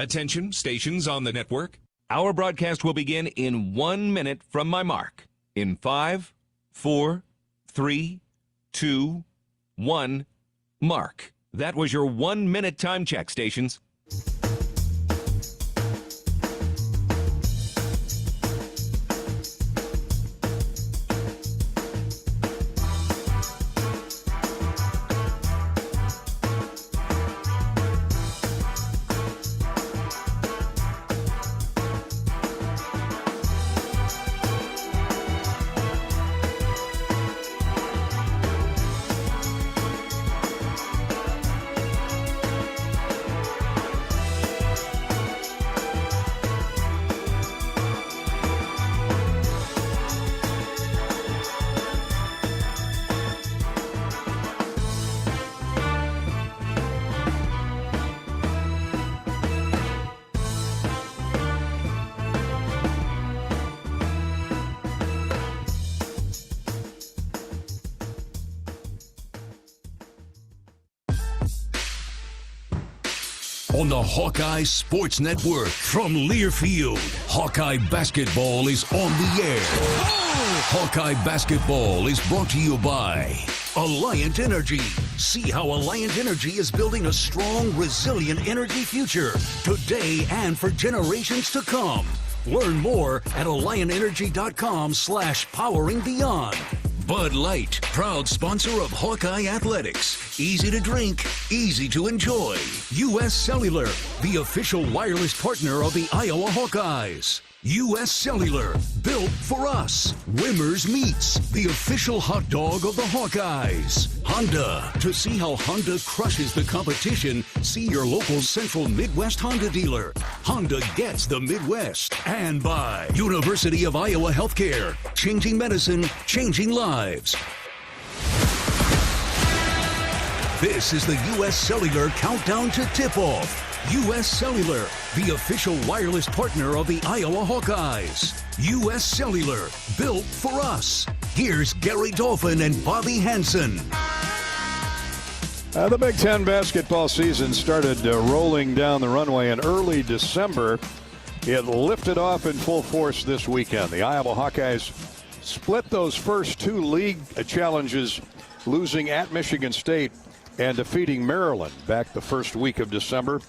Attention, stations on the network. Our broadcast will begin in 1 minute from my mark. In 5, 4, 3, 2, 1, mark. That was your 1 minute time check, stations. On the Hawkeye Sports Network from Learfield, Hawkeye basketball is on the air. Oh! Hawkeye basketball is brought to you by Alliant Energy. See how Alliant Energy is building a strong, resilient energy future today and for generations to come. Learn more at AlliantEnergy.com/poweringBeyond. Bud Light, proud sponsor of Hawkeye Athletics. Easy to drink, easy to enjoy. U.S. Cellular, the official wireless partner of the Iowa Hawkeyes. U.S. Cellular, built for us. Wimmer's Meats, the official hot dog of the Hawkeyes. Honda, to see how Honda crushes the competition, see your local Central Midwest Honda dealer. Honda gets the Midwest. And by University of Iowa Healthcare, changing medicine, changing lives. This is the U.S. Cellular Countdown to Tip-Off. U.S. Cellular, the official wireless partner of the Iowa Hawkeyes. U.S. Cellular, built for us. Here's Gary Dolphin and Bobby Hansen. The Big Ten basketball season started rolling down the runway in early December. It lifted off in full force this weekend. The Iowa Hawkeyes split those first two league challenges, losing at Michigan State and defeating Maryland back the first week of December.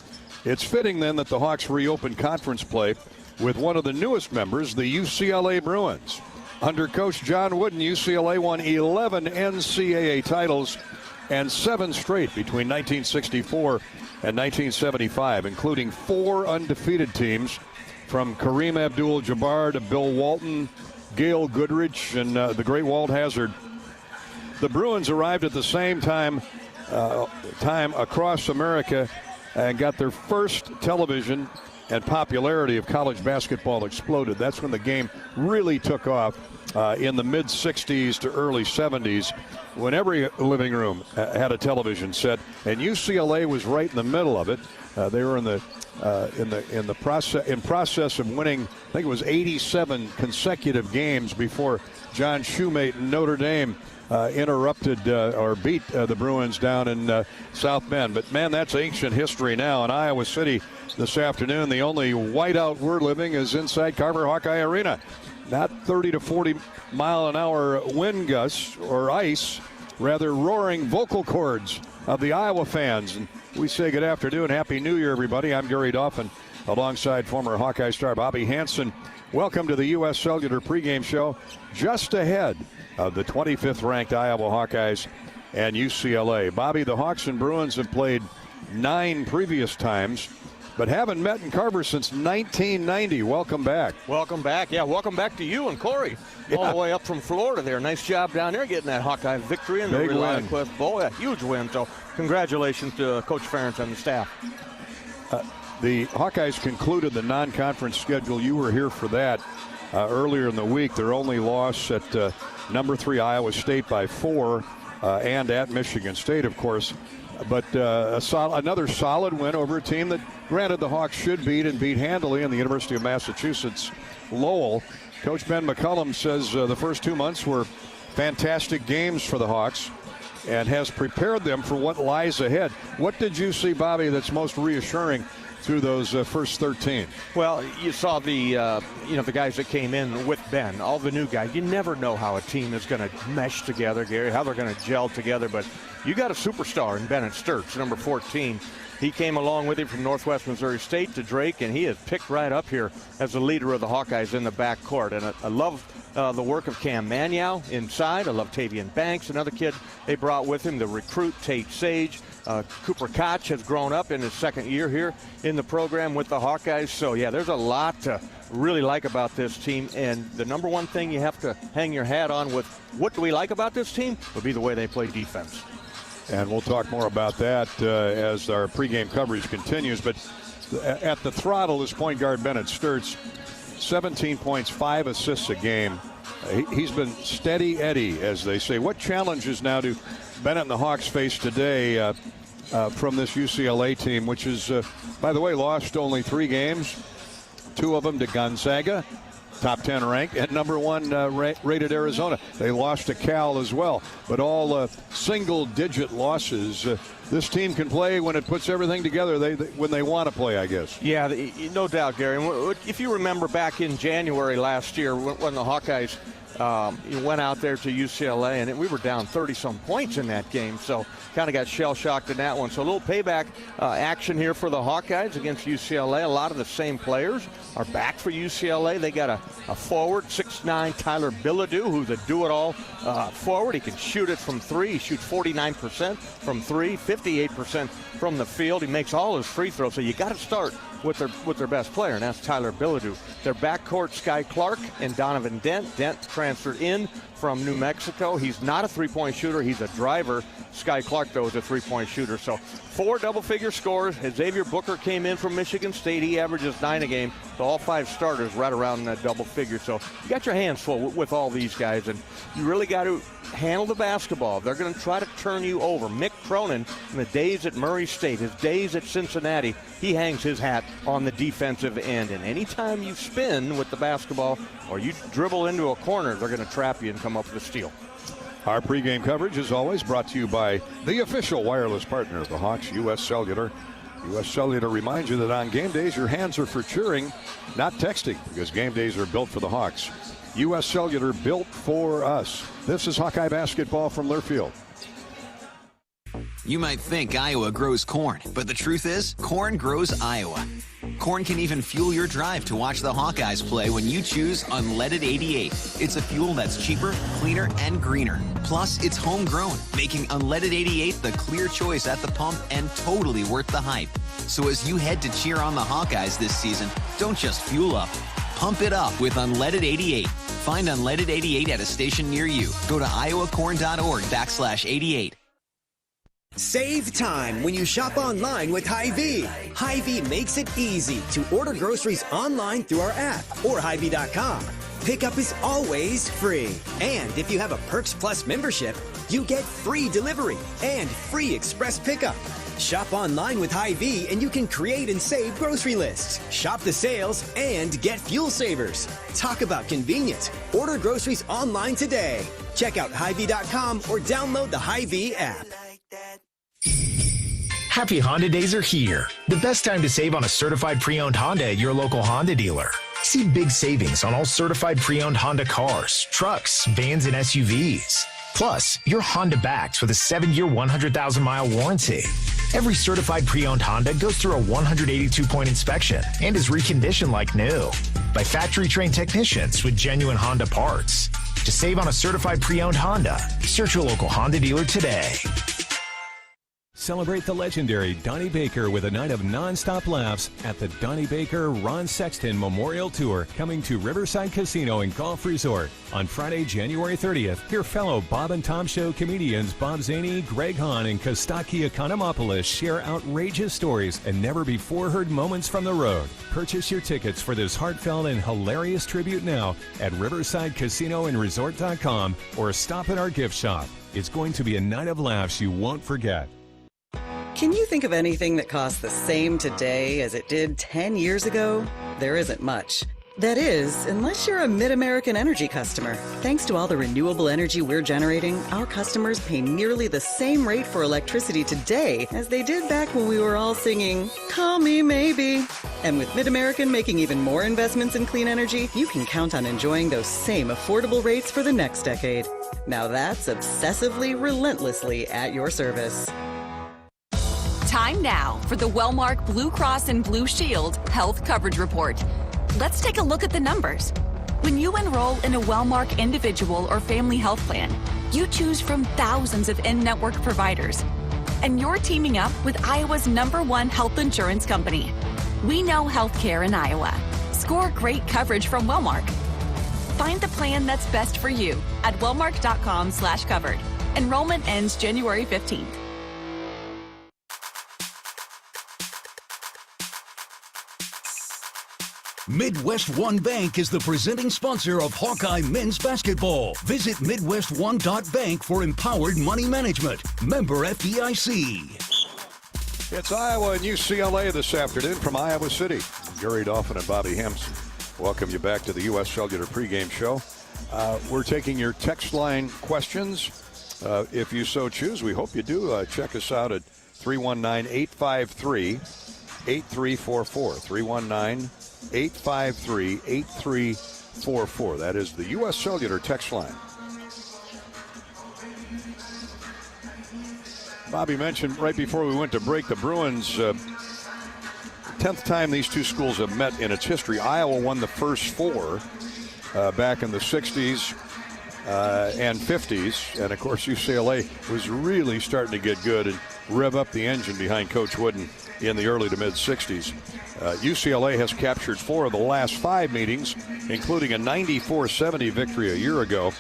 It's fitting then that the Hawks reopen conference play with one of the newest members, the UCLA Bruins. Under Coach John Wooden, UCLA won 11 NCAA titles and 7 straight between 1964 and 1975, including 4 undefeated teams from Kareem Abdul-Jabbar to Bill Walton, Gail Goodrich, and the great Walt Hazzard. The Bruins arrived at the same time across America and got their first television, and popularity of college basketball exploded. That's when the game really took off in the mid-'60s to early '70s, when every living room had a television set, and UCLA was right in the middle of it. They were in the process of winning, I think it was 87 consecutive games before John Shoemate and Notre Dame interrupted or beat the Bruins down in South Bend. But, man, that's ancient history now. In Iowa City this afternoon, the only whiteout we're living is inside Carver Hawkeye Arena. Not 30 to 40 mile an hour wind gusts or ice, rather roaring vocal cords of the Iowa fans. And we say good afternoon, Happy New Year, everybody. I'm Gary Dolphin, alongside former Hawkeye star Bobby Hansen. Welcome to the U.S. Cellular pregame show, just ahead of the 25th ranked Iowa Hawkeyes and UCLA. Bobby, the Hawks and Bruins have played 9 previous times, but haven't met in Carver since 1990. Welcome back. Welcome back. Yeah, welcome back to you and Corey. All the way up from Florida there. Nice job down there getting that Hawkeye victory in the Reliant Cliff Bowl. A huge win. So congratulations to Coach Ferentz and the staff. The Hawkeyes concluded the non-conference schedule. You were here for that earlier in the week. Their only loss at number 3 Iowa State by 4 and at Michigan State, of course. But another solid win over a team that, granted, the Hawks should beat and beat handily in the University of Massachusetts Lowell. Coach Ben McCollum says the first 2 months were fantastic games for the Hawks and has prepared them for what lies ahead. What did you see, Bobby, that's most reassuring through those first 13? Well, you saw the the guys that came in with Ben, all the new guys. You never know how a team is going to mesh together, Gary, how they're going to gel together. But you got a superstar in Bennett Stirts, number 14. He came along with him from Northwest Missouri State to Drake, and he has picked right up here as the leader of the Hawkeyes in the backcourt. And I love the work of Cam Manyow inside. I love Tavian Banks, another kid they brought with him, the recruit Tate Sage. Cooper Koch has grown up in his second year here in the program with the Hawkeyes. So, yeah, there's a lot to really like about this team. And the number one thing you have to hang your hat on with what do we like about this team would be the way they play defense. And we'll talk more about that as our pregame coverage continues. But at the throttle is point guard Bennett Stirts, 17 points, 5 assists a game. He's been steady Eddie, as they say. What challenges now do Bennett and the Hawks face today from this UCLA team, which is, by the way, lost only 3 games, 2 of them to Gonzaga, top 10 ranked, and number 1 rated Arizona. They lost to Cal as well, but all single-digit losses. This team can play when it puts everything together when they want to play, I guess. Yeah, no doubt, Gary. If you remember back in January last year when the Hawkeyes went out there to UCLA, and we were down 30-some points in that game, so kind of got shell-shocked in that one. So a little payback action here for the Hawkeyes against UCLA. A lot of the same players are back for UCLA. They got a forward, 6'9", Tyler Bilodeau, who's a do-it-all forward. He can shoot it from 3. He shoots 49% from 3, 58% from the field. He makes all his free throws, so you got to start with their best player, and that's Tyler Bilodeau. Their backcourt, Sky Clark and Donovan Dent. Dent transferred in from New Mexico. He's not a three-point shooter. He's a driver. Sky Clark, though, is a three-point shooter. So 4 double-figure scores. Xavier Booker came in from Michigan State. He averages 9 a game. So all 5 starters right around that double figure. So you got your hands full with all these guys, and you really got to handle the basketball. They're going to try to turn you over. Mick Cronin, in the days at Murray State, his days at Cincinnati, he hangs his hat on the defensive end. And anytime you spin with the basketball or you dribble into a corner, they're going to trap you and come up with a steal. Our pregame coverage is always brought to you by the official wireless partner of the Hawks, U.S. Cellular. U.S. Cellular reminds you that on game days, your hands are for cheering, not texting, because game days are built for the Hawks. U.S. Cellular, built for us. This is Hawkeye basketball from Learfield. You might think Iowa grows corn, but the truth is, corn grows Iowa. Corn can even fuel your drive to watch the Hawkeyes play when you choose Unleaded 88. It's a fuel that's cheaper, cleaner, and greener. Plus, it's homegrown, making Unleaded 88 the clear choice at the pump and totally worth the hype. So as you head to cheer on the Hawkeyes this season, don't just fuel up. Pump it up with Unleaded 88. Find Unleaded 88 at a station near you. Go to iowacorn.org/88. Save time when you shop online with Hy-Vee. Hy-Vee makes it easy to order groceries online through our app or Hy-Vee.com. Pickup is always free. And if you have a Perks Plus membership, you get free delivery and free express pickup. Shop online with Hy-Vee and you can create and save grocery lists. Shop the sales and get fuel savers. Talk about convenience. Order groceries online today. Check out Hy-Vee.com or download the Hy-Vee app. Happy Honda days are here. The best time to save on a certified pre-owned Honda at your local Honda dealer. See big savings on all certified pre-owned Honda cars, trucks, vans, and SUVs. Plus, you're Honda backed with a 7-year, 100,000-mile warranty. Every certified pre-owned Honda goes through a 182-point inspection and is reconditioned like new by factory-trained technicians with genuine Honda parts. To save on a certified pre-owned Honda, search your local Honda dealer today. Celebrate the legendary Donnie Baker with a night of non-stop laughs at the Donnie Baker Ron Sexton Memorial Tour, coming to Riverside Casino and Golf Resort. On Friday, January 30th, hear fellow Bob and Tom Show comedians Bob Zaney, Greg Hahn, and Kostaki Economopoulos share outrageous stories and never-before-heard moments from the road. Purchase your tickets for this heartfelt and hilarious tribute now at riversidecasinoandresort.com or stop at our gift shop. It's going to be a night of laughs you won't forget. Can you think of anything that costs the same today as it did 10 years ago? There isn't much. That is, unless you're a Mid-American Energy customer. Thanks to all the renewable energy we're generating, our customers pay nearly the same rate for electricity today as they did back when we were all singing, "Call Me Maybe." And with Mid-American making even more investments in clean energy, you can count on enjoying those same affordable rates for the next decade. Now that's obsessively, relentlessly at your service. Time now for the Wellmark Blue Cross and Blue Shield Health Coverage Report. Let's take a look at the numbers. When you enroll in a Wellmark individual or family health plan, you choose from thousands of in-network providers. And you're teaming up with Iowa's #1 health insurance company. We know healthcare in Iowa. Score great coverage from Wellmark. Find the plan that's best for you at wellmark.com/covered. Enrollment ends January 15th. Midwest One Bank is the presenting sponsor of Hawkeye men's basketball. Visit MidwestOne.bank for empowered money management. Member FDIC. It's Iowa and UCLA this afternoon from Iowa City. Gary Dolphin and Bobby Hampson welcome you back to the U.S. Cellular pregame show. We're taking your text line questions. If you so choose, we hope you do. Check us out at 319-853-8344. 319-853-8344. That is the U.S. Cellular text line. Bobby mentioned right before we went to break, the Bruins, 10th time these two schools have met in its history. Iowa won the first four back in the 60s and 50s. And, of course, UCLA was really starting to get good and rev up the engine behind Coach Wooden in the early to mid-60s. UCLA has captured 4 of the last 5 meetings, including a 94-70 victory a year ago.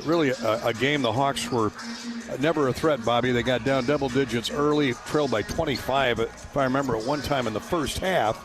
Really a game the Hawks were never a threat, Bobby. They got down double digits early, trailed by 25, if I remember, at one time in the first half.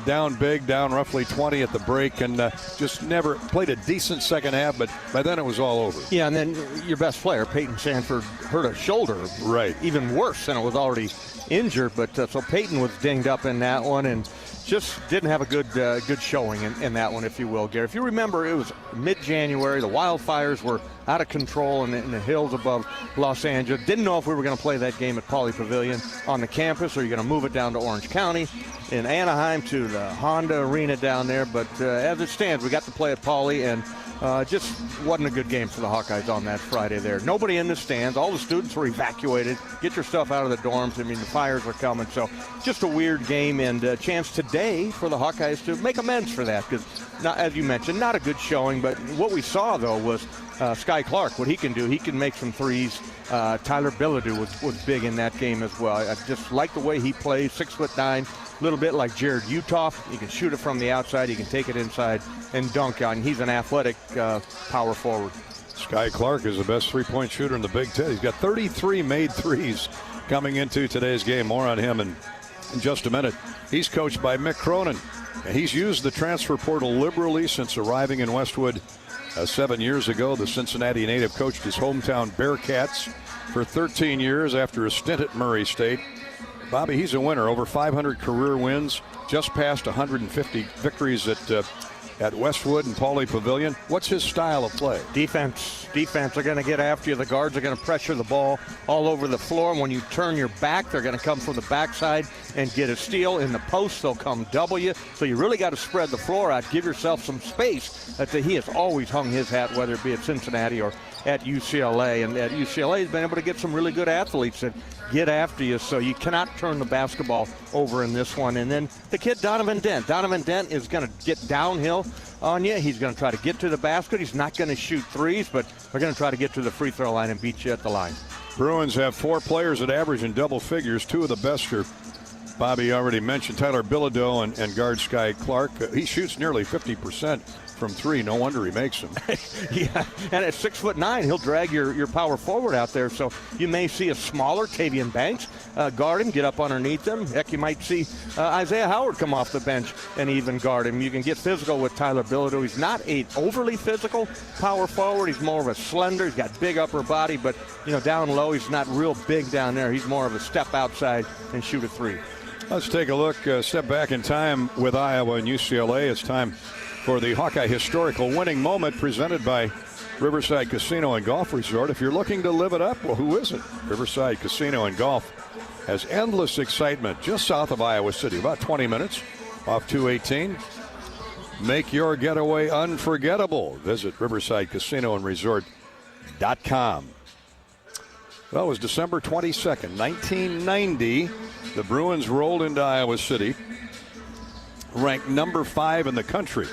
Down big, down roughly 20 at the break, and just never played a decent second half, but by then it was all over. Yeah, and then your best player, Peyton Sanford, hurt a shoulder. Right. Even worse than it was already injured, but so Peyton was dinged up in that one and just didn't have a good showing in that one, if you will, Gary. If you remember, it was mid-January. The wildfires were out of control in the hills above Los Angeles. Didn't know if we were going to play that game at Pauley Pavilion on the campus, or you're going to move it down to Orange County in Anaheim to the Honda Arena down there. But as it stands, we got to play at Pauley, and just wasn't a good game for the Hawkeyes on that Friday there. Nobody in the stands. All the students were evacuated. Get your stuff out of the dorms. I mean, the fires were coming. So just a weird game, and a chance today for the Hawkeyes to make amends for that, because, as you mentioned, not a good showing. But what we saw, though, was Sky Clark, what he can do. He can make some threes. Tyler Bilodeau was big in that game as well. I just like the way he plays, 6'9", a little bit like Jared Uthoff. He can shoot it from the outside. He can take it inside and dunk on. He's an athletic power forward. Sky Clark is the best three-point shooter in the Big Ten. He's got 33 made threes coming into today's game. More on him in just a minute. He's coached by Mick Cronin, and he's used the transfer portal liberally since arriving in Westwood 7 years ago. The Cincinnati native coached his hometown Bearcats for 13 years after a stint at Murray State. Bobby, he's a winner. Over 500 career wins, just past 150 victories at Westwood and Pauley Pavilion. What's his style of play? Defense. They're going to get after you. The guards are going to pressure the ball all over the floor. And when you turn your back, they're going to come from the backside and get a steal. In the post, they'll come double you. So you really got to spread the floor out. Give yourself some space. He has always hung his hat, whether it be at Cincinnati or at UCLA. And at UCLA, he's been able to get some really good athletes that get after you, so you cannot turn the basketball over in this one. And then the kid Donovan Dent. Donovan Dent is going to get downhill on you. He's going to try to get to the basket. He's not going to shoot threes, but they're going to try to get to the free throw line and beat you at the line. Bruins have 4 players that average in double figures. 2 of the best are, Bobby already mentioned, Tyler Bilodeau and guard Sky Clark. He shoots nearly 50% from 3. No wonder he makes them. Yeah, and at 6'9", he'll drag your power forward out there. So you may see a smaller Tavian Banks guard him, get up underneath him. Heck, you might see Isaiah Howard come off the bench and even guard him. You can get physical with Tyler Bilodeau. He's not a overly physical power forward. He's more of a slender. He's got big upper body, but down low, he's not real big down there. He's more of a step outside and shoot a 3. Let's take a look, step back in time with Iowa and UCLA. It's time for the Hawkeye Historical Winning Moment presented by Riverside Casino and Golf Resort. If you're looking to live it up, well, who isn't? Riverside Casino and Golf has endless excitement just south of Iowa City, about 20 minutes off 218. Make your getaway unforgettable. Visit Riverside Casino and Resort.com. Well, it was December 22nd, 1990. The Bruins rolled into Iowa City, ranked number 5 in the country,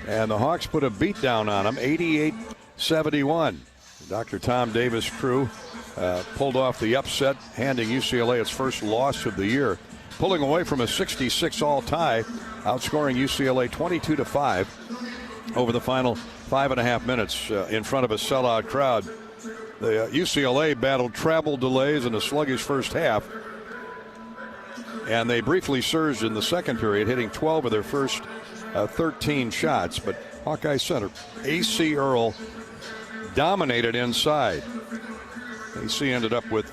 and the Hawks put a beat down on them, 88-71. Dr. Tom Davis' crew pulled off the upset, handing UCLA its first loss of the year, pulling away from a 66-all tie, outscoring UCLA 22-5 over the final 5.5 minutes in front of a sellout crowd. The UCLA battled travel delays and a sluggish first half, and they briefly surged in the second period, hitting 12 of their first 13 shots. But Hawkeye center A.C. Earl dominated inside. A.C. ended up with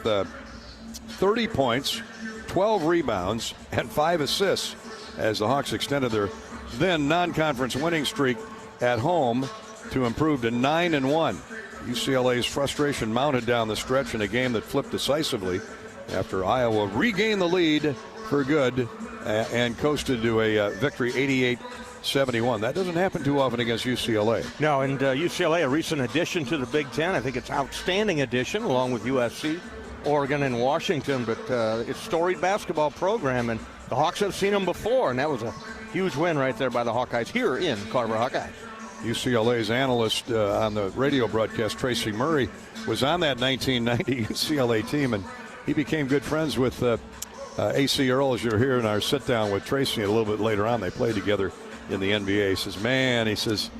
30 points, 12 rebounds, and 5 assists as the Hawks extended their then non-conference winning streak at home to improve to 9-1. UCLA's frustration mounted down the stretch in a game that flipped decisively after Iowa regained the lead for good and coasted to a victory 88-71. That doesn't happen too often against UCLA. No, and UCLA, a recent addition to the Big Ten. I think it's an outstanding addition along with USC, Oregon, and Washington. But it's a storied basketball program, and the Hawks have seen them before, and that was a huge win right there by the Hawkeyes here in Carver Hawkeye. UCLA's analyst on the radio broadcast, Tracy Murray, was on that 1990 UCLA team, and he became good friends with A.C. Earl, as you're here in our sit-down with Tracy a little bit later on. They played together in the NBA. He says, man, he says,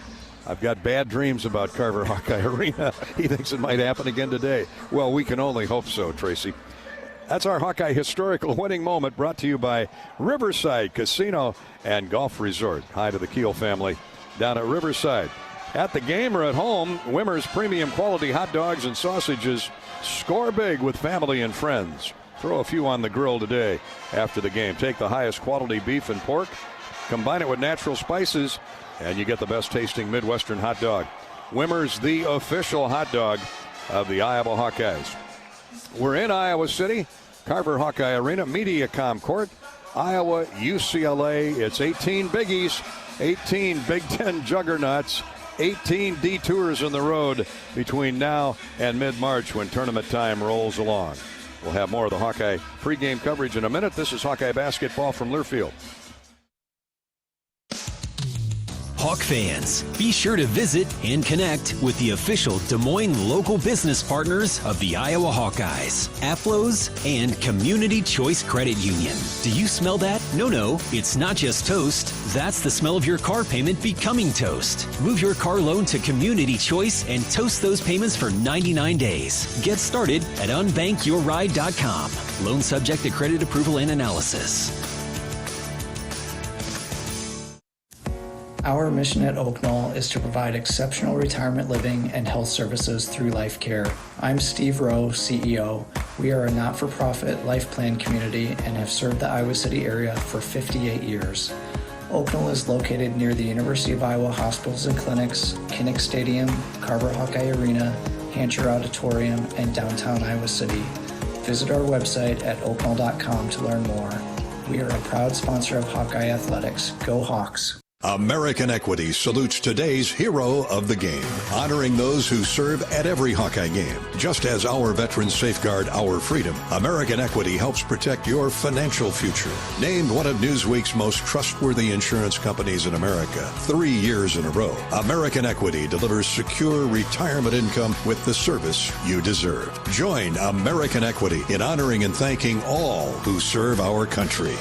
I've got bad dreams about Carver Hawkeye Arena. He thinks it might happen again today. Well, we can only hope so, Tracy. That's our Hawkeye Historical Winning Moment, brought to you by Riverside Casino and Golf Resort. Hi to the Keel family down at Riverside. At the game or at home, Wimmer's premium quality hot dogs and sausages. Score big with family and friends. Throw a few on the grill today after the game. Take the highest quality beef and pork, combine it with natural spices, and you get the best tasting Midwestern hot dog. Wimmer's, the official hot dog of the Iowa Hawkeyes. We're in Iowa City, Carver Hawkeye Arena, MediaCom Court, Iowa, UCLA. It's 18 biggies, 18 Big Ten juggernauts, 18 detours in the road between now and mid-March when tournament time rolls along. We'll have more of the Hawkeye pregame coverage in a minute. This is Hawkeye basketball from Learfield. Hawk fans, be sure to visit and connect with the official Des Moines local business partners of the Iowa Hawkeyes, Afflos, and Community Choice Credit Union. Do you smell that? No, it's not just toast. That's the smell of your car payment becoming toast. Move your car loan to Community Choice and toast those payments for 99 days. Get started at unbankyourride.com. Loan subject to credit approval and analysis. Our mission at Oak Knoll is to provide exceptional retirement living and health services through life care. I'm Steve Rowe, CEO. We are a not-for-profit life plan community and have served the Iowa City area for 58 years. Oak Knoll is located near the University of Iowa hospitals and clinics, Kinnick Stadium, Carver Hawkeye Arena, Hancher Auditorium, and downtown Iowa City. Visit our website at oakknoll.com to learn more. We are a proud sponsor of Hawkeye Athletics. Go Hawks! American Equity salutes today's hero of the game, honoring those who serve at every Hawkeye game. Just as our veterans safeguard our freedom, American Equity helps protect your financial future. Named one of Newsweek's most trustworthy insurance companies in America 3 years in a row, American Equity delivers secure retirement income with the service you deserve. Join American Equity in honoring and thanking all who serve our country.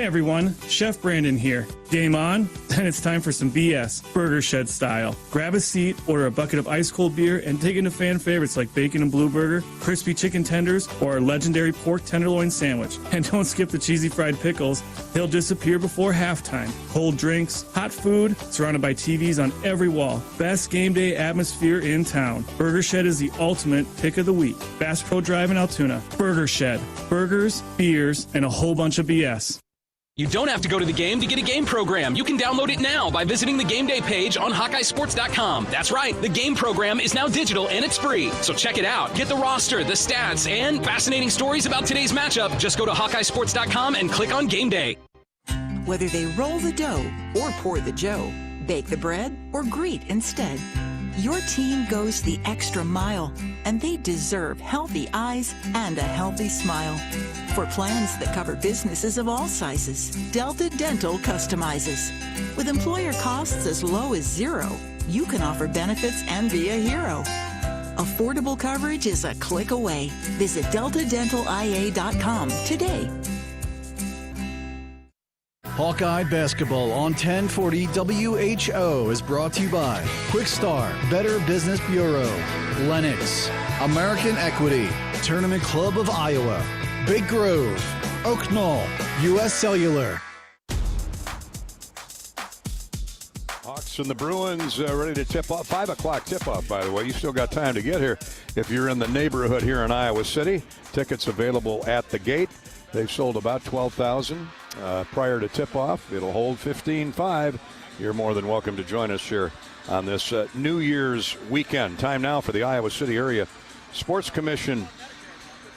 Hey everyone, Chef Brandon here. Game on? Then it's time for some BS, Burger Shed style. Grab a seat, order a bucket of ice cold beer, and dig into fan favorites like bacon and blue burger, crispy chicken tenders, or our legendary pork tenderloin sandwich. And don't skip the cheesy fried pickles. They'll disappear before halftime. Cold drinks, hot food, surrounded by TVs on every wall. Best game day atmosphere in town. Burger Shed is the ultimate pick of the week. Bass Pro Drive in Altoona. Burger Shed. Burgers, beers, and a whole bunch of BS. You don't have to go to the game to get a game program. You can download it now by visiting the game day page on HawkeyeSports.com. That's right, the game program is now digital and it's free. So check it out. Get the roster, the stats, and fascinating stories about today's matchup. Just go to HawkeyeSports.com and click on Game Day. Whether they roll the dough or pour the joe, bake the bread or greet instead, your team goes the extra mile, and they deserve healthy eyes and a healthy smile. For plans that cover businesses of all sizes, Delta Dental customizes. With employer costs as low as $0, you can offer benefits and be a hero. Affordable coverage is a click away. Visit deltadentalia.com today. Hawkeye Basketball on 1040 WHO is brought to you by Quick Start, Better Business Bureau, Lennox, American Equity, Tournament Club of Iowa, Big Grove, Oak Knoll, U.S. Cellular. Hawks and the Bruins ready to tip off. 5 o'clock tip-off, by the way. You still got time to get here if you're in the neighborhood here in Iowa City. Tickets available at the gate. They've sold about 12,000 prior to tip-off. It'll hold 15,500. You're more than welcome to join us here on this New Year's weekend. Time now for the Iowa City Area Sports Commission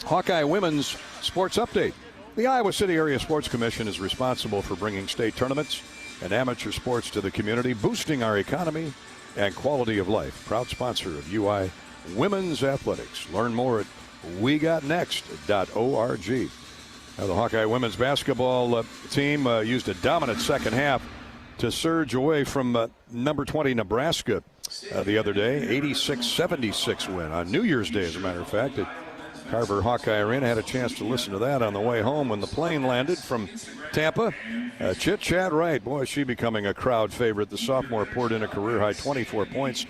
Hawkeye Women's Sports Update. The Iowa City Area Sports Commission is responsible for bringing state tournaments and amateur sports to the community, boosting our economy and quality of life. Proud sponsor of UI Women's Athletics. Learn more at wegotnext.org. Now, the Hawkeye women's basketball team used a dominant second half to surge away from number 20 Nebraska the other day. 86-76 win on New Year's Day, as a matter of fact, at Carver Hawkeye Arena. Had a chance to listen to that on the way home when the plane landed from Tampa. Chit Chat Wright, boy, is she becoming a crowd favorite. The sophomore poured in a career-high 24 points.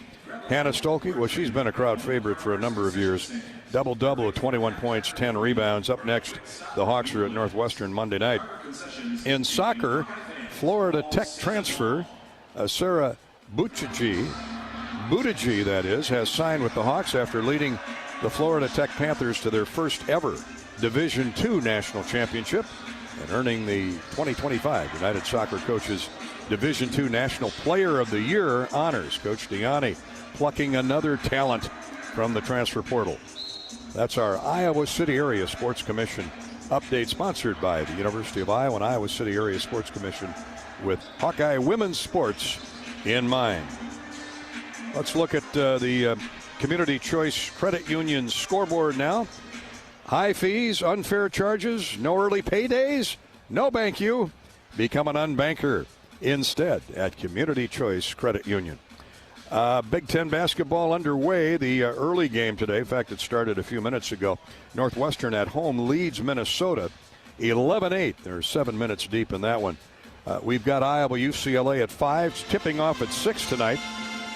Hannah Stolke, well, she's been a crowd favorite for a number of years. Double-double with 21 points, 10 rebounds. Up next, the Hawks are at Northwestern Monday night. In soccer, Florida Tech transfer Sarah Buttigieg, that is, has signed with the Hawks after leading the Florida Tech Panthers to their first ever Division II national championship and earning the 2025 United Soccer Coaches Division II National Player of the Year honors. Coach Diani plucking another talent from the transfer portal. That's our Iowa City Area Sports Commission update, sponsored by the University of Iowa and Iowa City Area Sports Commission, with Hawkeye women's sports in mind. Let's look at the Community Choice Credit Union scoreboard now. High fees, unfair charges, no early paydays, no thank you. Become an unbanker instead at Community Choice Credit Union. Big Ten basketball underway. The early game today, in fact, it started a few minutes ago. Northwestern at home leads Minnesota 11-8. They're 7 minutes deep in that one. We've got Iowa UCLA at 5, tipping off at 6 tonight.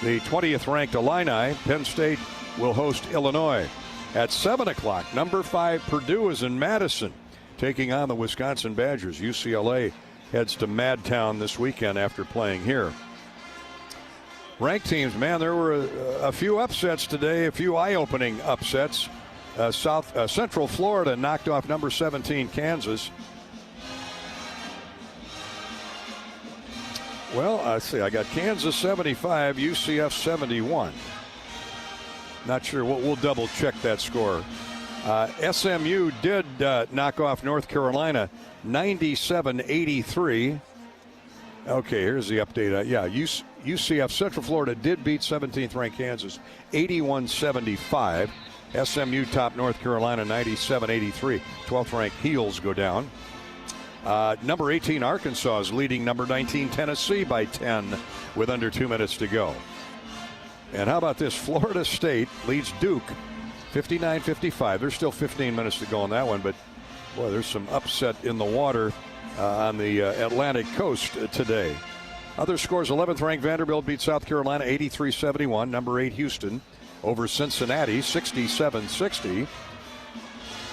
The 20th ranked Illini. Penn State will host Illinois. At 7 o'clock, number 5 Purdue is in Madison, taking on the Wisconsin Badgers. UCLA heads to Madtown this weekend after playing here. Ranked teams, man, there were a few upsets today, a few eye-opening upsets. Central Florida knocked off number 17 Kansas. Well, let's see, I got Kansas 75, UCF 71. Not sure, we'll double check that score. SMU did knock off North Carolina 97-83. Okay, here's the update. UCF Central Florida did beat 17th ranked Kansas 81-75. SMU topped North Carolina 97-83. 12th ranked Heels go down. Number 18 Arkansas is leading number 19 Tennessee by 10 with under 2 minutes to go. And how about this? Florida State leads Duke 59-55. There's still 15 minutes to go on that one, but Boy, there's some upset in the water on the Atlantic coast today. Other scores, 11th ranked Vanderbilt beat South Carolina 83-71. Number 8 Houston over Cincinnati 67-60.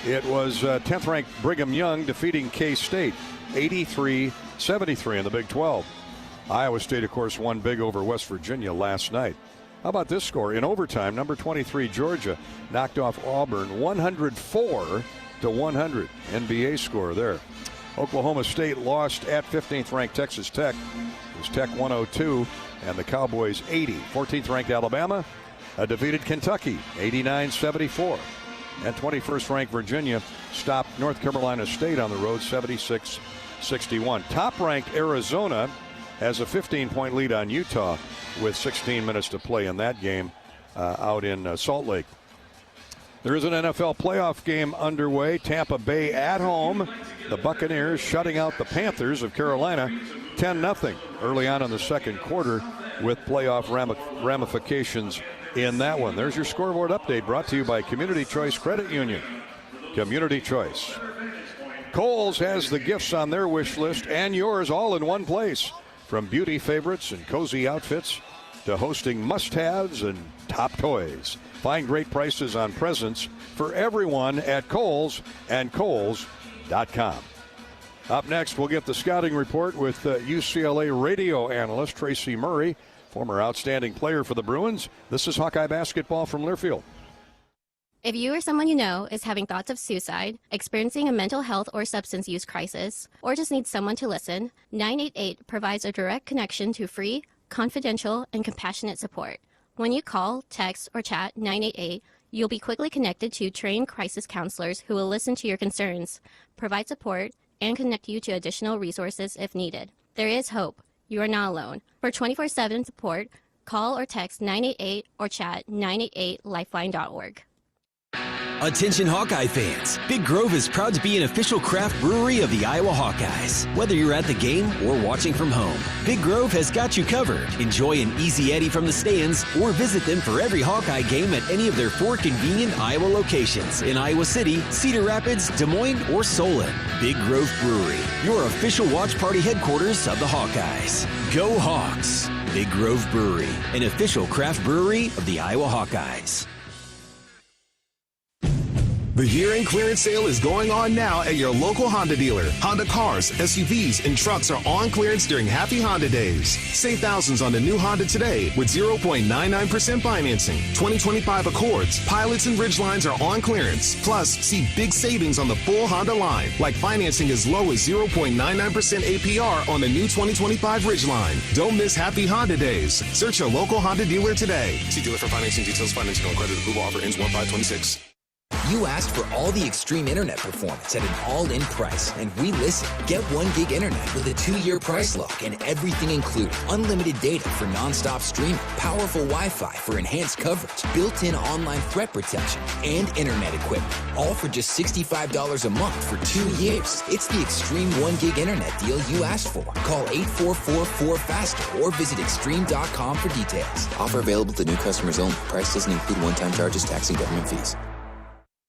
It was 10th ranked Brigham Young defeating K-State 83-73 in the Big 12. Iowa State, of course, won big over West Virginia last night. How about this score? In overtime, number 23 Georgia knocked off Auburn 104-100. NBA score there. Oklahoma State lost at 15th ranked Texas Tech. It was Tech 102 and the Cowboys 80. 14th ranked Alabama defeated Kentucky 89-74. And 21st ranked Virginia stopped North Carolina State on the road 76-61. Top ranked Arizona has a 15-point lead on Utah with 16 minutes to play in that game out in Salt Lake. There is an NFL playoff game underway. Tampa Bay at home. The Buccaneers shutting out the Panthers of Carolina 10-0 early on in the second quarter with playoff ramifications in that one. There's your scoreboard update brought to you by Community Choice Credit Union. Community Choice. Kohl's has the gifts on their wish list and yours all in one place. From beauty favorites and cozy outfits to hosting must-haves and top toys. Find great prices on presents for everyone at Kohl's and Kohls.com. Up next, we'll get the scouting report with UCLA radio analyst Tracy Murray, former outstanding player for the Bruins. This is Hawkeye basketball from Learfield. If you or someone you know is having thoughts of suicide, experiencing a mental health or substance use crisis, or just needs someone to listen, 988 provides a direct connection to free, confidential, and compassionate support. When you call, text, or chat 988, you'll be quickly connected to trained crisis counselors who will listen to your concerns, provide support, and connect you to additional resources if needed. There is hope. You are not alone. For 24/7 support, call or text 988 or chat 988lifeline.org. Attention Hawkeye fans, Big Grove is proud to be an official craft brewery of the Iowa Hawkeyes. Whether you're at the game or watching from home, Big Grove has got you covered. Enjoy an easy Eddie from the stands or visit them for every Hawkeye game at any of their 4 convenient Iowa locations in Iowa City, Cedar Rapids, Des Moines, or Solon. Big Grove Brewery, your official watch party headquarters of the Hawkeyes. Go Hawks! Big Grove Brewery, an official craft brewery of the Iowa Hawkeyes. The year-end clearance sale is going on now at your local Honda dealer. Honda cars, SUVs, and trucks are on clearance during Happy Honda Days. Save thousands on the new Honda today with 0.99% financing. 2025 Accords, Pilots, and Ridgelines are on clearance. Plus, see big savings on the full Honda line, like financing as low as 0.99% APR on the new 2025 Ridgeline. Don't miss Happy Honda Days. Search your local Honda dealer today. See dealer for financing details. Financing on credit approval offer ends 1/5/26. You asked for all the extreme internet performance at an all-in price, and we listened. Get 1 gig internet with a 2-year price lock and everything included. Unlimited data for non-stop streaming, powerful Wi-Fi for enhanced coverage, built-in online threat protection, and internet equipment. All for just $65 a month for 2 years. It's the extreme 1 gig internet deal you asked for. Call 8444-FASTER or visit extreme.com for details. Offer available to new customers only. Price doesn't include one-time charges, tax, and government fees.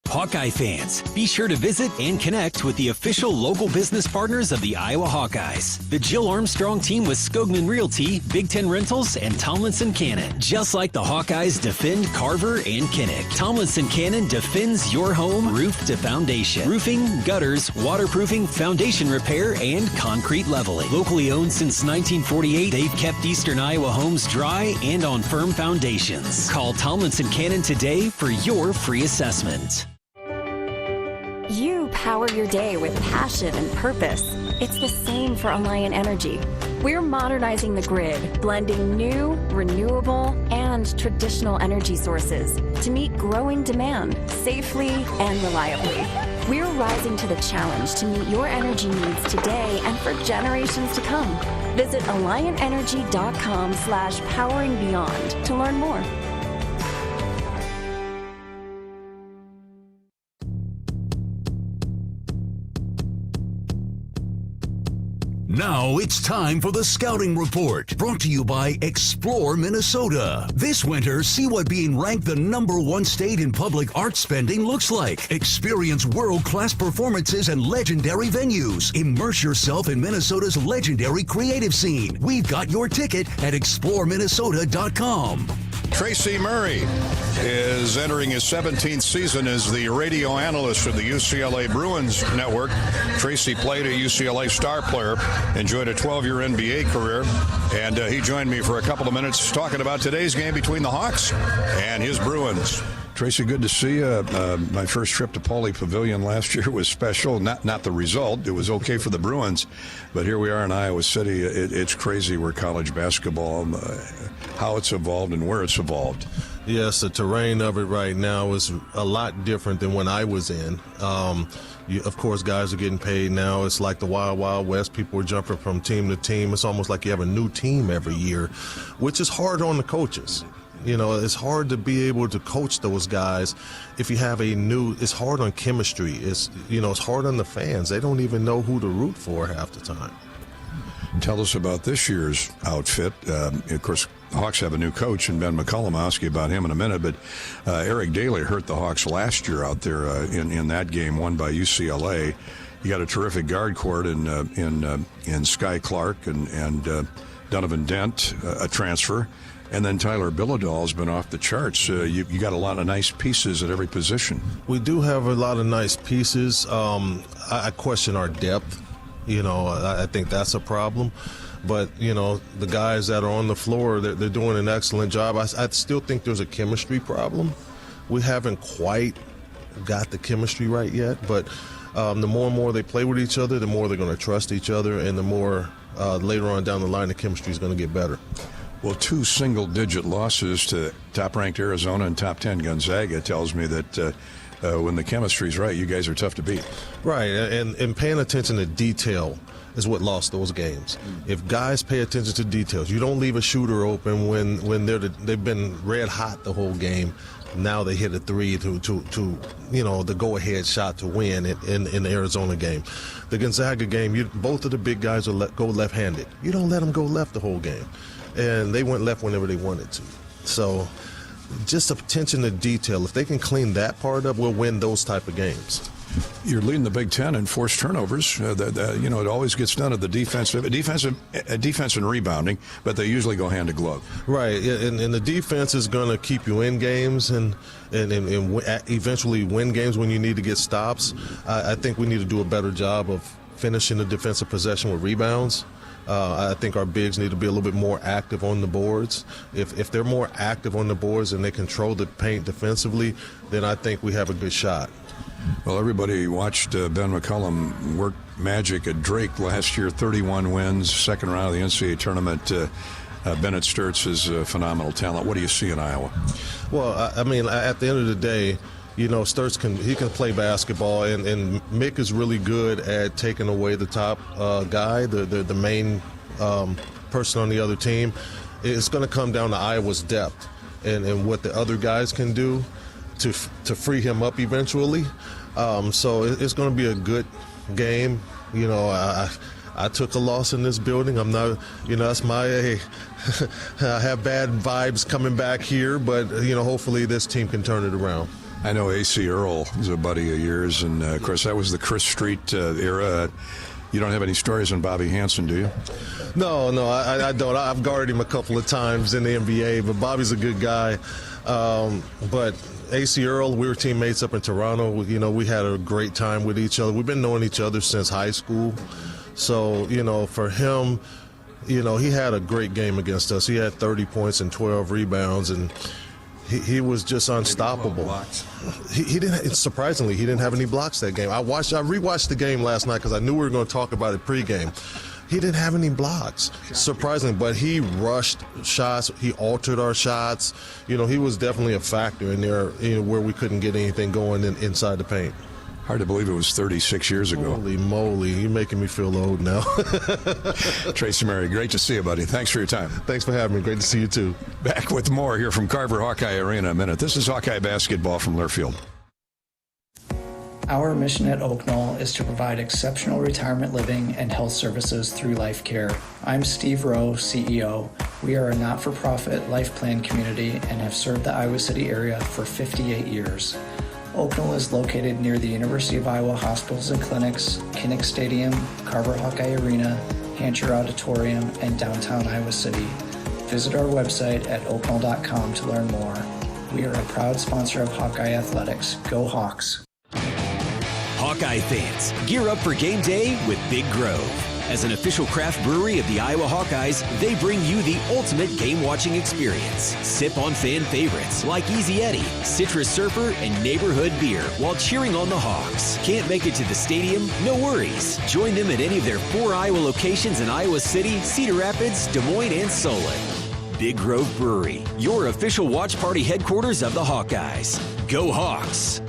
Hawkeye fans, be sure to visit and connect with the official local business partners of the Iowa Hawkeyes. The Jill Armstrong team with Skogman Realty, Big Ten Rentals, and Tomlinson Cannon. Just like the Hawkeyes defend Carver and Kinnick, Tomlinson Cannon defends your home roof to foundation. Roofing, gutters, waterproofing, foundation repair, and concrete leveling. Locally owned since 1948, they've kept Eastern Iowa homes dry and on firm foundations. Call Tomlinson Cannon today for your free assessment. You power your day with passion and purpose. It's the same for Alliant Energy. We're modernizing the grid, blending new, renewable, and traditional energy sources to meet growing demand safely and reliably. We're rising to the challenge to meet your energy needs today and for generations to come. Visit AlliantEnergy.com/poweringbeyond to learn more. Now it's time for the Scouting Report, brought to you by Explore Minnesota. This winter, see what being ranked the #1 state in public art spending looks like. Experience world-class performances and legendary venues. Immerse yourself in Minnesota's legendary creative scene. We've got your ticket at exploreminnesota.com. Tracy Murray is entering his 17th season as the radio analyst of the UCLA Bruins network. Tracy played a UCLA star player, enjoyed a 12-year NBA career, and he joined me for a couple of minutes talking about today's game between the Hawks and his Bruins. Tracy, good to see you. My first trip to Pauley Pavilion last year was special. Not the result. It was okay for the Bruins, but here we are in Iowa City. It's crazy where college basketball, how it's evolved and where it's evolved. Yes, the terrain of it right now is a lot different than when I was in. Of course, guys are getting paid now. It's like the Wild Wild West. People are jumping from team to team. It's almost like you have a new team every year, which is hard on the coaches. You know, it's hard to be able to coach those guys if you have it's hard on chemistry. It's hard on the fans. They don't even know who to root for half the time. Tell us about this year's outfit. Of course, the Hawks have a new coach, and Ben McCollum. I'll ask you about him in a minute, but Eric Daly hurt the Hawks last year out there in that game won by UCLA. You got a terrific guard court in Sky Clark and Donovan Dent, a transfer. And then Tyler Billedall's been off the charts. You got a lot of nice pieces at every position. We do have a lot of nice pieces. I question our depth. I think that's a problem. But, the guys that are on the floor, they're doing an excellent job. I still think there's a chemistry problem. We haven't quite got the chemistry right yet. But the more and more they play with each other, the more they're going to trust each other. And the more later on down the line, the chemistry is going to get better. Well, 2 single-digit losses to top-ranked Arizona and top-10 Gonzaga tells me that when the chemistry's right, you guys are tough to beat. Right, and paying attention to detail is what lost those games. If guys pay attention to details, you don't leave a shooter open when they've been red hot the whole game. Now they hit a three to the go-ahead shot to win in the Arizona game. The Gonzaga game, both of the big guys will go left-handed. You don't let them go left the whole game. And they went left whenever they wanted to. So just attention to detail. If they can clean that part up, we'll win those type of games. You're leading the Big Ten in forced turnovers. It always gets done at the defense and rebounding, but they usually go hand to glove. Right, and the defense is going to keep you in games and eventually win games when you need to get stops. I think we need to do a better job of finishing the defensive possession with rebounds. I think our bigs need to be a little bit more active on the boards. If they're more active on the boards and they control the paint defensively, then I think we have a good shot. Well, everybody watched Ben McCollum work magic at Drake last year, 31 wins, second round of the NCAA tournament. Bennett Stirts is a phenomenal talent. What do you see in Iowa? Well, at the end of the day, Stirts can play basketball, and Mick is really good at taking away the top guy, the main person on the other team. It's going to come down to Iowa's depth and what the other guys can do to free him up eventually. So it's going to be a good game. I took a loss in this building. I'm not, that's I have bad vibes coming back here, but hopefully this team can turn it around. I know A.C. Earl is a buddy of yours, and of course that was the Chris Street era. You don't have any stories on Bobby Hansen, do you? No, I don't. I've guarded him a couple of times in the NBA, but Bobby's a good guy. But A.C. Earl, we were teammates up in Toronto. We had a great time with each other. We've been knowing each other since high school. So, for him, he had a great game against us. He had 30 points and 12 rebounds, and he was just unstoppable. He didn't. Surprisingly, he didn't have any blocks that game. I rewatched the game last night because I knew we were going to talk about it pregame. He didn't have any blocks, surprisingly, but he rushed shots. He altered our shots. He was definitely a factor in there, where we couldn't get anything going inside the paint. Hard to believe it was 36 years ago. Holy moly, you're making me feel old now. Tracy Murray, great to see you, buddy. Thanks for your time. Thanks for having me. Great to see you, too. Back with more here from Carver Hawkeye Arena in a minute. This is Hawkeye basketball from Learfield. Our mission at Oak Knoll is to provide exceptional retirement living and health services through life care. I'm Steve Rowe, CEO. We are a not-for-profit life plan community and have served the Iowa City area for 58 years. Oak Knoll is located near the University of Iowa hospitals and clinics, Kinnick Stadium, Carver Hawkeye Arena, Hancher Auditorium, and downtown Iowa City. Visit our website at oakknoll.com to learn more. We are a proud sponsor of Hawkeye Athletics. Go Hawks! Hawkeye fans, gear up for game day with Big Grove. As an official craft brewery of the Iowa Hawkeyes, they bring you the ultimate game-watching experience. Sip on fan favorites like Easy Eddie, Citrus Surfer, and Neighborhood Beer while cheering on the Hawks. Can't make it to the stadium? No worries. Join them at any of their 4 Iowa locations in Iowa City, Cedar Rapids, Des Moines, and Solon. Big Grove Brewery, your official watch party headquarters of the Hawkeyes. Go Hawks!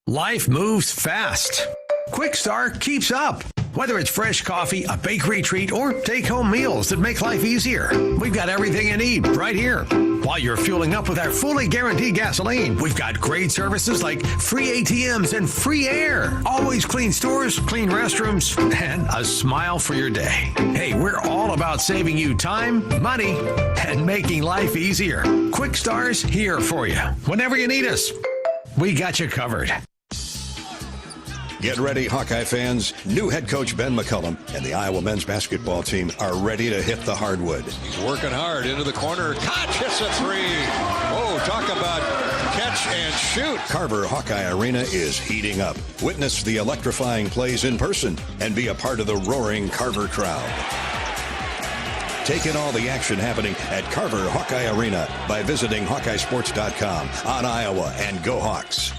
Life moves fast. Quick Start keeps up. Whether it's fresh coffee, a bakery treat, or take-home meals that make life easier, we've got everything you need right here. While you're fueling up with our fully guaranteed gasoline, we've got great services like free ATMs and free air. Always clean stores, clean restrooms, and a smile for your day. Hey, we're all about saving you time, money, and making life easier. Quick Star's here for you. Whenever you need us, we got you covered. Get ready, Hawkeye fans. New head coach Ben McCollum and the Iowa men's basketball team are ready to hit the hardwood. He's working hard into the corner. Hits a three. Oh, talk about catch and shoot. Carver Hawkeye Arena is heating up. Witness the electrifying plays in person and be a part of the roaring Carver crowd. Take in all the action happening at Carver Hawkeye Arena by visiting HawkeyeSports.com on Iowa, and go Hawks.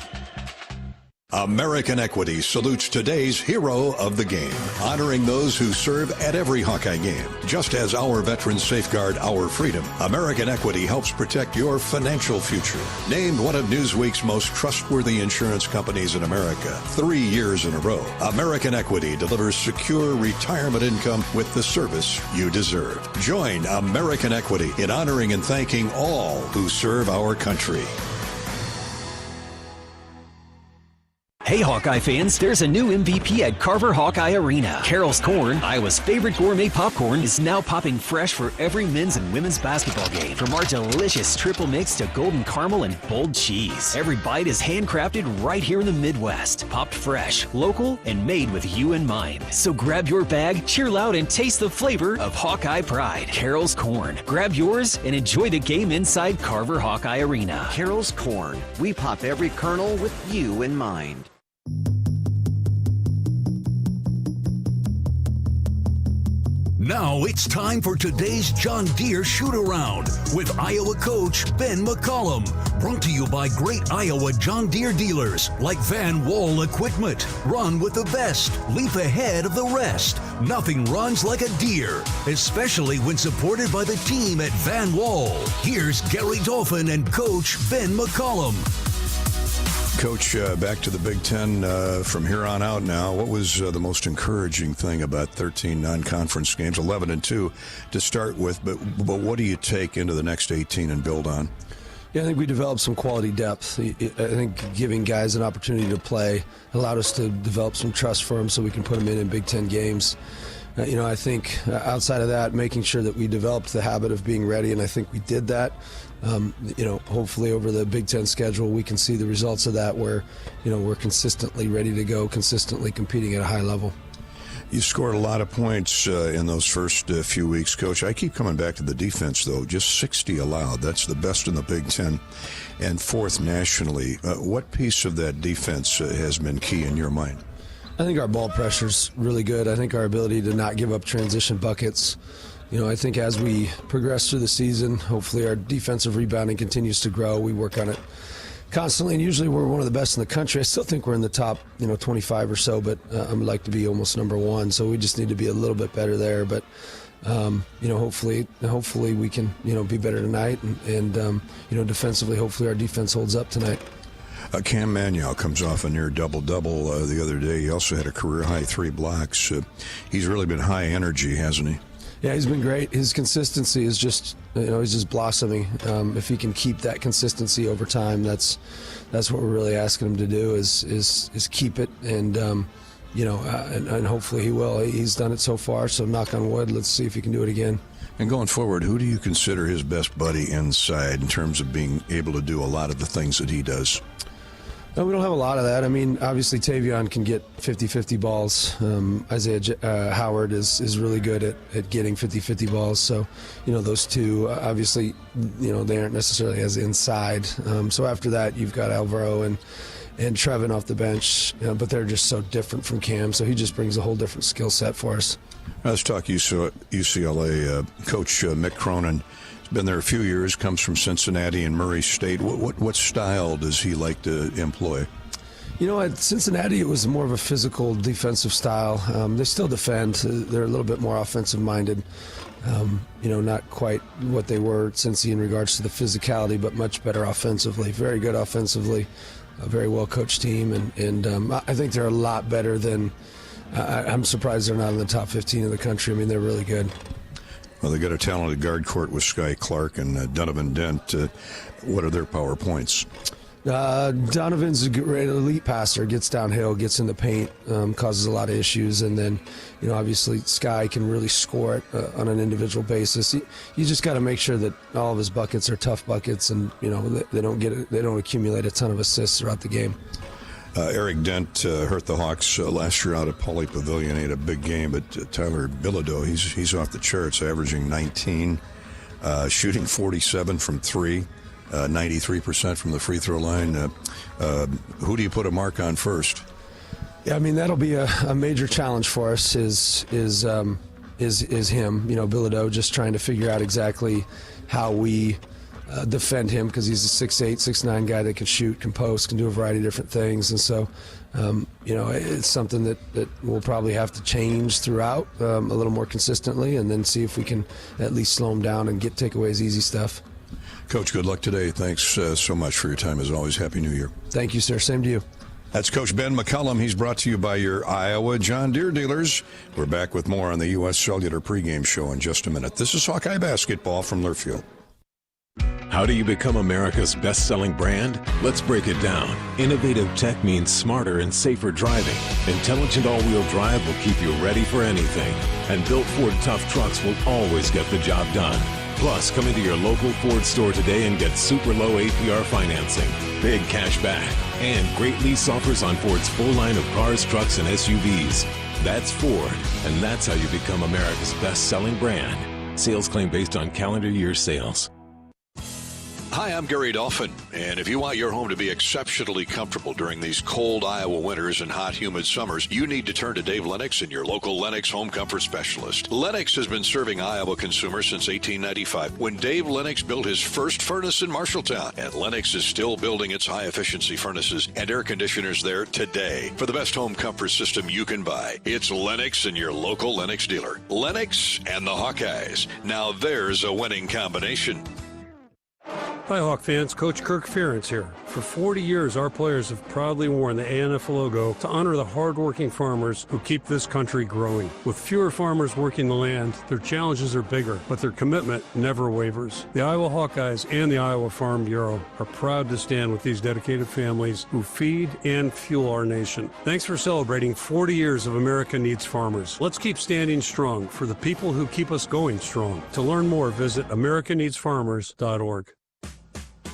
American Equity salutes today's hero of the game, honoring those who serve at every Hawkeye game. Just as our veterans safeguard our freedom, American Equity helps protect your financial future. Named one of Newsweek's most trustworthy insurance companies in America 3 years in a row, American Equity delivers secure retirement income with the service you deserve. Join American Equity in honoring and thanking all who serve our country. Hey Hawkeye fans, there's a new MVP at Carver Hawkeye Arena. Carol's Corn, Iowa's favorite gourmet popcorn, is now popping fresh for every men's and women's basketball game. From our delicious triple mix to golden caramel and bold cheese, every bite is handcrafted right here in the Midwest. Popped fresh, local, and made with you in mind. So grab your bag, cheer loud, and taste the flavor of Hawkeye pride. Carol's Corn. Grab yours and enjoy the game inside Carver Hawkeye Arena. Carol's Corn. We pop every kernel with you in mind. Now it's time for today's John Deere shoot-around with Iowa coach Ben McCollum. Brought to you by great Iowa John Deere dealers like Van Wall Equipment. Run with the best. Leap ahead of the rest. Nothing runs like a Deere, especially when supported by the team at Van Wall. Here's Gary Dolphin and coach Ben McCollum. Coach, back to the Big Ten from here on out now. What was the most encouraging thing about 13 non-conference games, 11-2 to start with, but what do you take into the next 18 and build on? Yeah, I think we developed some quality depth. I think giving guys an opportunity to play allowed us to develop some trust for them so we can put them in Big Ten games. I think outside of that, making sure that we developed the habit of being ready, and I think we did that. Hopefully over the Big Ten schedule, we can see the results of that where, we're consistently ready to go, consistently competing at a high level. You scored a lot of points in those first few weeks, Coach. I keep coming back to the defense, though. Just 60 allowed. That's the best in the Big Ten and fourth nationally. What piece of that defense has been key in your mind? I think our ball pressure's really good. I think our ability to not give up transition buckets. I think as we progress through the season, hopefully our defensive rebounding continues to grow. We work on it constantly, and usually we're one of the best in the country. I still think we're in the top, 25 or so, but I'd like to be almost number one. So we just need to be a little bit better there. But hopefully we can, be better tonight, and defensively, hopefully our defense holds up tonight. Cam Manuel comes off a near double-double the other day. He also had a career-high 3 blocks. He's really been high energy, hasn't he? Yeah, he's been great. His consistency is just, he's just blossoming. If he can keep that consistency over time, that's what we're really asking him to do is keep it, and and hopefully he will. He's done it so far, so knock on wood. Let's see if he can do it again. And going forward, who do you consider his best buddy inside in terms of being able to do a lot of the things that he does? No, we don't have a lot of that. I mean, obviously Tavion can get 50-50 balls. Isaiah Howard is really good at getting 50-50 balls. So, those two, obviously, they aren't necessarily as inside. So after that, you've got Alvaro and Trevin off the bench, but they're just so different from Cam. So he just brings a whole different skill set for us. Let's talk UCLA. Coach Mick Cronin has been there a few years, comes from Cincinnati and Murray State. What style does he like to employ? At Cincinnati, it was more of a physical defensive style. They still defend. They're a little bit more offensive-minded. Not quite what they were at Cincy in regards to the physicality, but much better offensively. Very good offensively. A very well-coached team, and I think they're a lot better than I'm surprised they're not in the top 15 of the country. I mean, they're really good. Well, they got a talented guard court with Sky Clark and Donovan Dent. What are their power points? Donovan's a great elite passer, gets downhill, gets in the paint, causes a lot of issues, and then obviously Sky can really score it on an individual basis. You just got to make sure that all of his buckets are tough buckets, and they don't accumulate a ton of assists throughout the game. Eric Dent hurt the Hawks last year out at Pauley Pavilion. He had a big game, but Tyler Bilodeau, he's off the charts, averaging 19, shooting 47 from 3, 93% from the free throw line. Who do you put a mark on first? Yeah, I mean, that'll be a major challenge for us is him. Bilodeau, just trying to figure out exactly how we defend him, because he's a 6'8", 6'9" guy that can shoot, can post, can do a variety of different things. And so, it's something that we'll probably have to change throughout a little more consistently, and then see if we can at least slow him down and take away his easy stuff. Coach, good luck today. Thanks so much for your time, as always. Happy New Year. Thank you, sir. Same to you. That's Coach Ben McCollum. He's brought to you by your Iowa John Deere dealers. We're back with more on the U.S. Cellular pregame show in just a minute. This is Hawkeye basketball from Learfield. How do you become America's best-selling brand? Let's break it down. Innovative tech means smarter and safer driving. Intelligent all-wheel drive will keep you ready for anything. And built Ford tough trucks will always get the job done. Plus, come into your local Ford store today and get super low APR financing, big cash back, and great lease offers on Ford's full line of cars, trucks, and SUVs. That's Ford, and that's how you become America's best-selling brand. Sales claim based on calendar year sales. Hi, I'm Gary Dolphin, and if you want your home to be exceptionally comfortable during these cold Iowa winters and hot, humid summers, you need to turn to Dave Lennox and your local Lennox home comfort specialist. Lennox has been serving Iowa consumers since 1895, when Dave Lennox built his first furnace in Marshalltown, and Lennox is still building its high-efficiency furnaces and air conditioners there today. For the best home comfort system you can buy, it's Lennox and your local Lennox dealer. Lennox and the Hawkeyes. Now there's a winning combination. Hi, Hawk fans. Coach Kirk Ferentz here. For 40 years, our players have proudly worn the ANF logo to honor the hardworking farmers who keep this country growing. With fewer farmers working the land, their challenges are bigger, but their commitment never wavers. The Iowa Hawkeyes and the Iowa Farm Bureau are proud to stand with these dedicated families who feed and fuel our nation. Thanks for celebrating 40 years of America Needs Farmers. Let's keep standing strong for the people who keep us going strong. To learn more, visit americaneedsfarmers.org.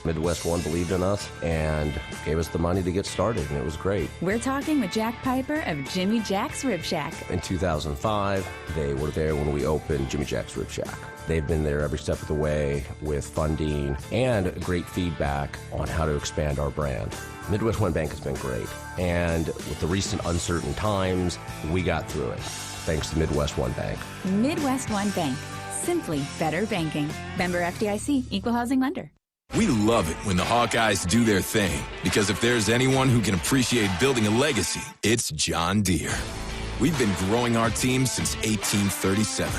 Midwest One believed in us and gave us the money to get started, and it was great. We're talking with Jack Piper of Jimmy Jack's Rib Shack. In 2005, they were there when we opened Jimmy Jack's Rib Shack. They've been there every step of the way with funding and great feedback on how to expand our brand. Midwest One Bank has been great, and with the recent uncertain times, we got through it, thanks to Midwest One Bank. Midwest One Bank. Simply better banking. Member FDIC, Equal Housing Lender. We love it when the Hawkeyes do their thing, because if there's anyone who can appreciate building a legacy, it's John Deere. We've been growing our team since 1837,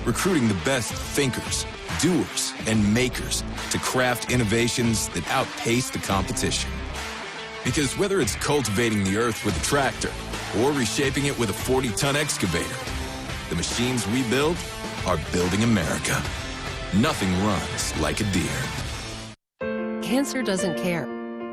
recruiting the best thinkers, doers, and makers to craft innovations that outpace the competition. Because whether it's cultivating the earth with a tractor or reshaping it with a 40-ton excavator, the machines we build are building America. Nothing runs like a deer. Cancer doesn't care.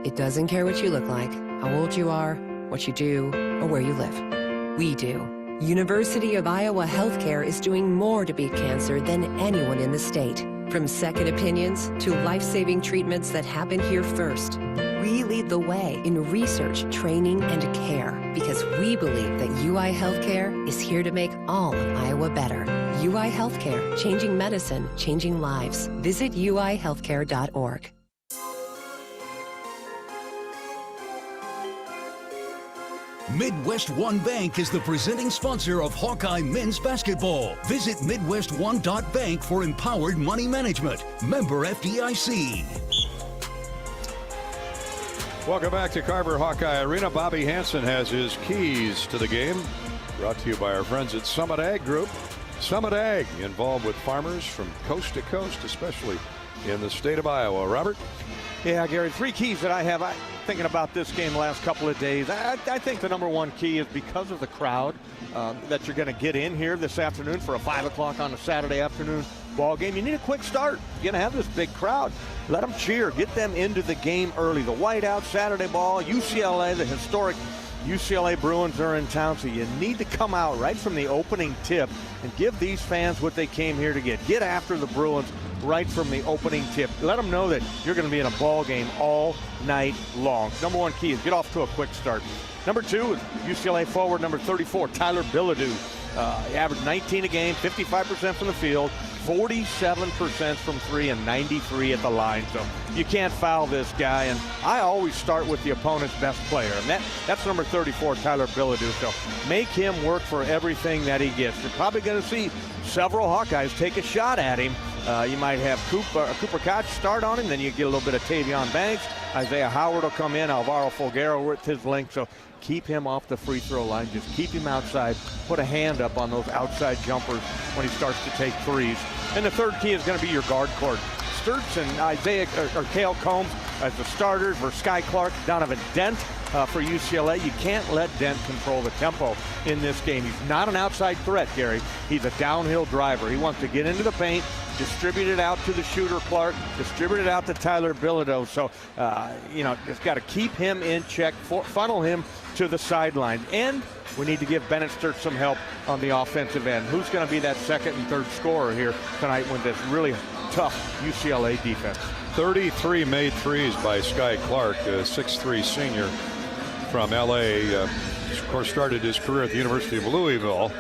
It doesn't care what you look like, how old you are, what you do, or where you live. We do. University of Iowa Healthcare is doing more to beat cancer than anyone in the state. From second opinions to life-saving treatments that happen here first. We lead the way in research, training, and care because we believe that UI Healthcare is here to make all of Iowa better. UI Healthcare, changing medicine, changing lives. Visit uihealthcare.org. Midwest One Bank is the presenting sponsor of Hawkeye men's basketball. Visit MidwestOne.bank for empowered money management. Member FDIC. Welcome back to Carver Hawkeye Arena. Bobby Hansen has his keys to the game. Brought to you by our friends at Summit Ag Group. Summit Ag, involved with farmers from coast to coast, especially in the state of Iowa. Robert? Yeah, Gary, 3 keys that I have. Thinking about this game the last couple of days, I think the number one key is because of the crowd that you're going to get in here this afternoon for a 5 o'clock on a Saturday afternoon ball game. You need a quick start. You're going to have this big crowd. Let them cheer. Get them into the game early. The whiteout, Saturday ball, UCLA, the historic UCLA Bruins are in town, so you need to come out right from the opening tip and give these fans what they came here to get. Get after the Bruins right from the opening tip. Let them know that you're going to be in a ball game all night long. Number one key is get off to a quick start. Number 2 is UCLA forward number 34, Tyler Bilodeau. He averaged 19 a game, 55% from the field, 47% from 3, and 93 at the line. So you can't foul this guy. And I always start with the opponent's best player. And that's number 34, Tyler Bilodeau. So make him work for everything that he gets. You're probably going to see several Hawkeyes take a shot at him. You might have Cooper Koch start on him. Then you get a little bit of Tavion Banks. Isaiah Howard will come in. Alvaro Folguero with his length. So keep him off the free throw line. Just keep him outside. Put a hand up on those outside jumpers when he starts to take threes. And the third key is going to be your guard court. Stirts and Cale Combs as the starters for Sky Clark, Donovan Dent for UCLA. You can't let Dent control the tempo in this game. He's not an outside threat, Gary. He's a downhill driver. He wants to get into the paint, distribute it out to the shooter Clark, distribute it out to Tyler Bilodeau. So, just got to keep him in check, funnel him to the sideline. And we need to give Bennett Stirts some help on the offensive end. Who's going to be that second and third scorer here tonight with this really tough UCLA defense? 33 made threes by Sky Clark, a 6'3 senior from L.A. Of course, started his career at the University of Louisville.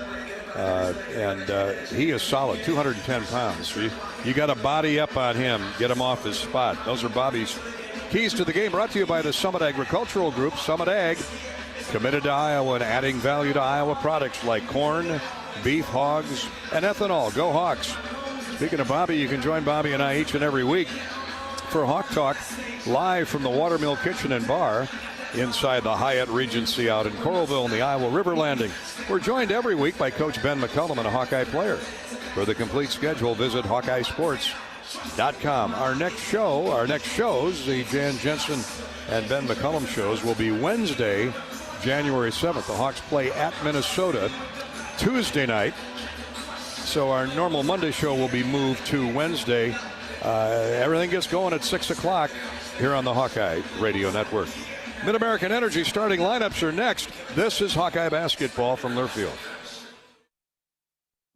And he is solid, 210 pounds. You got to body up on him, get him off his spot. Those are Bobby's keys to the game, brought to you by the Summit Agricultural Group. Summit Ag, committed to Iowa and adding value to Iowa products like corn, beef, hogs, and ethanol. Go Hawks. Speaking of Bobby, you can join Bobby and I each and every week for Hawk Talk, live from the Watermill Kitchen and Bar inside the Hyatt Regency out in Coralville in the Iowa River Landing. We're joined every week by Coach Ben McCollum and a Hawkeye player. For the complete schedule, visit HawkeyeSports.com. Our next shows, the Jan Jensen and Ben McCollum shows, will be Wednesday, January 7th. The Hawks play at Minnesota Tuesday night. So our normal Monday show will be moved to Wednesday. Everything gets going at 6 o'clock here on the Hawkeye Radio Network. Mid-American Energy starting lineups are next. This is Hawkeye basketball from Learfield.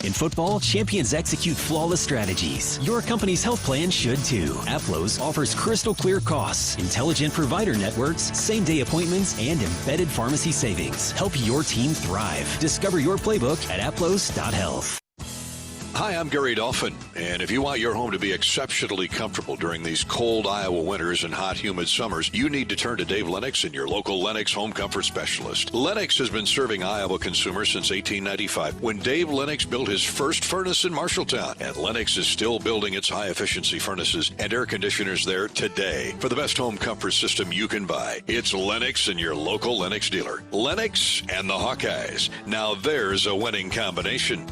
In football, champions execute flawless strategies. Your company's health plan should too. Aplos offers crystal clear costs, intelligent provider networks, same-day appointments, and embedded pharmacy savings. Help your team thrive. Discover your playbook at aplos.health. Hi, I'm Gary Dolphin, and if you want your home to be exceptionally comfortable during these cold Iowa winters and hot, humid summers, you need to turn to Dave Lennox and your local Lennox home comfort specialist. Lennox has been serving Iowa consumers since 1895, when Dave Lennox built his first furnace in Marshalltown, and Lennox is still building its high-efficiency furnaces and air conditioners there today. For the best home comfort system you can buy, it's Lennox and your local Lennox dealer. Lennox and the Hawkeyes. Now there's a winning combination.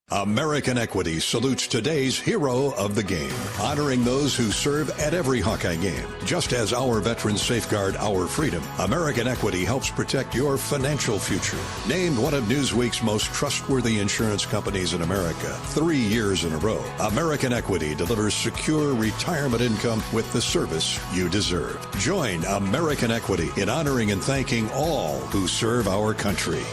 American Equity salutes today's hero of the game, honoring those who serve at every Hawkeye game. Just as our veterans safeguard our freedom, American Equity helps protect your financial future. Named one of Newsweek's most trustworthy insurance companies in America 3 years in a row, American Equity delivers secure retirement income with the service you deserve. Join American Equity in honoring and thanking all who serve our country.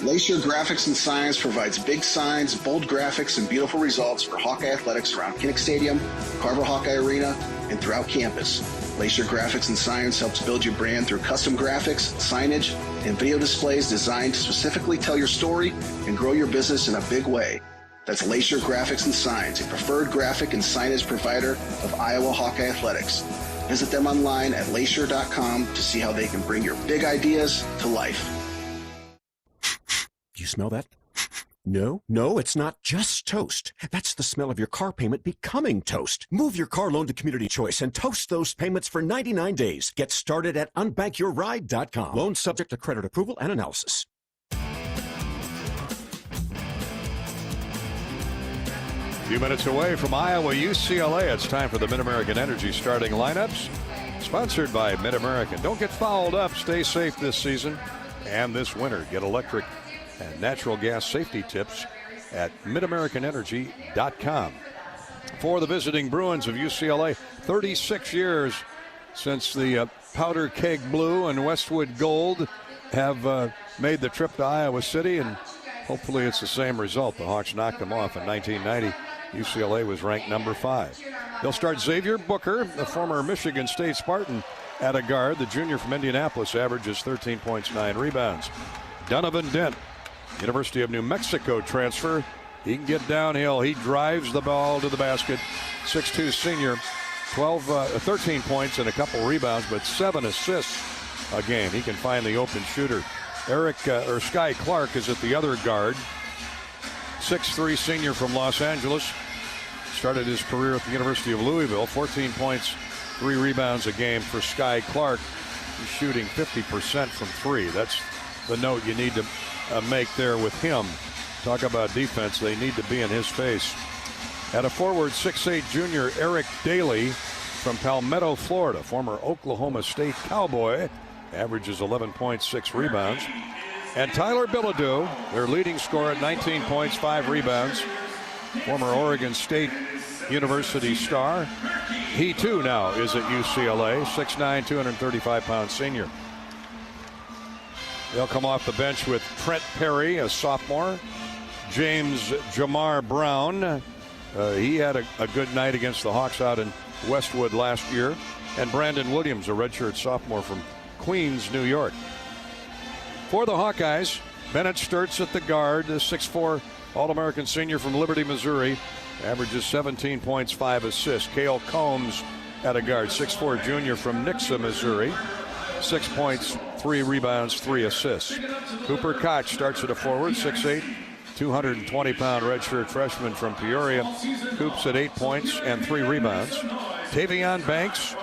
Glacier Graphics and Signs provides big signs, bold graphics, and beautiful results for Hawkeye athletics around Kinnick Stadium, Carver Hawkeye Arena, and throughout campus. Glacier Graphics and Signs helps build your brand through custom graphics, signage, and video displays designed to specifically tell your story and grow your business in a big way. That's Glacier Graphics and Signs, a preferred graphic and signage provider of Iowa Hawkeye athletics. Visit them online at glacier.com to see how they can bring your big ideas to life. Do you smell that? No, it's not just toast. That's the smell of your car payment becoming toast. Move your car loan to Community Choice and toast those payments for 99 days. Get started at unbankyourride.com. Loan subject to credit approval and analysis. A few minutes away from Iowa, UCLA. It's time for the Mid-American Energy starting lineups. Sponsored by Mid-American. Don't get fouled up. Stay safe this season and this winter. Get electric and natural gas safety tips at midamericanenergy.com. For the visiting Bruins of UCLA, 36 years since the powder keg blue and Westwood gold have made the trip to Iowa City, and hopefully it's the same result. The Hawks knocked them off in 1990. UCLA was ranked number 5. They'll start Xavier Booker, the former Michigan State Spartan, at a guard. The junior from Indianapolis averages 13 points, 9 rebounds. Donovan Dent, University of New Mexico transfer. He can get downhill. He drives the ball to the basket. 6'2" senior, 13 points and a couple rebounds, but 7 assists a game. He can find the open shooter. Sky Clark is at the other guard. 6'3" senior from Los Angeles. Started his career at the University of Louisville. 14 points, 3 rebounds a game for Sky Clark. He's shooting 50% from 3. That's the note you need to make there with him. Talk about defense. They need to be in his face. At a forward, 6'8" junior Eric Daly from Palmetto, Florida, former Oklahoma State Cowboy, averages 11 points, 6 rebounds. And Tyler Bilodeau, their leading scorer at 19 points, 5 rebounds, former Oregon State University star. He too now is at UCLA, 6'9", 235-pound senior. They'll come off the bench with Trent Perry, a sophomore. James Jamar Brown. He had a good night against the Hawks out in Westwood last year. And Brandon Williams, a redshirt sophomore from Queens, New York. For the Hawkeyes, Bennett Stirts at the guard, the 6'4" All-American senior from Liberty, Missouri, averages 17 points, 5 assists. Cale Combs at a guard, 6'4" junior from Nixa, Missouri, 6 points, 3 rebounds, 3 assists. Cooper Koch starts at a forward, 6'8", 220-pound redshirt freshman from Peoria. Coops at 8 points and 3 rebounds. Tavion Banks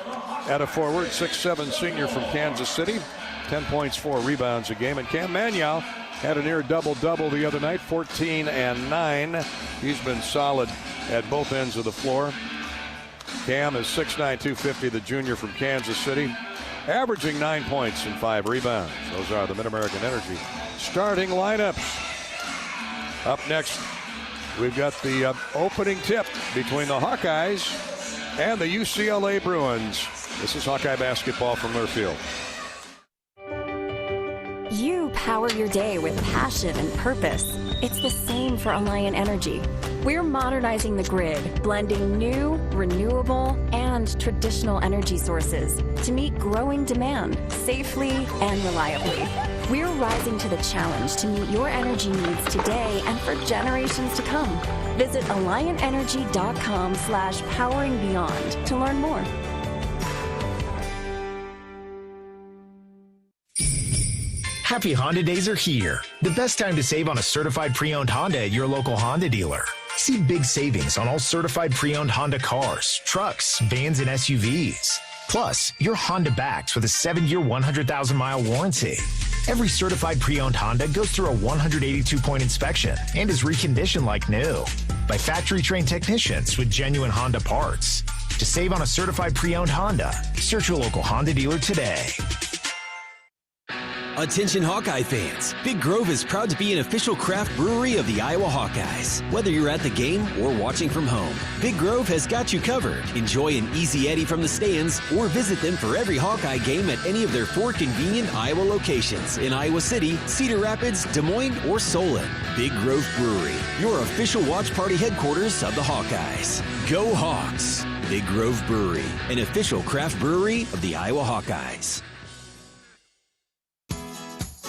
at a forward, 6'7" senior from Kansas City, 10 points, 4 rebounds a game. And Cam Manyow had a near double-double the other night, 14 and 9. He's been solid at both ends of the floor. Cam is 6'9", 250, the junior from Kansas City, averaging 9 points and 5 rebounds. Those are the Mid-American Energy starting lineups. Up next, we've got the opening tip between the Hawkeyes and the UCLA Bruins. This is Hawkeye basketball from Learfield. You power your day with passion and purpose. It's the same for Alliant Energy. We're modernizing the grid, blending new, renewable, and traditional energy sources to meet growing demand safely and reliably. We're rising to the challenge to meet your energy needs today and for generations to come. Visit AlliantEnergy.com/poweringBeyond to learn more. Happy Honda Days are here. The best time to save on a certified pre-owned Honda at your local Honda dealer. See big savings on all certified pre-owned Honda cars, trucks, vans, and SUVs. Plus, you're Honda backed with a 7-year, 100,000-mile warranty. Every certified pre-owned Honda goes through a 182-point inspection and is reconditioned like new by factory-trained technicians with genuine Honda parts. To save on a certified pre-owned Honda, search your local Honda dealer today. Attention Hawkeye fans, Big Grove is proud to be an official craft brewery of the Iowa Hawkeyes. Whether you're at the game or watching from home, Big Grove has got you covered. Enjoy an easy Eddie from the stands or visit them for every Hawkeye game at any of their 4 convenient Iowa locations in Iowa City, Cedar Rapids, Des Moines, or Solon. Big Grove Brewery, your official watch party headquarters of the Hawkeyes. Go Hawks! Big Grove Brewery, an official craft brewery of the Iowa Hawkeyes.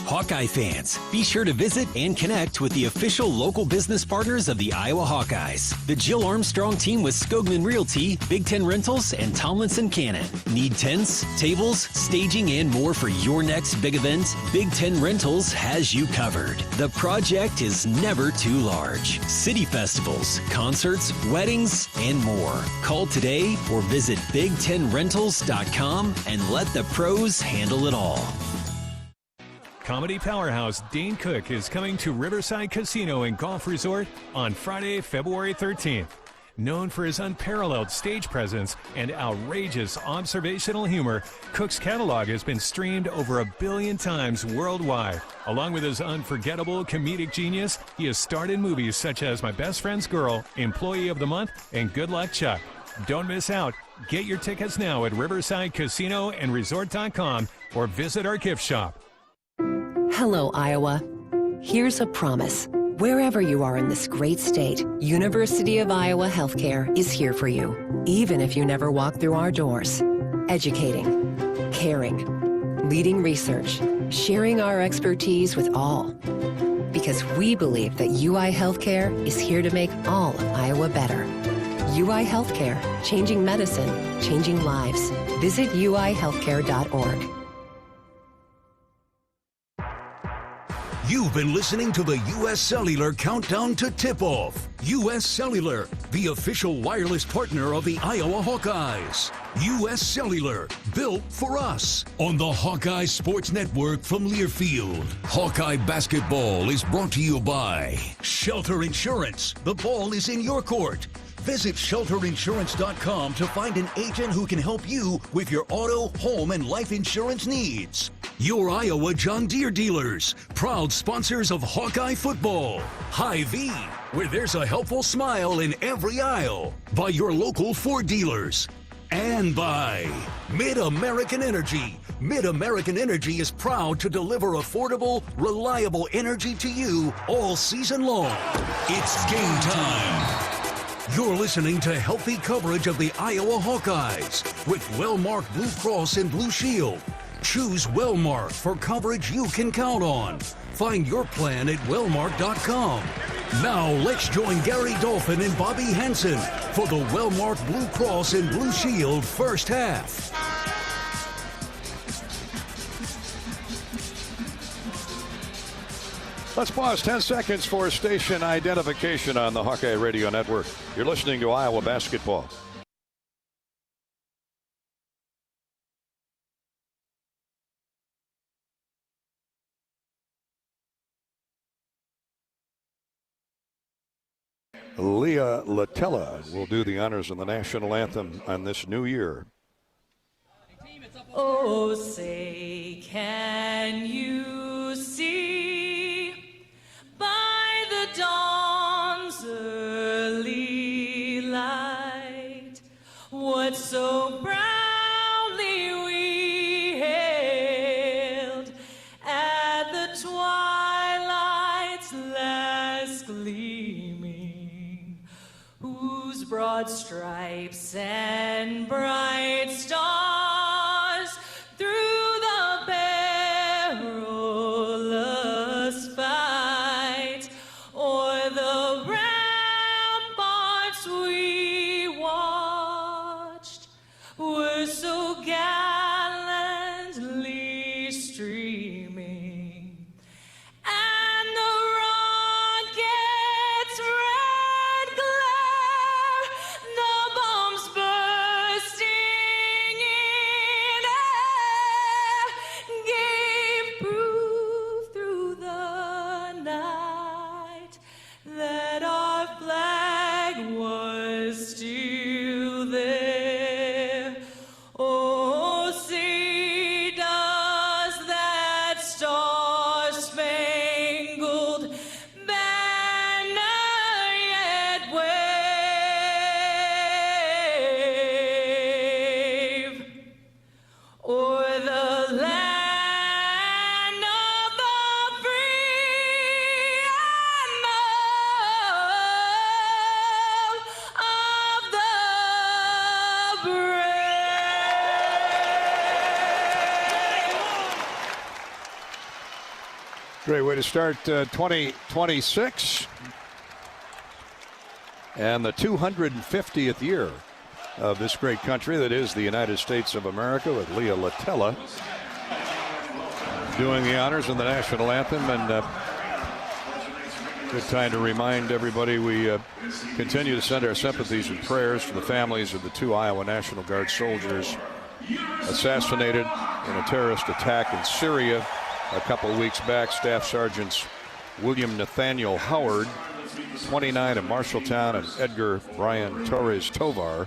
Hawkeye fans, be sure to visit and connect with the official local business partners of the Iowa Hawkeyes. The Jill Armstrong team with Skogman Realty, Big Ten Rentals, and Tomlinson Cannon. Need tents, tables, staging, and more for your next big event? Big Ten Rentals has you covered. The project is never too large. City festivals, concerts, weddings, and more. Call today or visit big10rentals.com and let the pros handle it all. Comedy powerhouse Dane Cook is coming to Riverside Casino and Golf Resort on Friday, February 13th. Known for his unparalleled stage presence and outrageous observational humor, Cook's catalog has been streamed over 1 billion times worldwide. Along with his unforgettable comedic genius, he has starred in movies such as My Best Friend's Girl, Employee of the Month, and Good Luck Chuck. Don't miss out. Get your tickets now at riversidecasinoandresort.com or visit our gift shop. Hello, Iowa. Here's a promise. Wherever you are in this great state, University of Iowa Healthcare is here for you, even if you never walk through our doors. Educating, caring, leading research, sharing our expertise with all. Because we believe that UI Healthcare is here to make all of Iowa better. UI Healthcare, changing medicine, changing lives. Visit uihealthcare.org. You've been listening to the U.S. Cellular Countdown to Tip-Off. U.S. Cellular, the official wireless partner of the Iowa Hawkeyes. U.S. Cellular, built for us. On the Hawkeye Sports Network from Learfield. Hawkeye basketball is brought to you by Shelter Insurance. The ball is in your court. Visit shelterinsurance.com to find an agent who can help you with your auto, home, and life insurance needs. Your Iowa John Deere dealers, proud sponsors of Hawkeye football. Hy-Vee, where there's a helpful smile in every aisle. By your local Ford dealers. And by Mid-American Energy. Mid-American Energy is proud to deliver affordable, reliable energy to you all season long. It's game time. You're listening to healthy coverage of the Iowa Hawkeyes with Wellmark Blue Cross and Blue Shield. Choose Wellmark for coverage you can count on. Find your plan at wellmark.com. Now let's join Gary Dolphin and Bobby Hansen for the Wellmark Blue Cross and Blue Shield first half. Let's pause 10 seconds for station identification on the Hawkeye Radio Network. You're listening to Iowa basketball. Leah Latella will do the honors of the national anthem on this new year. Oh, say, can you see by the dawn's early light what so proudly we hailed at the twilight's last gleaming, whose broad stripes and bright stars through the perilous fight o'er the ramparts we watched were so gallantly streaming, and the rocket's red glare, the bombs bursting Great way to start 2026 and the 250th year of this great country that is the United States of America, with Leah Latella doing the honors in the national anthem. And good time to remind everybody we continue to send our sympathies and prayers to the families of the 2 Iowa National Guard soldiers assassinated in a terrorist attack in Syria a couple of weeks back. Staff Sergeants William Nathaniel Howard, 29, of Marshalltown, and Edgar Brian Torres Tovar,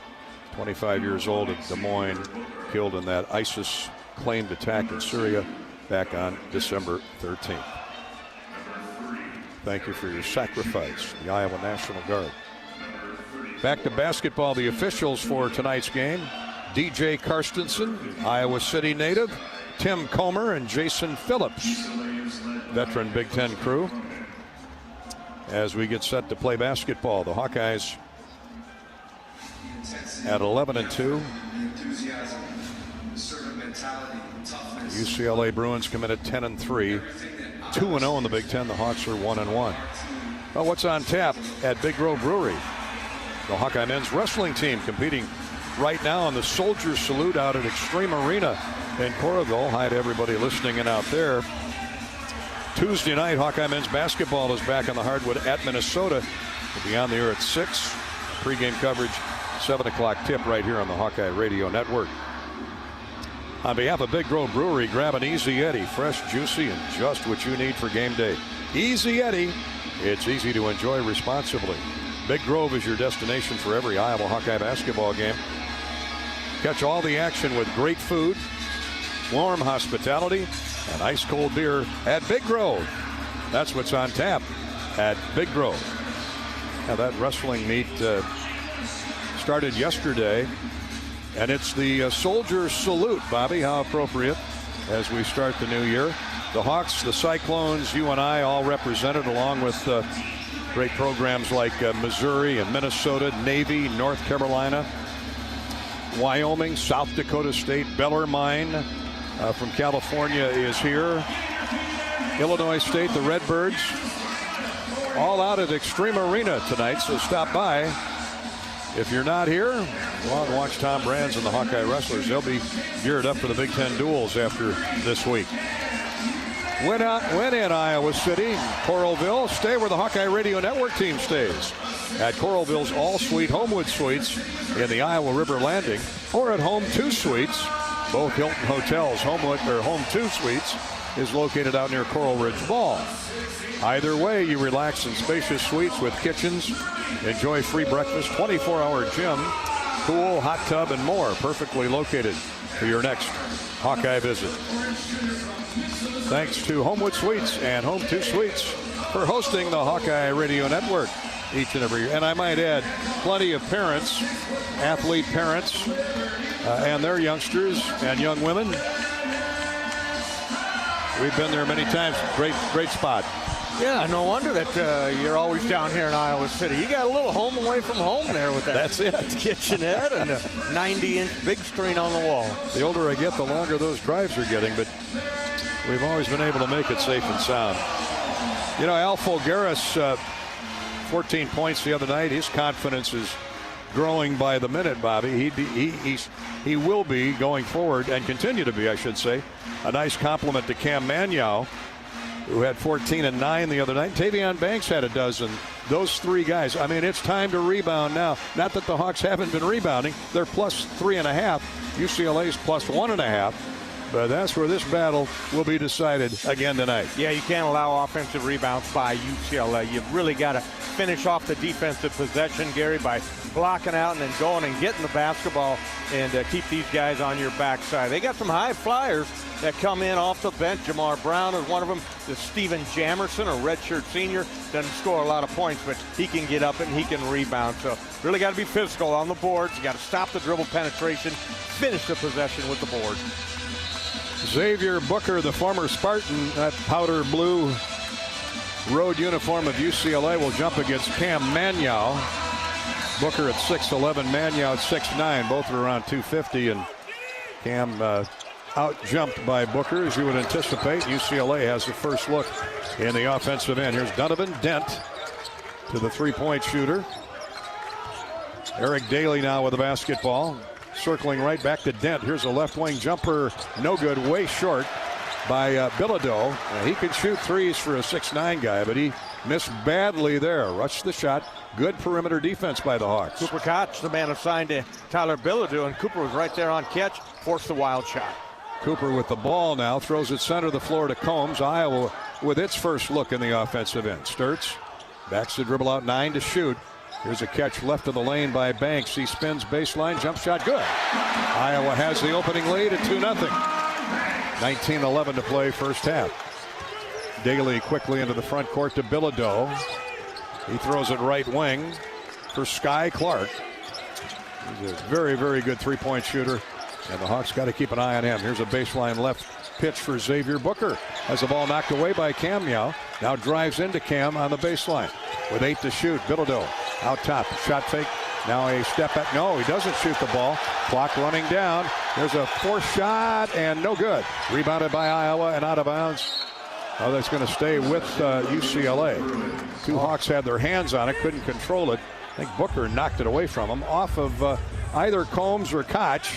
25 years old, of Des Moines, killed in that ISIS-claimed attack in Syria back on December 13th. Thank you for your sacrifice, the Iowa National Guard. Back to basketball, the officials for tonight's game: DJ Karstensen, Iowa City native; Tim Comer and Jason Phillips, veteran Big Ten crew. As we get set to play basketball, the Hawkeyes at 11-2. UCLA Bruins committed 10-3, 2-0 in the Big Ten. The Hawks are 1-1. Well, what's on tap at Big Grove Brewery? The Hawkeye men's wrestling team competing right now on the Soldiers Salute out at Extreme Arena in Coralville. Hi to everybody listening in out there. Tuesday night, Hawkeye men's basketball is back on the hardwood at Minnesota. We'll be on the air at 6. Pregame coverage, 7 o'clock tip right here on the Hawkeye Radio Network. On behalf of Big Grove Brewery, grab an Easy Eddie, fresh, juicy, and just what you need for game day. Easy Eddie, it's easy to enjoy responsibly. Big Grove is your destination for every Iowa Hawkeye basketball game. Catch all the action with great food, warm hospitality, and ice-cold beer at Big Grove. That's what's on tap at Big Grove. Now, that wrestling meet started yesterday, and it's the Soldiers Salute. Bobby, how appropriate as we start the new year. The Hawks, the Cyclones, you and I all represented, along with great programs like Missouri and Minnesota, Navy, North Carolina, Wyoming, South Dakota State, Bellarmine from California is here. Illinois State, the Redbirds, all out at Extreme Arena tonight, so stop by. If you're not here, go out and watch Tom Brands and the Hawkeye Wrestlers. They'll be geared up for the Big Ten duels after this week. Win in Iowa City, Coralville. Stay where the Hawkeye Radio Network team stays, at Coralville's All-Suite Homewood Suites in the Iowa River Landing, or at Home 2 Suites, both Hilton Hotels. Homewood, or Home 2 Suites, is located out near Coral Ridge Mall. Either way, you relax in spacious suites with kitchens, enjoy free breakfast, 24-hour gym, pool, hot tub, and more, perfectly located for your next Hawkeye visit. Thanks to Homewood Suites and Home 2 Suites for hosting the Hawkeye Radio Network each and every year. And I might add, plenty of parents, athlete parents, and their youngsters and young women. We've been there many times. Great spot. Yeah, no wonder that you're always down here in Iowa City. You got a little home away from home there with that. That's it. Kitchenette and a 90-inch big screen on the wall. The older I get, the longer those drives are getting, but we've always been able to make it safe and sound. You know, Al Folgaris, 14 points the other night. His confidence is growing by the minute, Bobby. He will be going forward, and continue to be, I should say, a nice compliment to Cam Manyow, who had 14 and 9 the other night. Tavion Banks had a dozen. Those three guys, I mean, it's time to rebound now. Not that the Hawks haven't been rebounding. They're plus 3.5. UCLA's plus 1.5. But that's where this battle will be decided again tonight. Yeah, you can't allow offensive rebounds by UCLA. You've really got to finish off the defensive possession, Gary, by blocking out and then going and getting the basketball and keep these guys on your backside. They got some high flyers that come in off the bench. Jamar Brown is one of them. The Steven Jamerson, a redshirt senior, doesn't score a lot of points, but he can get up and he can rebound. So really got to be physical on the boards. You got to stop the dribble penetration, finish the possession with the board. Xavier Booker, the former Spartan, that powder blue road uniform of UCLA, will jump against Cam Manyow. Booker at 6'11", Manyow at 6'9". Both are around 250, and Cam out-jumped by Booker, as you would anticipate. UCLA has the first look in the offensive end. Here's Donovan Dent to the three-point shooter. Eric Daly now with the basketball. Circling right back to Dent. Here's a left wing jumper. No good, way short by Bilodeau. He can shoot threes for a 6'9" guy, but he missed badly there. Rushed the shot. Good perimeter defense by the Hawks. Cooper Koch, the man assigned to Tyler Bilodeau, and Cooper was right there on catch, forced the wild shot. Cooper with the ball now, throws it center of the floor to Combs. Iowa with its first look in the offensive end. Stirts backs the dribble out, 9 to shoot. Here's a catch left of the lane by Banks. He spins baseline, jump shot, good. Iowa has the opening lead at 2-0. 19:11 to play first half. Daly quickly into the front court to Bilodeau. He throws it right wing for Sky Clark. He's a very, very good three-point shooter, and the Hawks got to keep an eye on him. Here's a baseline left pitch for Xavier Booker. Has the ball knocked away by Cam Now drives into Cam on the baseline with 8 to shoot. Bilodeau out top, shot fake. Now a step back. No, he doesn't shoot the ball. Clock running down. There's a forced shot and no good. Rebounded by Iowa and out of bounds. Oh, that's going to stay with UCLA. Two Hawks had their hands on it, couldn't control it. I think Booker knocked it away from him off of either Combs or Koch.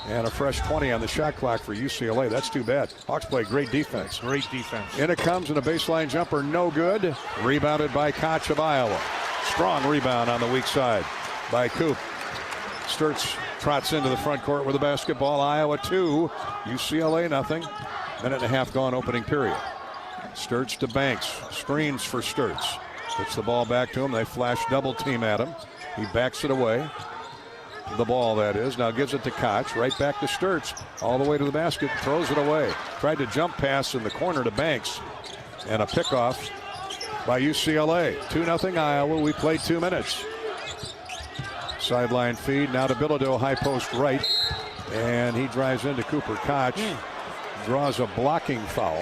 And a fresh 20 on the shot clock for UCLA. That's too bad. Hawks play great defense. Great defense. In it comes, and a baseline jumper, no good. Rebounded by Koch of Iowa. Strong rebound on the weak side by Coop. Stirts trots into the front court with the basketball. Iowa 2, UCLA nothing. Minute and a half gone opening period. Stirts to Banks. Screens for Stirts. Puts the ball back to him. They flash double team at him. He backs it away. The ball, that is. Now gives it to Koch. Right back to Stirts. All the way to the basket. Throws it away. Tried to jump pass in the corner to Banks. And a pickoff by UCLA. 2-0 Iowa. We played 2 minutes. Sideline feed. Now to Bilodeau. High post right. And he drives into Cooper Koch. Draws a blocking foul.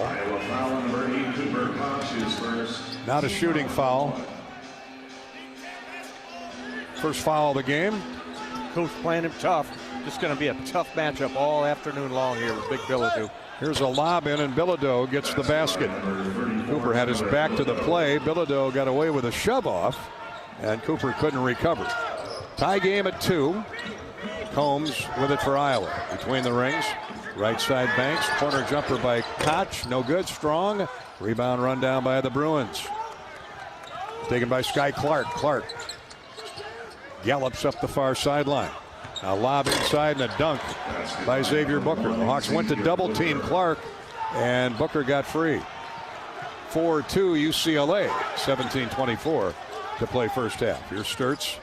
Not a shooting foul. First foul of the game. Coach playing him tough. Just going to be a tough matchup all afternoon long here with Big Bilodeau. Here's a lob in, and Bilodeau gets the basket. Cooper had his back to the play. Bilodeau got away with a shove off, and Cooper couldn't recover. Tie game at 2. Combs with it for Iowa. Between the rings. Right side Banks. Corner jumper by Koch. No good. Strong. Rebound run down by the Bruins. Taken by Sky Clark. Clark gallops up the far sideline. A lob inside and a dunk by Xavier Booker. The Hawks went to double team Clark, and Booker got free. 4-2 UCLA. 17:24 to play first half. Here's Stirts.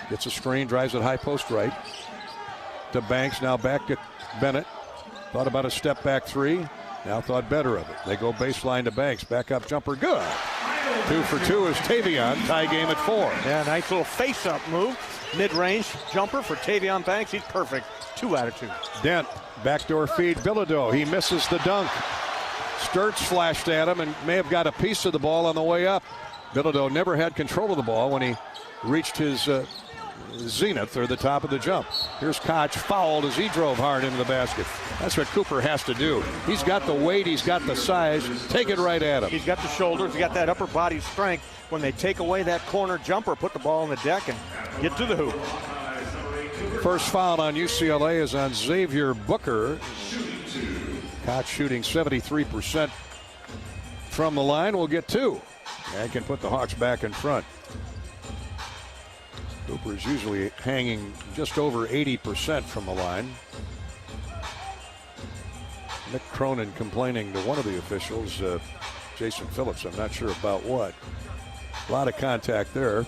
Gets a screen. Drives it high post right. To Banks. Now back to Bennett. Thought about a step back three. Now thought better of it. They go baseline to Banks. Back up jumper. Good. 2 for 2 is Tavion. Tie game at 4. Yeah, nice little face-up move. Mid-range jumper for Tavion Banks. He's perfect. 2 out of 2. Dent. Backdoor feed. Bilodeau. He misses the dunk. Stirts flashed at him and may have got a piece of the ball on the way up. Bilodeau never had control of the ball when he reached his zenith, or the top of the jump. Here's Koch fouled as he drove hard into the basket. That's what Cooper has to do. He's got the weight, he's got the size. Take it right at him. He's got the shoulders, he's got that upper body strength. When they take away that corner jumper, put the ball on the deck and get to the hoop. First foul on UCLA is on Xavier Booker. Koch shooting 73% from the line. Will get 2 and can put the Hawks back in front. Cooper's usually hanging just over 80% from the line. Nick Cronin complaining to one of the officials, Jason Phillips. I'm not sure about what. A lot of contact there.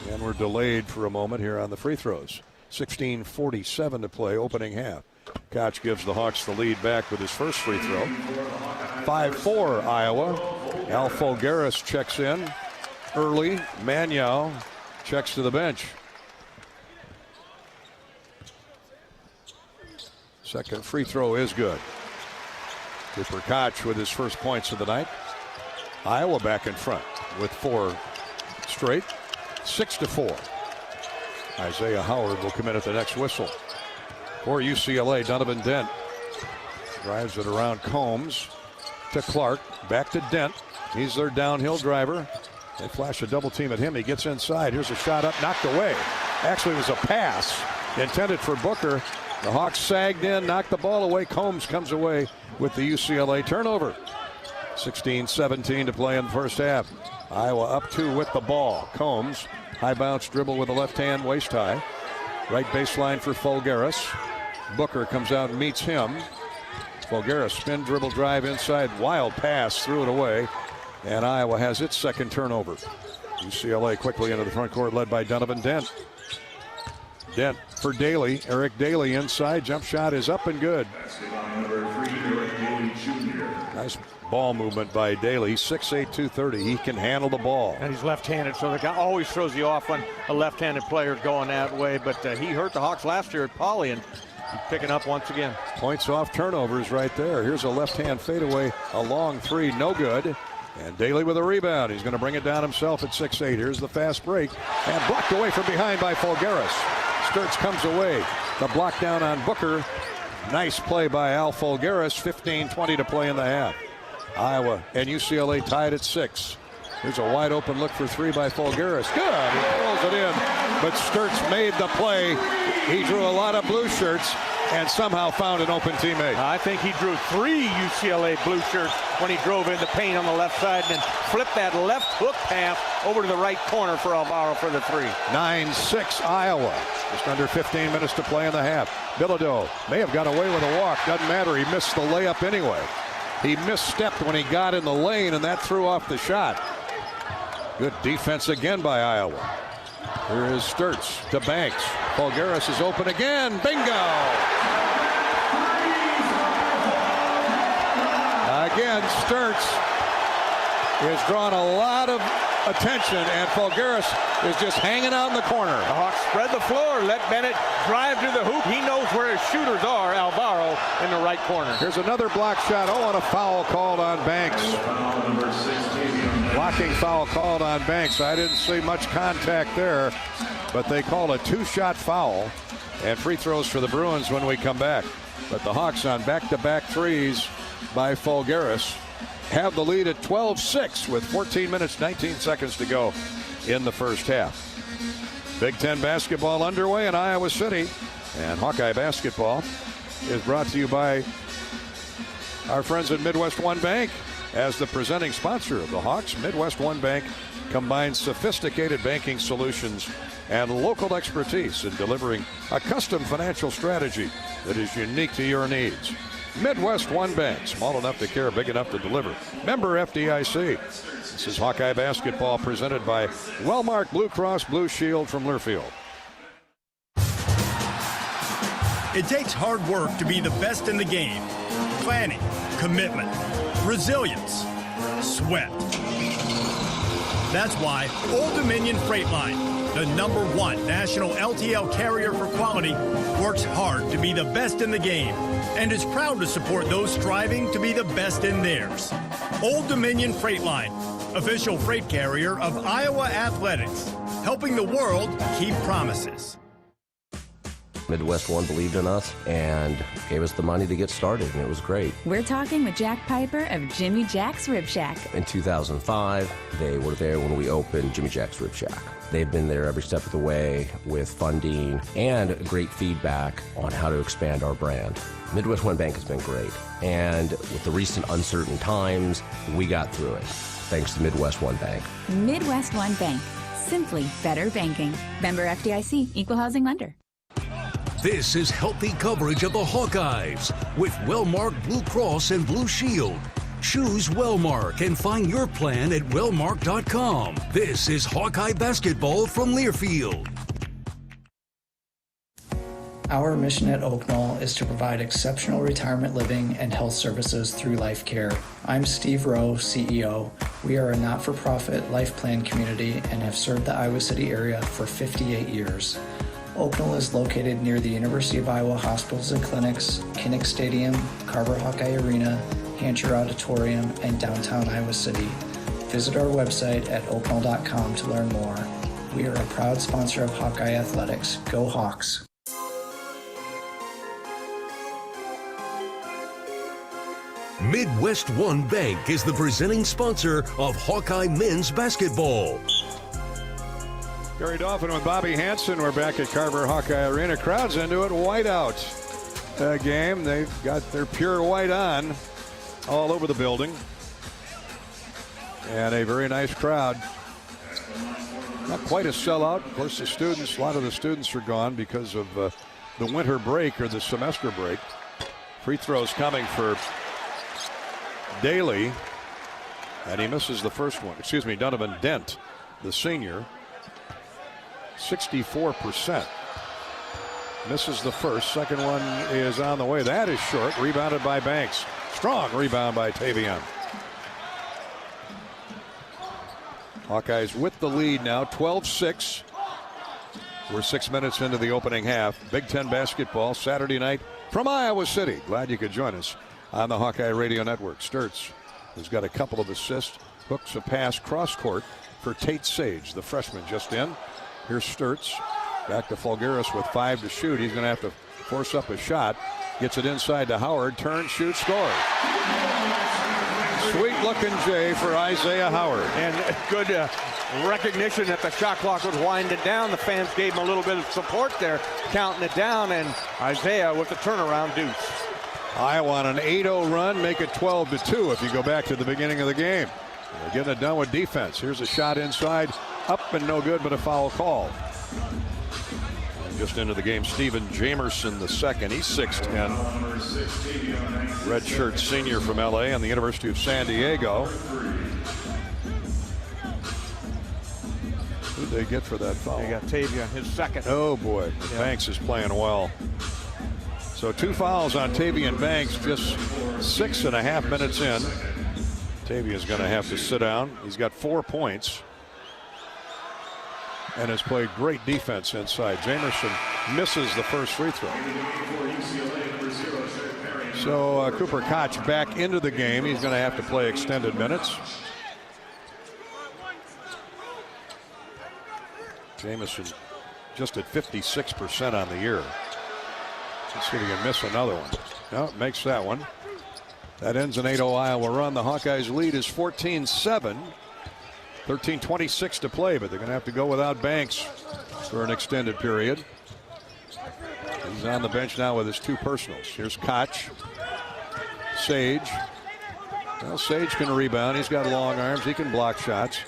And we're delayed for a moment here on the free throws. 16:47 to play, opening half. Koch gives the Hawks the lead back with his first free throw. 5-4 Iowa. Al Folgaris checks in early. Magnow checks to the bench. Second free throw is good. Cooper Koch with his first points of the night. Iowa back in front with 4 straight. 6-4. Isaiah Howard will come in at the next whistle. For UCLA, Donovan Dent Drives it around Combs to Clark. Back to Dent. He's their downhill driver. They flash a double team at him. He gets inside. Here's a shot up, knocked away. Actually, it was a pass intended for Booker. The Hawks sagged in, knocked the ball away. Combs comes away with the UCLA turnover. 16-17 to play in the first half. Iowa up 2 with the ball. Combs, high bounce dribble with a left hand waist high. Right baseline for Folgaris. Booker comes out and meets him. Folgaris spin dribble drive inside. Wild pass, threw it away. And Iowa has its second turnover. UCLA quickly into the front court led by Donovan Dent. Dent for Daly. Eric Daly inside. Jump shot is up and good. Nice ball movement by Daly. 6'8", 230. He can handle the ball. And he's left-handed, so the guy always throws you off when a left-handed player is going that way. But he hurt the Hawks last year at Poly, and he's picking up once again. Points off turnovers right there. Here's a left-hand fadeaway. A long three, no good. And Daly with a rebound. He's going to bring it down himself at 6'8". Here's the fast break. And blocked away from behind by Folgaris. Stirts comes away. The block down on Booker. Nice play by Al Folgaris. 15-20 to play in the half. Iowa and UCLA tied at 6. Here's a wide open look for three by Folgaris. Good. He pulls it in. But Stirts made the play. He drew a lot of blue shirts and somehow found an open teammate. I think he drew 3 UCLA blue shirts when he drove into paint on the left side and then flipped that left hook pass over to the right corner for Alvaro for the 3. 9-6 Iowa. Just under 15 minutes to play in the half. Bilodeau may have got away with a walk. Doesn't matter. He missed the layup anyway. He misstepped when he got in the lane, and that threw off the shot. Good defense again by Iowa. Here is Stirts to Banks. Folgaris is open again. Bingo! Again, Stirts has drawn a lot of attention, and Folgaris is just hanging out in the corner. The Hawks spread the floor, let Bennett drive to the hoop. He knows where his shooters are. Alvaro in the right corner. Here's another block shot. Oh, and a foul called on Banks. Blocking foul called on Banks. I didn't see much contact there, but they call a 2-shot foul and free throws for the Bruins when we come back. But the Hawks on back-to-back threes by Folgaris have the lead at 12-6 with 14 minutes, 19 seconds to go in the first half. Big Ten basketball underway in Iowa City, and Hawkeye basketball is brought to you by our friends at Midwest One Bank. As the presenting sponsor of the Hawks, Midwest One Bank combines sophisticated banking solutions and local expertise in delivering a custom financial strategy that is unique to your needs. Midwest One Bank, small enough to care, big enough to deliver. Member FDIC. This is Hawkeye basketball presented by Wellmark Blue Cross Blue Shield from Learfield. It takes hard work to be the best in the game. Planning, commitment, resilience, sweat. That's why Old Dominion Freight Line, the #1 national LTL carrier for quality, works hard to be the best in the game and is proud to support those striving to be the best in theirs. Old Dominion Freight Line, official freight carrier of Iowa Athletics, helping the world keep promises. Midwest One believed in us and gave us the money to get started, and it was great. We're talking with Jack Piper of Jimmy Jack's Rib Shack. In 2005, they were there when we opened Jimmy Jack's Rib Shack. They've been there every step of the way with funding and great feedback on how to expand our brand. Midwest One Bank has been great, and with the recent uncertain times, we got through it, thanks to Midwest One Bank. Midwest One Bank, simply better banking. Member FDIC, equal housing lender. This is healthy coverage of the Hawkeyes with Wellmark Blue Cross and Blue Shield. Choose Wellmark and find your plan at wellmark.com. This is Hawkeye basketball from Learfield. Our mission at Oak Knoll is to provide exceptional retirement living and health services through life care. I'm Steve Rowe, CEO. We are a not-for-profit life plan community and have served the Iowa City area for 58 years. Oak Knoll is located near the University of Iowa hospitals and clinics, Kinnick Stadium, Carver Hawkeye Arena, Hancher Auditorium, and downtown Iowa City. Visit our website at oakknoll.com to learn more. We are a proud sponsor of Hawkeye Athletics. Go Hawks! Midwest One Bank is the presenting sponsor of Hawkeye men's basketball. Gary Dolphin with Bobby Hansen. We're back at Carver Hawkeye Arena. Crowd's into it. Whiteout game. They've got their pure white on all over the building. And a very nice crowd. Not quite a sellout. Of course, a lot of the students are gone because of the winter break or the semester break. Free throws coming for Daly. And he misses the first one. Excuse me, Donovan Dent, the senior. 64%. Misses the first. Second one is on the way. That is short. Rebounded by Banks. Strong rebound by Tavion. Hawkeyes with the lead now, 12-6. We're 6 minutes into the opening half. Big Ten basketball Saturday night from Iowa City. Glad you could join us on the Hawkeye Radio Network. Stirts has got a couple of assists. Hooks a pass cross court for Tate Sage, the freshman just in. Here's Stirts. Back to Fulgaris with 5 to shoot. He's going to have to force up a shot. Gets it inside to Howard. Turns, shoots, scores. Sweet looking J for Isaiah Howard. And good recognition that the shot clock was winding down. The fans gave him a little bit of support there, counting it down, and Isaiah with the turnaround deuce. Iowa on an 8-0 run, make it 12-2 if you go back to the beginning of the game. They're getting it done with defense. Here's a shot inside, up and no good, but a foul call. And just into the game, Stephen Jamerson the second. He's 6'10". Redshirt senior from LA and the University of San Diego. Who'd they get for that foul? They got Tavion, his second. Oh boy, Banks is playing well. So 2 fouls on Tavion Banks just 6.5 minutes in. Tavion's going to have to sit down. He's got 4 points and has played great defense inside. Jamerson misses the first free throw. So Cooper Koch back into the game. He's going to have to play extended minutes. Jamerson just at 56% on the year. Let's see if he can miss another one. No, makes that one. That ends an 8-0 Iowa run. The Hawkeyes lead is 14-7. 13:26 to play, but they're going to have to go without Banks for an extended period. He's on the bench now with his 2 personals. Here's Koch. Sage. Well, Sage can rebound. He's got long arms. He can block shots.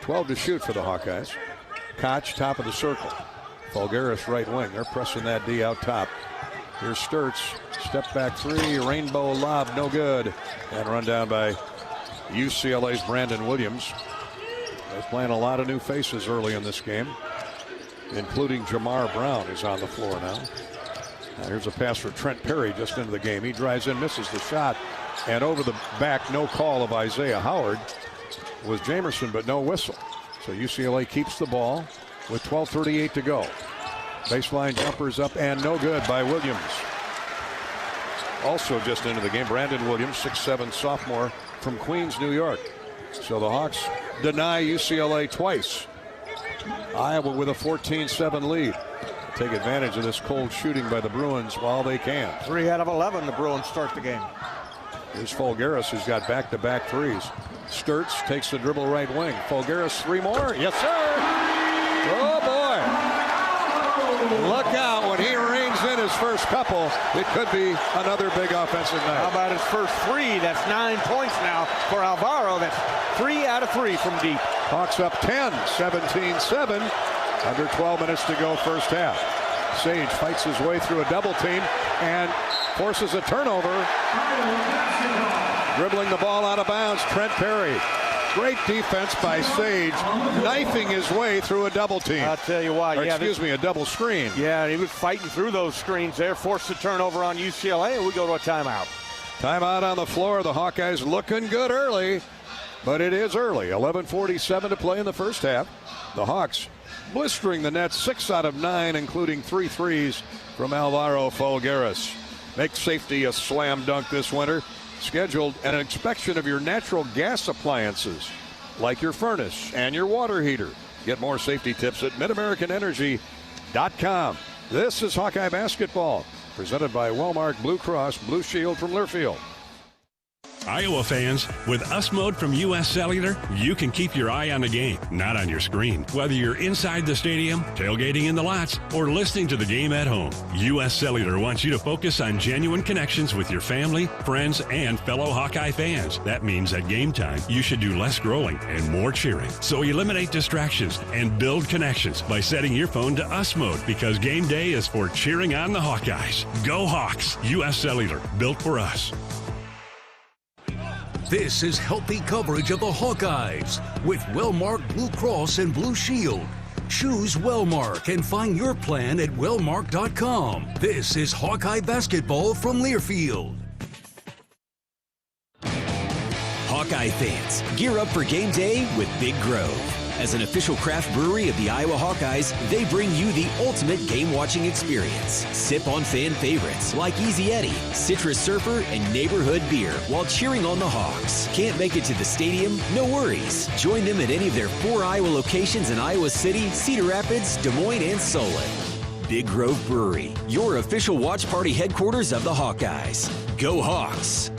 12 to shoot for the Hawkeyes. Koch, top of the circle. Fulgaris, right wing. They're pressing that D out top. Here's Stirts. Step back 3. Rainbow lob, no good. And run down by UCLA's Brandon Williams. They're playing a lot of new faces early in this game, including Jamar Brown, who's on the floor now. Here's a pass for Trent Perry just into the game. He drives in, misses the shot, and over the back, no call of Isaiah Howard was Jamerson, but no whistle. So UCLA keeps the ball with 12:38 to go. Baseline jumpers up and no good by Williams. Also just into the game, Brandon Williams, 6'7" sophomore from Queens, New York. So the Hawks deny UCLA twice. Iowa with a 14-7 lead. Take advantage of this cold shooting by the Bruins while they can. 3 out of 11 the Bruins start the game. Here's Fulgaris, who's got back-to-back threes. Stirts takes the dribble right wing. Fulgaris, 3 more. Yes, sir. Oh, boy. Look out when he reins in his first couple. It could be another big offensive night. How about his first 3? That's 9 points now for Alvaro. That's 3 out of 3 from deep. Hawks up 10, 17-7. Under 12 minutes to go first half. Sage fights his way through a double team and forces a turnover. Dribbling the ball out of bounds, Trent Perry. Great defense by Sage, knifing his way through a double team. I'll tell you what. A double screen. Yeah, he was fighting through those screens there, forced a turnover on UCLA, and we go to a timeout. Timeout on the floor. The Hawkeyes looking good early, but it is early. 11:47 to play in the first half. The Hawks blistering the net, 6 out of 9, including 3 threes from Alvaro Fulgaris. Make safety a slam dunk this winter. Scheduled an inspection of your natural gas appliances, like your furnace and your water heater. Get more safety tips at MidAmericanEnergy.com. This is Hawkeye Basketball, presented by Wellmark Blue Cross Blue Shield from Learfield. Iowa fans, with US Mode from US Cellular, you can keep your eye on the game, not on your screen. Whether you're inside the stadium, tailgating in the lots, or listening to the game at home, US Cellular wants you to focus on genuine connections with your family, friends, and fellow Hawkeye fans. That means at game time, you should do less scrolling and more cheering. So eliminate distractions and build connections by setting your phone to US Mode, because game day is for cheering on the Hawkeyes. Go Hawks! US Cellular, built for us. This is healthy coverage of the Hawkeyes with Wellmark Blue Cross and Blue Shield. Choose Wellmark and find your plan at wellmark.com. This is Hawkeye basketball from Learfield. Hawkeye fans, gear up for game day with Big Grove. As an official craft brewery of the Iowa Hawkeyes, they bring you the ultimate game-watching experience. Sip on fan favorites like Easy Eddie, Citrus Surfer, and Neighborhood Beer while cheering on the Hawks. Can't make it to the stadium? No worries. Join them at any of their 4 Iowa locations in Iowa City, Cedar Rapids, Des Moines, and Solon. Big Grove Brewery, your official watch party headquarters of the Hawkeyes. Go Hawks!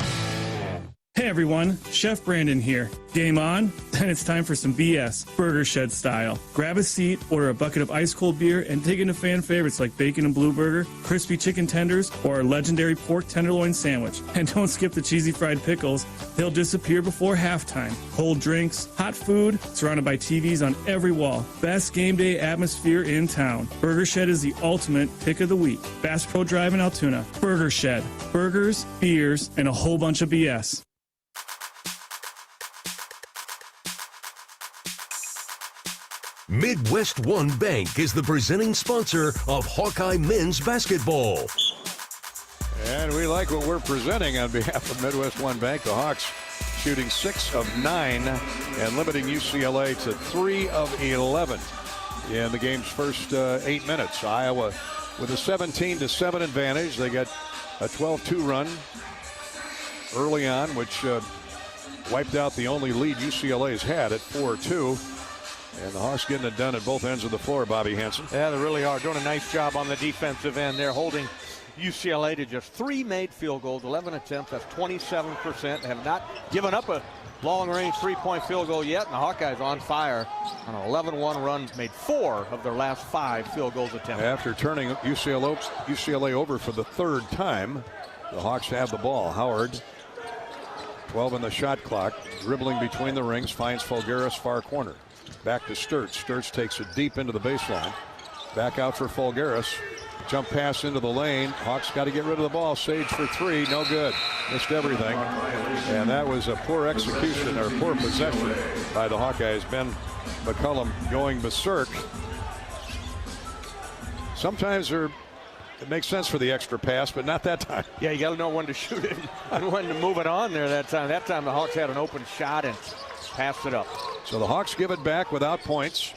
Hey everyone, Chef Brandon here. Game on? Then it's time for some BS, Burger Shed style. Grab a seat, order a bucket of ice cold beer, and dig into fan favorites like bacon and blue burger, crispy chicken tenders, or our legendary pork tenderloin sandwich. And don't skip the cheesy fried pickles. They'll disappear before halftime. Cold drinks, hot food, surrounded by TVs on every wall. Best game day atmosphere in town. Burger Shed is the ultimate pick of the week. Bass Pro Drive in Altoona. Burger Shed. Burgers, beers, and a whole bunch of BS. Midwest One Bank is the presenting sponsor of Hawkeye men's basketball. And we like what we're presenting on behalf of Midwest One Bank. The Hawks shooting 6 of 9 and limiting UCLA to 3 of 11 in the game's first 8 minutes. Iowa with a 17-7 advantage. They get a 12-2 run early on, which wiped out the only lead UCLA's had at 4-2. And the Hawks getting it done at both ends of the floor, Bobby Hansen. Yeah, they really are doing a nice job on the defensive end. They're holding UCLA to just 3 made field goals, 11 attempts. That's 27%. They have not given up a long-range three-point field goal yet. And the Hawkeyes on fire on an 11-1 run, made 4 of their last 5 field goals attempted. After turning UCLA over for the 3rd time, the Hawks have the ball. Howard, 12 in the shot clock, dribbling between the rings, finds Fulgaris far corner. Back to Stirts. Stirts takes it deep into the baseline. Back out for Fulgaris. Jump pass into the lane. Hawks got to get rid of the ball. Sage for 3. No good. Missed everything. And that was a poor execution or poor possession by the Hawkeyes. Ben McCollum going berserk. Sometimes it makes sense for the extra pass, but not that time. Yeah, you got to know when to shoot it and when to move it on there that time. That time the Hawks had an open shot and passed it up. So the Hawks give it back without points.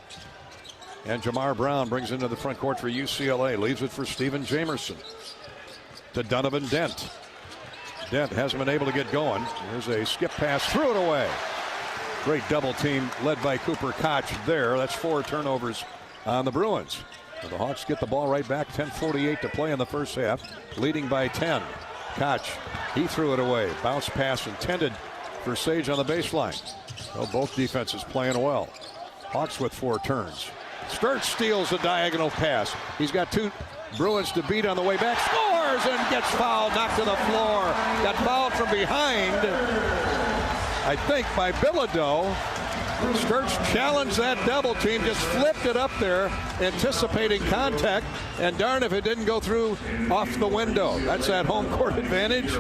And Jamar Brown brings into the front court for UCLA. Leaves it for Steven Jamerson. To Donovan Dent. Dent hasn't been able to get going. Here's a skip pass. Threw it away. Great double team led by Cooper Koch there. That's 4 turnovers on the Bruins. So the Hawks get the ball right back. 10:48 to play in the first half. Leading by 10. Koch, he threw it away. Bounce pass intended for Sage on the baseline. So both defenses playing well. Hawks with 4 turns. Stirts steals a diagonal pass. He's got 2 Bruins to beat on the way back. Scores and gets fouled, knocked to the floor. Got fouled from behind, I think, by Bilodeau. Stirts challenged that double team, just flipped it up there, anticipating contact, and darn if it didn't go through off the window. That's that home court advantage.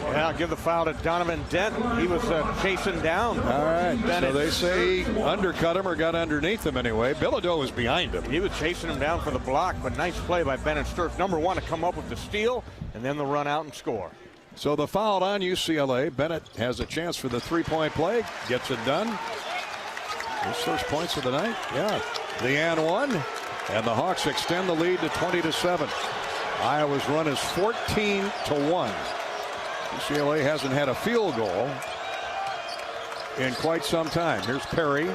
Yeah, give the foul to Donovan Dent. He was chasing down. All right, Bennett. So they say he undercut him or got underneath him anyway. Bilodeau was behind him. He was chasing him down for the block, but nice play by Bennett Stirts. Number 1 to come up with the steal, and then the run out and score. So the foul on UCLA. Bennett has a chance for the 3-point play. Gets it done. His first points of the night. Yeah. The and 1. And the Hawks extend the lead to 20-7. Iowa's run is 14-1. UCLA hasn't had a field goal in quite some time. Here's Perry.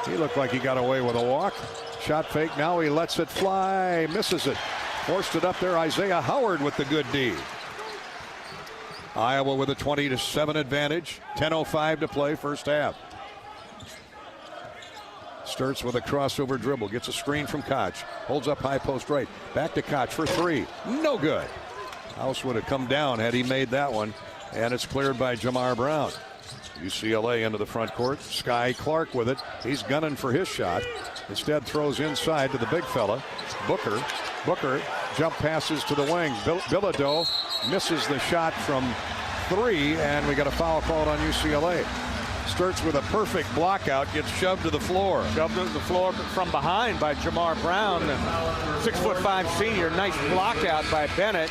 He looked like he got away with a walk. Shot fake. Now he lets it fly. Misses it. Forced it up there. Isaiah Howard with the good D. Iowa with a 20-7 advantage. 10:05 to play, first half. Stirts with a crossover dribble. Gets a screen from Koch. Holds up high post right. Back to Koch for three. No good. House would have come down had he made that one. And it's cleared by Jamar Brown. UCLA into the front court. Sky Clark with it. He's gunning for his shot. Instead throws inside to the big fella. Booker. Jump passes to the wing. Bilodeau misses the shot from three, and we got a foul called on UCLA. Stirts with a perfect block out, gets shoved to the floor. Shoved to the floor from behind by Jamar Brown, the 6'5" senior. Nice block out by Bennett.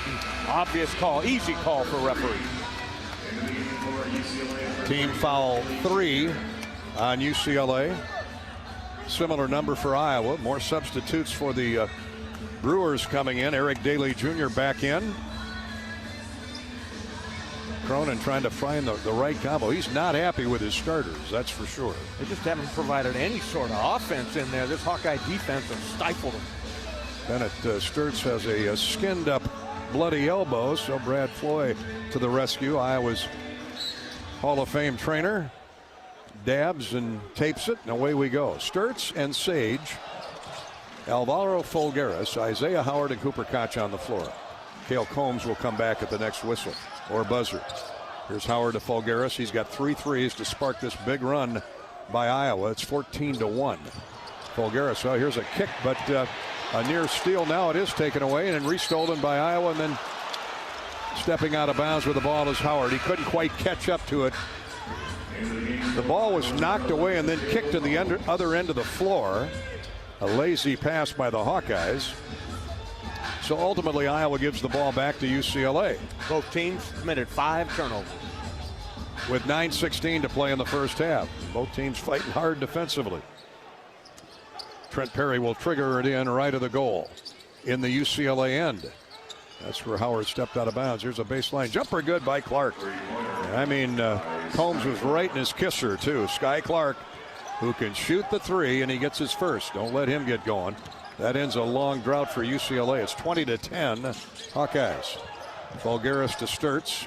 Obvious call, easy call for referee. Team foul 3 on UCLA. Similar number for Iowa. More substitutes for the Brewers coming in. Eric Daly Jr. back in. Cronin trying to find the right combo. He's not happy with his starters, that's for sure. They just haven't provided any sort of offense in there. This Hawkeye defense has stifled them. Bennett Stirts has a skinned up bloody elbow, so Brad Floyd to the rescue. Iowa's Hall of Fame trainer dabs and tapes it, and away we go. Stirts and Sage, Alvaro Folgueras, Isaiah Howard, and Cooper Koch on the floor. Cale Combs will come back at the next whistle or buzzer. Here's Howard to Folgueras. He's got 3 threes to spark this big run by Iowa. It's 14-1. Folgueras, oh, here's a kick, but a near steal now. It is taken away and then restolen by Iowa, and then stepping out of bounds with the ball is Howard. He couldn't quite catch up to it. The ball was knocked away and then kicked to the other end of the floor. A lazy pass by the Hawkeyes. So ultimately, Iowa gives the ball back to UCLA. Both teams committed 5 turnovers. With 9:16 to play in the first half. Both teams fighting hard defensively. Trent Perry will trigger it in right of the goal in the UCLA end. That's where Howard stepped out of bounds. Here's a baseline jumper, good by Clark. I mean, Combs was right in his kisser, too. Sky Clark, who can shoot the 3, and he gets his first. Don't let him get going. That ends a long drought for UCLA. It's 20-10 Hawkeyes. Folgueras to Stirts.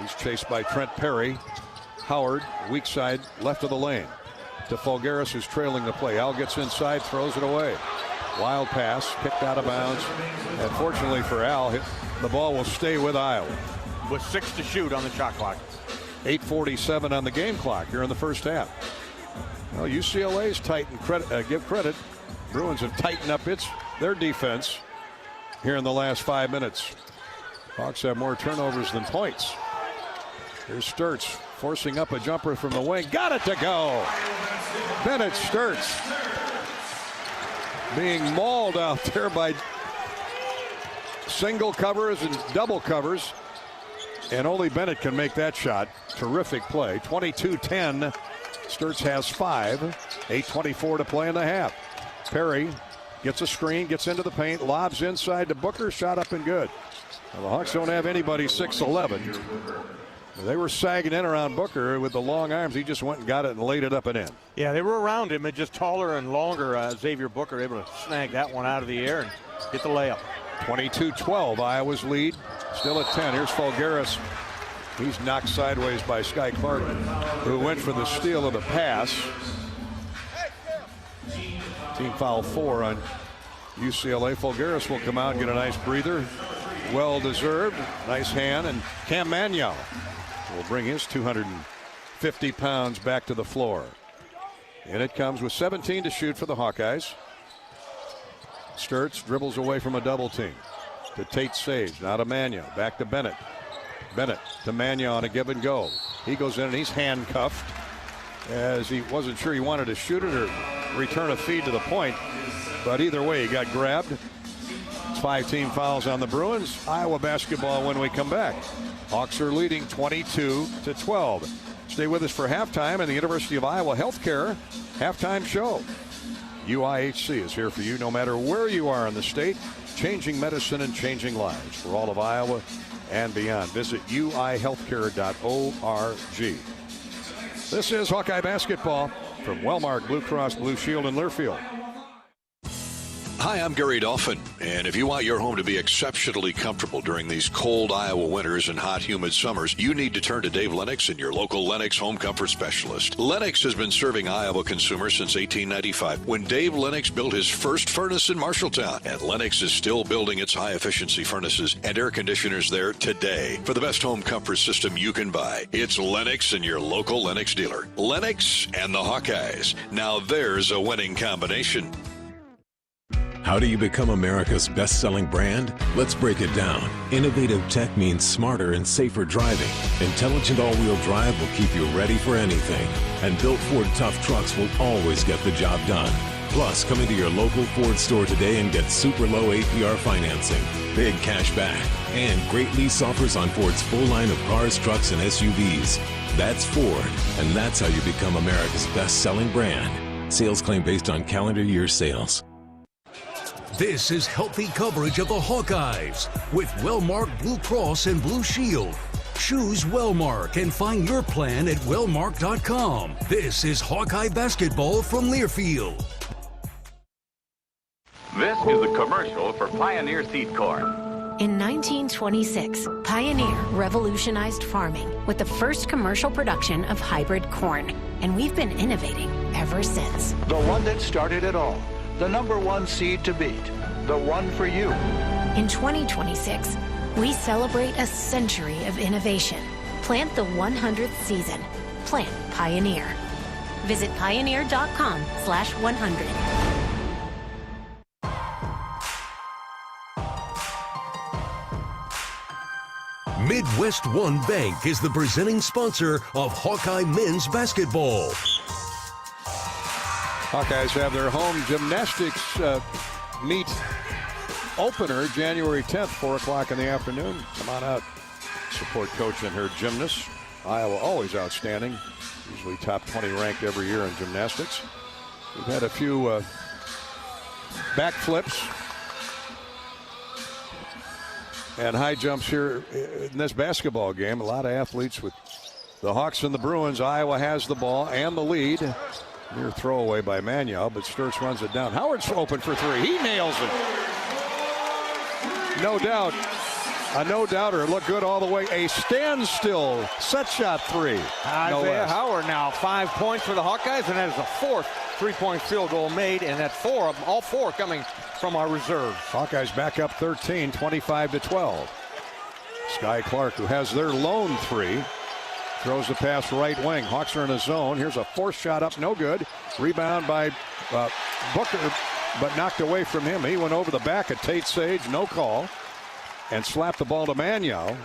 He's chased by Trent Perry. Howard, weak side, left of the lane. To Folgueras, who's trailing the play. Al gets inside, throws it away. Wild pass, kicked out of bounds. And fortunately for Al, the ball will stay with Iowa. With 6 to shoot on the shot clock. 8:47 on the game clock here in the first half. Well, UCLA's tightened credit. Give credit. Bruins have tightened up their defense here in the last 5 minutes. Hawks have more turnovers than points. Here's Stirts forcing up a jumper from the wing. Got it to go. Bennett Stirts being mauled out there by single covers and double covers. And only Bennett can make that shot. Terrific play. 22-10. Stirts has 5. 8:24 to play in the half. Perry gets a screen, gets into the paint, lobs inside to Booker, shot up and good. Well, the Hawks don't have anybody 6'11". They were sagging in around Booker with the long arms. He just went and got it and laid it up and in. Yeah, they were around him, and just taller and longer. Xavier Booker able to snag that one out of the air and get the layup. 22-12, Iowa's lead. Still at 10. Here's Folgueras. He's knocked sideways by Sky Clark, who went for the steal of the pass. Team foul 4 on UCLA. Folgueras will come out and get a nice breather. Well deserved. Nice hand. And Cam Magnow will bring his 250 pounds back to the floor. And it comes with 17 to shoot for the Hawkeyes. Stirts dribbles away from a double team to Tate Sage. Now to Magnow. Back to Bennett. Bennett to Magnow on a give and go. He goes in and he's handcuffed as he wasn't sure he wanted to shoot it or return a feed to the point. But either way, he got grabbed. It's 5 team fouls on the Bruins. Iowa basketball when we come back. Hawks are leading 22-12. Stay with us for halftime and the University of Iowa Healthcare halftime show. UIHC is here for you no matter where you are in the state. Changing medicine and changing lives for all of Iowa and beyond. Visit uihealthcare.org. This is Hawkeye basketball from Wellmark Blue Cross Blue Shield in Learfield. Hi, I'm Gary Dolphin, and if you want your home to be exceptionally comfortable during these cold Iowa winters and hot, humid summers, you need to turn to Dave Lennox and your local Lennox home comfort specialist. Lennox has been serving Iowa consumers since 1895, when Dave Lennox built his first furnace in Marshalltown, and Lennox is still building its high-efficiency furnaces and air conditioners there today. For the best home comfort system you can buy, it's Lennox and your local Lennox dealer. Lennox and the Hawkeyes. Now there's a winning combination. How do you become America's best-selling brand? Let's break it down. Innovative tech means smarter and safer driving. Intelligent all-wheel drive will keep you ready for anything. And built Ford Tough Trucks will always get the job done. Plus, come into your local Ford store today and get super low APR financing, big cash back, and great lease offers on Ford's full line of cars, trucks, and SUVs. That's Ford, and that's how you become America's best-selling brand. Sales claim based on calendar year sales. This is healthy coverage of the Hawkeyes with Wellmark Blue Cross and Blue Shield. Choose Wellmark and find your plan at wellmark.com. This is Hawkeye basketball from Learfield. This is a commercial for Pioneer Seed Corn. In 1926, Pioneer revolutionized farming with the first commercial production of hybrid corn, and we've been innovating ever since. The one that started it all. The #1 seed to beat. The one for you. In 2026, we celebrate a century of innovation. Plant the 100th season. Plant Pioneer. Visit pioneer.com/100. Midwest One Bank is the presenting sponsor of Hawkeye men's basketball. Hawkeyes have their home gymnastics meet opener January 10th, 4 o'clock in the afternoon. Come on out, support Coach and her gymnasts. Iowa always outstanding, usually top 20 ranked every year in gymnastics. We've had a few backflips and high jumps here in this basketball game. A lot of athletes with the Hawks and the Bruins. Iowa has the ball and the lead. Near throwaway by Manuel, but Stirts runs it down. Howard's open for three. He nails it. No doubt. A no-doubter. Looked good all the way. A standstill set shot three. Isaiah Howard now 5 points for the Hawkeyes, and that is the 4th three-point field goal made, and that's all four coming from our reserves. Hawkeyes back up 13, 25-12. Sky Clark, who has their lone three, throws the pass right wing. Hawks are in a zone. Here's a forced shot up, no good. Rebound by Booker, but knocked away from him. He went over the back of Tate Sage, no call, and slapped the ball to Manuel.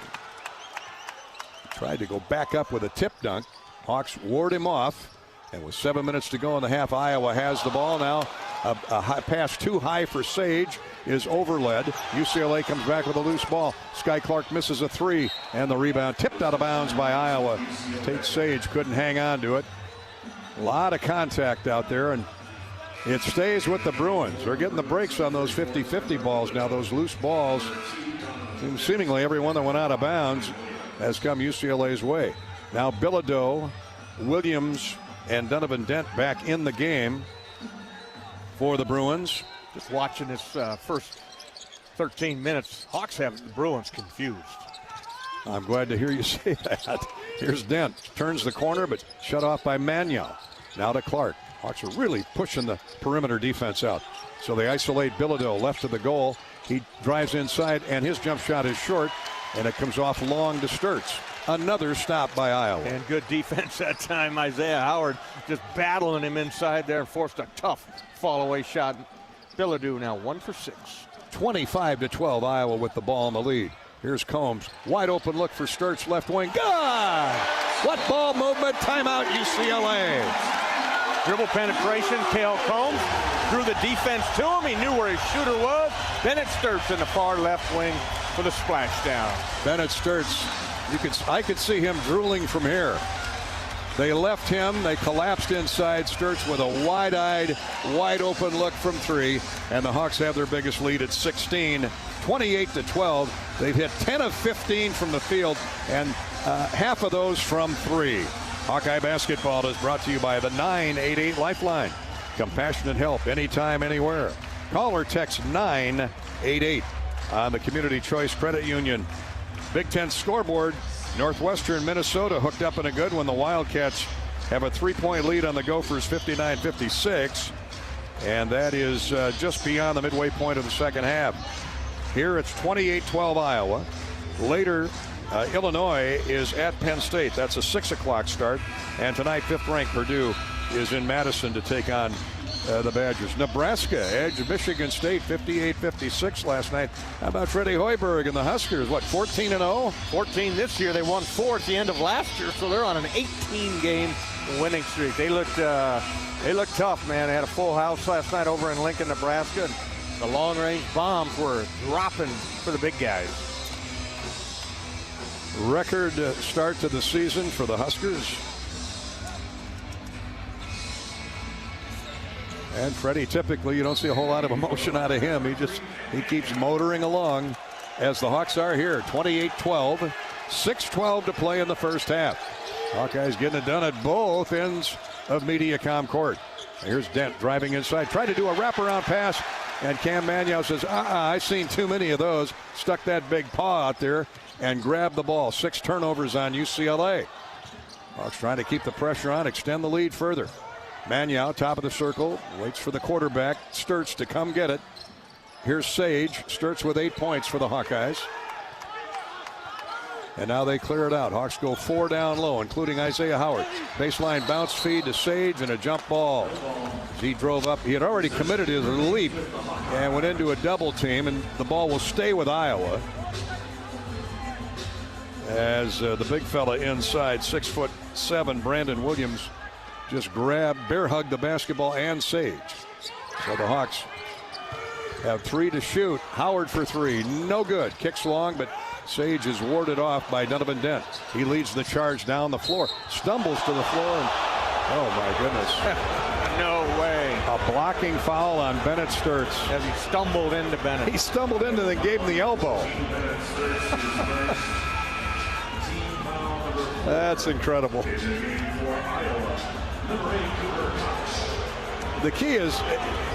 Tried to go back up with a tip dunk. Hawks ward him off, and with 7 minutes to go in the half, Iowa has the ball now. A high pass too high for Sage is overled. UCLA comes back with a loose ball. Sky Clark misses a three, and the rebound tipped out of bounds by Iowa. Tate Sage couldn't hang on to it. A lot of contact out there, and it stays with the Bruins. They're getting the breaks on those 50-50 balls now. Those loose balls, seemingly every one that went out of bounds has come UCLA's way. Now Bilodeau, Williams, and Donovan Dent back in the game for the Bruins. Just watching this first 13 minutes, Hawks have the Bruins confused. I'm glad to hear you say that. Here's Dent, turns the corner, but shut off by Manuel. Now to Clark. Hawks are really pushing the perimeter defense out. So they isolate Bilodeau left of the goal. He drives inside, and his jump shot is short, and it comes off long to Stirts. Another stop by Iowa. And good defense that time. Isaiah Howard just battling him inside there and forced a tough fall-away shot. Bilodeau now 1 for 6. 25-12, Iowa with the ball in the lead. Here's Combs. Wide open look for Stirts, left wing. God! What ball movement? Timeout, UCLA. Dribble penetration. Cale Combs drew the defense to him. He knew where his shooter was. Bennett Stirts in the far left wing for the splashdown. Bennett Stirts, I could see him drooling from here. They left him. They collapsed inside. Stirts with a wide-eyed, wide-open look from three. And the Hawks have their biggest lead at 16, 28-12. They've hit 10 of 15 from the field, and half of those from three. Hawkeye basketball is brought to you by the 988 Lifeline. Compassionate help anytime, anywhere. Caller text 988 on the Community Choice Credit Union Big Ten scoreboard. Northwestern Minnesota hooked up in a good one. The Wildcats have a 3-point lead on the Gophers, 59-56. And that is just beyond the midway point of the second half. Here it's 28-12 Iowa. Later, Illinois is at Penn State. That's a 6 o'clock start. And tonight, 5th-ranked Purdue is in Madison to take on the Badgers. Nebraska edged Michigan State 58-56 last night. How about Freddie Hoiberg and the Huskers? What, 14-0? 14 this year. They won 4 at the end of last year, so they're on an 18-game winning streak. They looked tough, man. They had a full house last night over in Lincoln, Nebraska. And the long-range bombs were dropping for the big guys. Record start to the season for the Huskers. And Freddie, typically you don't see a whole lot of emotion out of him. He keeps motoring along, as the Hawks are here. 28-12, 6:12 to play in the first half. Hawkeyes getting it done at both ends of Mediacom Court. Here's Dent driving inside, tried to do a wraparound pass, and Cam Manyow says, I've seen too many of those. Stuck that big paw out there and grabbed the ball. 6 turnovers on UCLA. Hawks trying to keep the pressure on, extend the lead further. Manyow, top of the circle, waits for the quarterback, Stirts, to come get it. Here's Sage. Stirts with 8 points for the Hawkeyes. And now they clear it out. Hawks go 4 down low, including Isaiah Howard. Baseline bounce feed to Sage and a jump ball. He drove up. He had already committed his leap and went into a double team, and the ball will stay with Iowa. As the big fella inside, 6'7", Brandon Williams, just bear hugged the basketball and Sage. So the Hawks have 3 to shoot. Howard for 3, no good. Kicks long, but Sage is warded off by Donovan Dent. He leads the charge down the floor, stumbles to the floor, and oh my goodness. No way. A blocking foul on Bennett Stirts. As he stumbled into Bennett. He stumbled into and gave him the elbow. That's incredible. The key is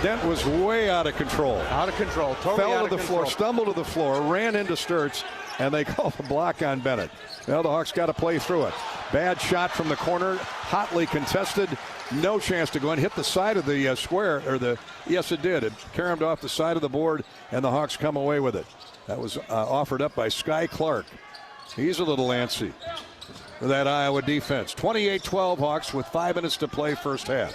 Dent was way out of control. Out of control. Totally fell out to the floor, stumbled to the floor, ran into Stirts, and they call the block on Bennett. Well, the Hawks got to play through it. Bad shot from the corner, hotly contested. No chance to go in. Hit the side of the square, or yes, it did. It caromed off the side of the board, and the Hawks come away with it. That was offered up by Sky Clark. He's a little antsy for that Iowa defense. 28-12 Hawks with 5 minutes to play first half.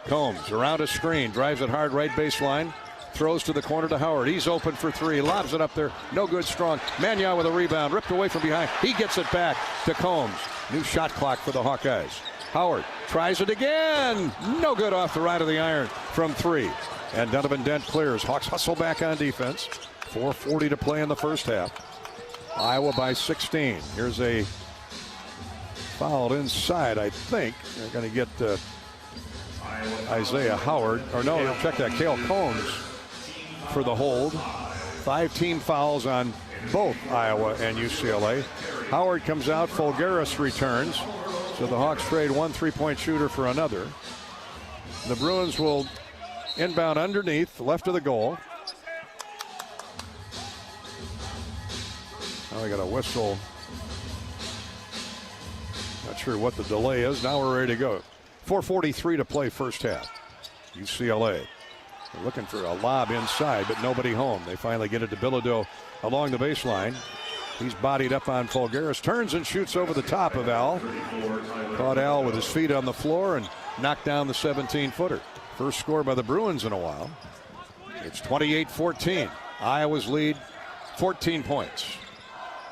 Combs around a screen, drives it hard right baseline, throws to the corner to Howard. He's open for 3, lobs it up there, no good, strong. Manyow with a rebound, ripped away from behind. He gets it back to Combs. New shot clock for the Hawkeyes. Howard tries it again, no good, off the right of the iron from 3. And Donovan Dent clears. Hawks hustle back on defense. 4:40 to play in the first half. Iowa by 16. Here's a foul inside, I think. They're going to get Isaiah Howard, or no, check that, Cale Combs for the hold. 5 team fouls on both Iowa and UCLA. Howard comes out, Fulgaris returns. So the Hawks trade 1 3-point shooter for another. The Bruins will inbound underneath, left of the goal. Now we got a whistle. Not sure what the delay is. Now we're ready to go. 4:43 to play first half. UCLA. They're looking for a lob inside, but nobody home. They finally get it to Bilodeau along the baseline. He's bodied up on Fulgaris. Turns and shoots over the top of Al. Caught Al with his feet on the floor and knocked down the 17-footer. First score by the Bruins in a while. It's 28-14. Iowa's lead, 14 points.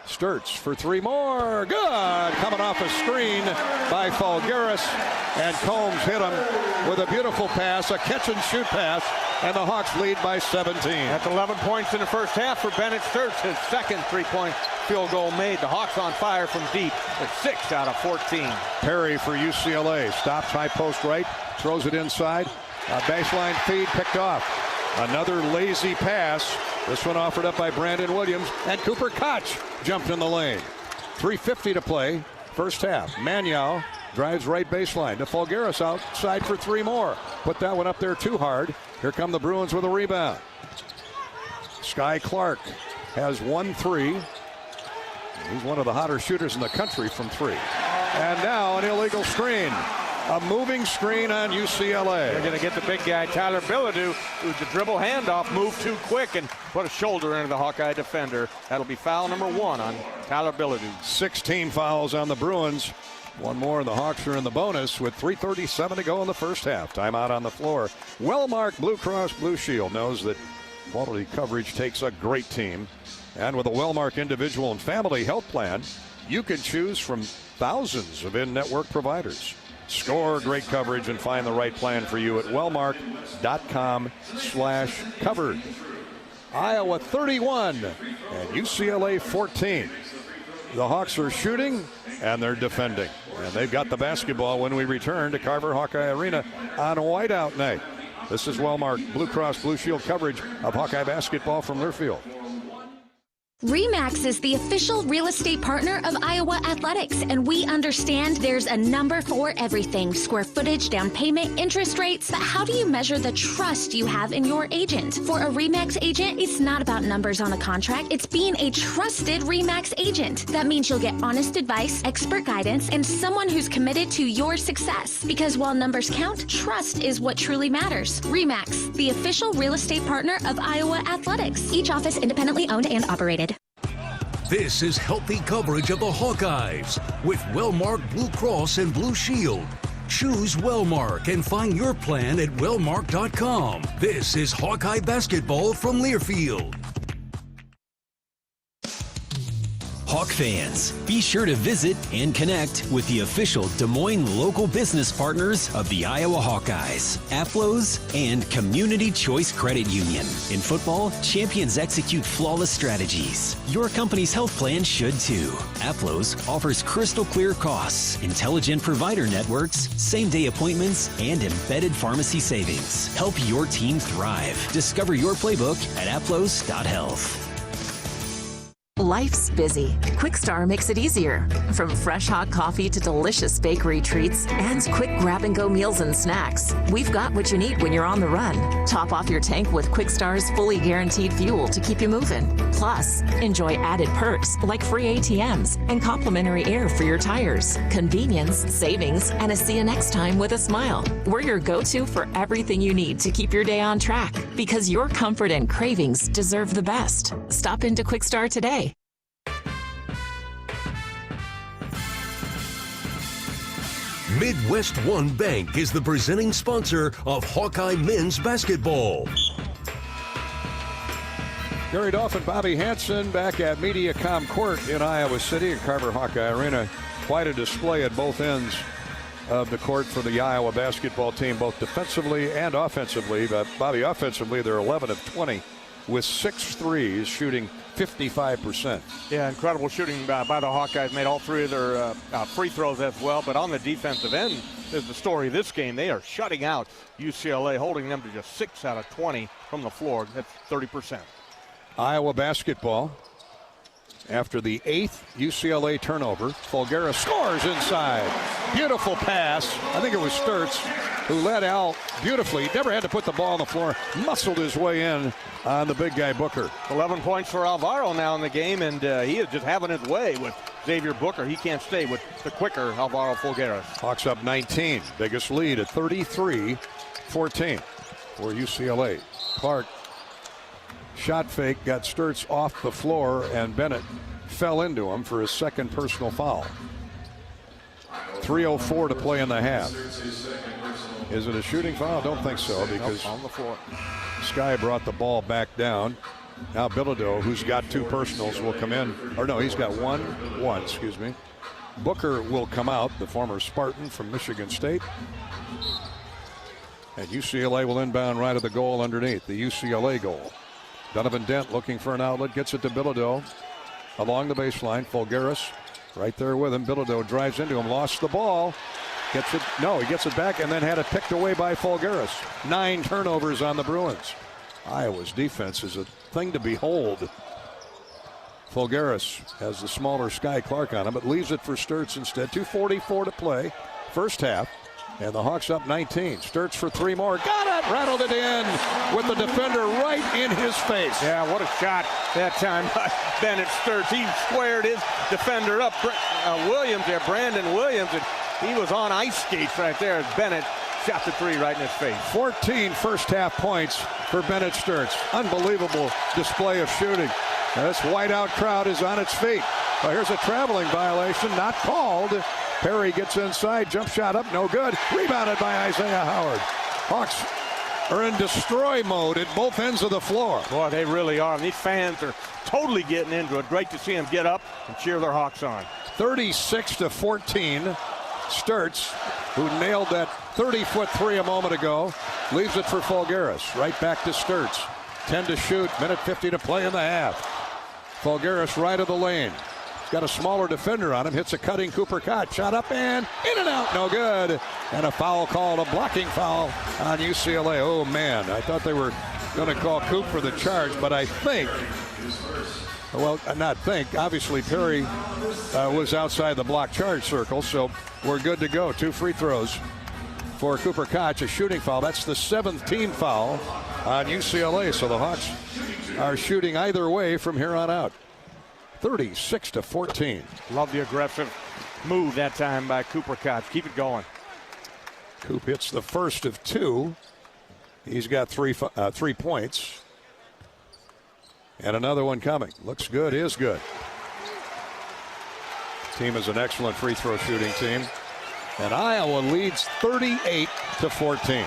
Stirts for 3 more. Good. Coming off a screen by Fulgaris. And Combs hit him with a beautiful pass, a catch-and-shoot pass. And the Hawks lead by 17. That's 11 points in the first half for Bennett Stirts. His second 3-point field goal made. The Hawks on fire from deep with 6 out of 14. Perry for UCLA. Stops high post right. Throws it inside. A baseline feed picked off. Another lazy pass. This one offered up by Brandon Williams, and Cooper Koch jumped in the lane. 3:50 to play, first half. Manyow Drives right baseline to Folgeras outside for 3 more. Put that one up there too hard. Here come the Bruins with a rebound. Sky Clark has 1 3. He's one of the hotter shooters in the country from 3. And now an illegal screen. A moving screen on UCLA. They're going to get the big guy, Tyler Bilodeau, who's the dribble handoff, moved too quick and put a shoulder into the Hawkeye defender. That'll be foul number 1 on Tyler Bilodeau. 16 fouls on the Bruins. 1 more, and the Hawks are in the bonus with 3:37 to go in the first half. Timeout on the floor. Well-marked Blue Cross Blue Shield knows that quality coverage takes a great team. And with a well-marked individual and family health plan, you can choose from thousands of in-network providers. Score great coverage and find the right plan for you at wellmark.com/covered. Iowa 31 and UCLA 14. The Hawks are shooting and they're defending. And they've got the basketball when we return to Carver Hawkeye Arena on Whiteout Night. This is Wellmark Blue Cross Blue Shield coverage of Hawkeye basketball from Learfield. RE/MAX is the official real estate partner of Iowa Athletics, and we understand there's a number for everything: square footage, down payment, interest rates. But how do you measure the trust you have in your agent? For a RE/MAX agent, it's not about numbers on a contract. It's being a trusted RE/MAX agent. That means you'll get honest advice, expert guidance, and someone who's committed to your success. Because while numbers count, trust is what truly matters. RE/MAX, the official real estate partner of Iowa Athletics. Each office independently owned and operated. This is healthy coverage of the Hawkeyes with Wellmark Blue Cross and Blue Shield. Choose Wellmark and find your plan at wellmark.com. This is Hawkeye basketball from Learfield. Hawk fans, be sure to visit and connect with the official Des Moines local business partners of the Iowa Hawkeyes, AFLOS, and Community Choice Credit Union. In football, champions execute flawless strategies. Your company's health plan should too. AFLOS offers crystal clear costs, intelligent provider networks, same-day appointments, and embedded pharmacy savings. Help your team thrive. Discover your playbook at aflos.health. Life's busy. Quickstar makes it easier. From fresh hot coffee to delicious bakery treats and quick grab-and-go meals and snacks, we've got what you need when you're on the run. Top off your tank with Quickstar's fully guaranteed fuel to keep you moving. Plus, enjoy added perks like free ATMs and complimentary air for your tires. Convenience, savings, and a see you next time with a smile. We're your go-to for everything you need to keep your day on track, because your comfort and cravings deserve the best. Stop into Quickstar today. Midwest One Bank is the presenting sponsor of Hawkeye men's basketball. Gary Dolphin, Bobby Hansen back at Mediacom Court in Iowa City at Carver Hawkeye Arena. Quite a display at both ends of the court for the Iowa basketball team, both defensively and offensively. But Bobby, offensively, they're 11 of 20 with 6 threes, shooting 55%. Yeah, incredible shooting by the Hawkeyes. Made all 3 of their free throws as well. But on the defensive end is the story of this game. They are shutting out UCLA, holding them to just 6 out of 20 from the floor. That's 30%. Iowa basketball. After the 8th UCLA turnover, Folgeras scores inside. Beautiful pass. I think it was Stirts who led out beautifully. Never had to put the ball on the floor. Muscled his way in on the big guy Booker. 11 points for Alvaro now in the game, and he is just having his way with Xavier Booker. He can't stay with the quicker Alvaro Folgeras. Hawks up 19. Biggest lead at 33-14 for UCLA. Clark shot fake, got Stirts off the floor, and Bennett fell into him for his second personal foul. 3:04 to play in the half. Is it a shooting foul? I don't think so, because on the floor. Sky brought the ball back down. Now Bilodeau, who's got 2 personals, will come in. Or no, he's got one, excuse me. Booker will come out, the former Spartan from Michigan State. And UCLA will inbound right at the goal underneath, the UCLA goal. Donovan Dent looking for an outlet, gets it to Bilodeau along the baseline. Folgeras right there with him. Bilodeau drives into him, lost the ball. Gets it, no, he gets it back and then had it picked away by Folgeras. 9 turnovers on the Bruins. Iowa's defense is a thing to behold. Folgeras has the smaller Sky Clark on him, but leaves it for Stirts instead. 2:44 to play. first half. And the Hawks up 19. Stirts for 3 more. Got it! Rattled it in with the defender right in his face. Yeah, what a shot that time by Bennett Stirts. He squared his defender up. Williams there, Brandon Williams, and he was on ice skates right there as Bennett shot the 3 right in his face. 14 first half points for Bennett Stirts. Unbelievable display of shooting. Now this whiteout crowd is on its feet. Well, here's a traveling violation, not called. Perry gets inside, jump shot up, no good. Rebounded by Isaiah Howard. Hawks are in destroy mode at both ends of the floor. Boy, they really are. And these fans are totally getting into it. Great to see them get up and cheer their Hawks on. 36-14. Stirts, who nailed that 30-foot 3 a moment ago, leaves it for Fulgaris. Right back to Stirts. 10 to shoot, minute 50 to play in the half. Fulgaris right of the lane. Got a smaller defender on him, hits a cutting Cooper Cott. Shot up and in and out, no good. And a foul called, a blocking foul on UCLA. Oh, man, I thought they were going to call Coop for the charge, but I think, well, not think, obviously Perry was outside the block charge circle, so we're good to go. 2 free throws for Cooper Koch, a shooting foul. That's the 7th team foul on UCLA, so the Hawks are shooting either way from here on out. 36-14. Love the aggressive move that time by Cooper Koch. Keep it going. Coop hits the first of 2. He's got 3 points. And another one coming. Looks good, is good. Team is an excellent free throw shooting team. And Iowa leads 38-14.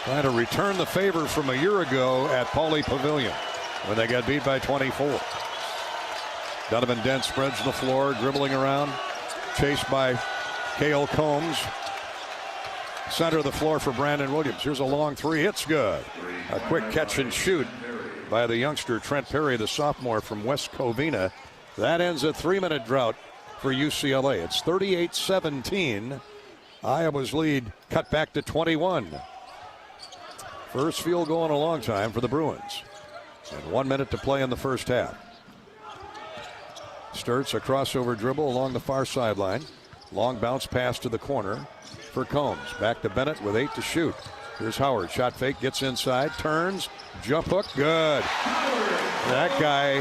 Trying to return the favor from a year ago at Pauley Pavilion when they got beat by 24. Donovan Dent spreads the floor, dribbling around, chased by Cale Combs. Center of the floor for Brandon Williams. Here's a long 3. It's good. A quick catch and shoot by the youngster Trent Perry, the sophomore from West Covina. That ends a 3-minute drought for UCLA. It's 38-17. Iowa's lead cut back to 21. First field goal in a long time for the Bruins. And 1 minute to play in the first half. Stirts a crossover dribble along the far sideline. Long bounce pass to the corner for Combs. Back to Bennett with 8 to shoot. Here's Howard. Shot fake, gets inside, turns, jump hook, good. That guy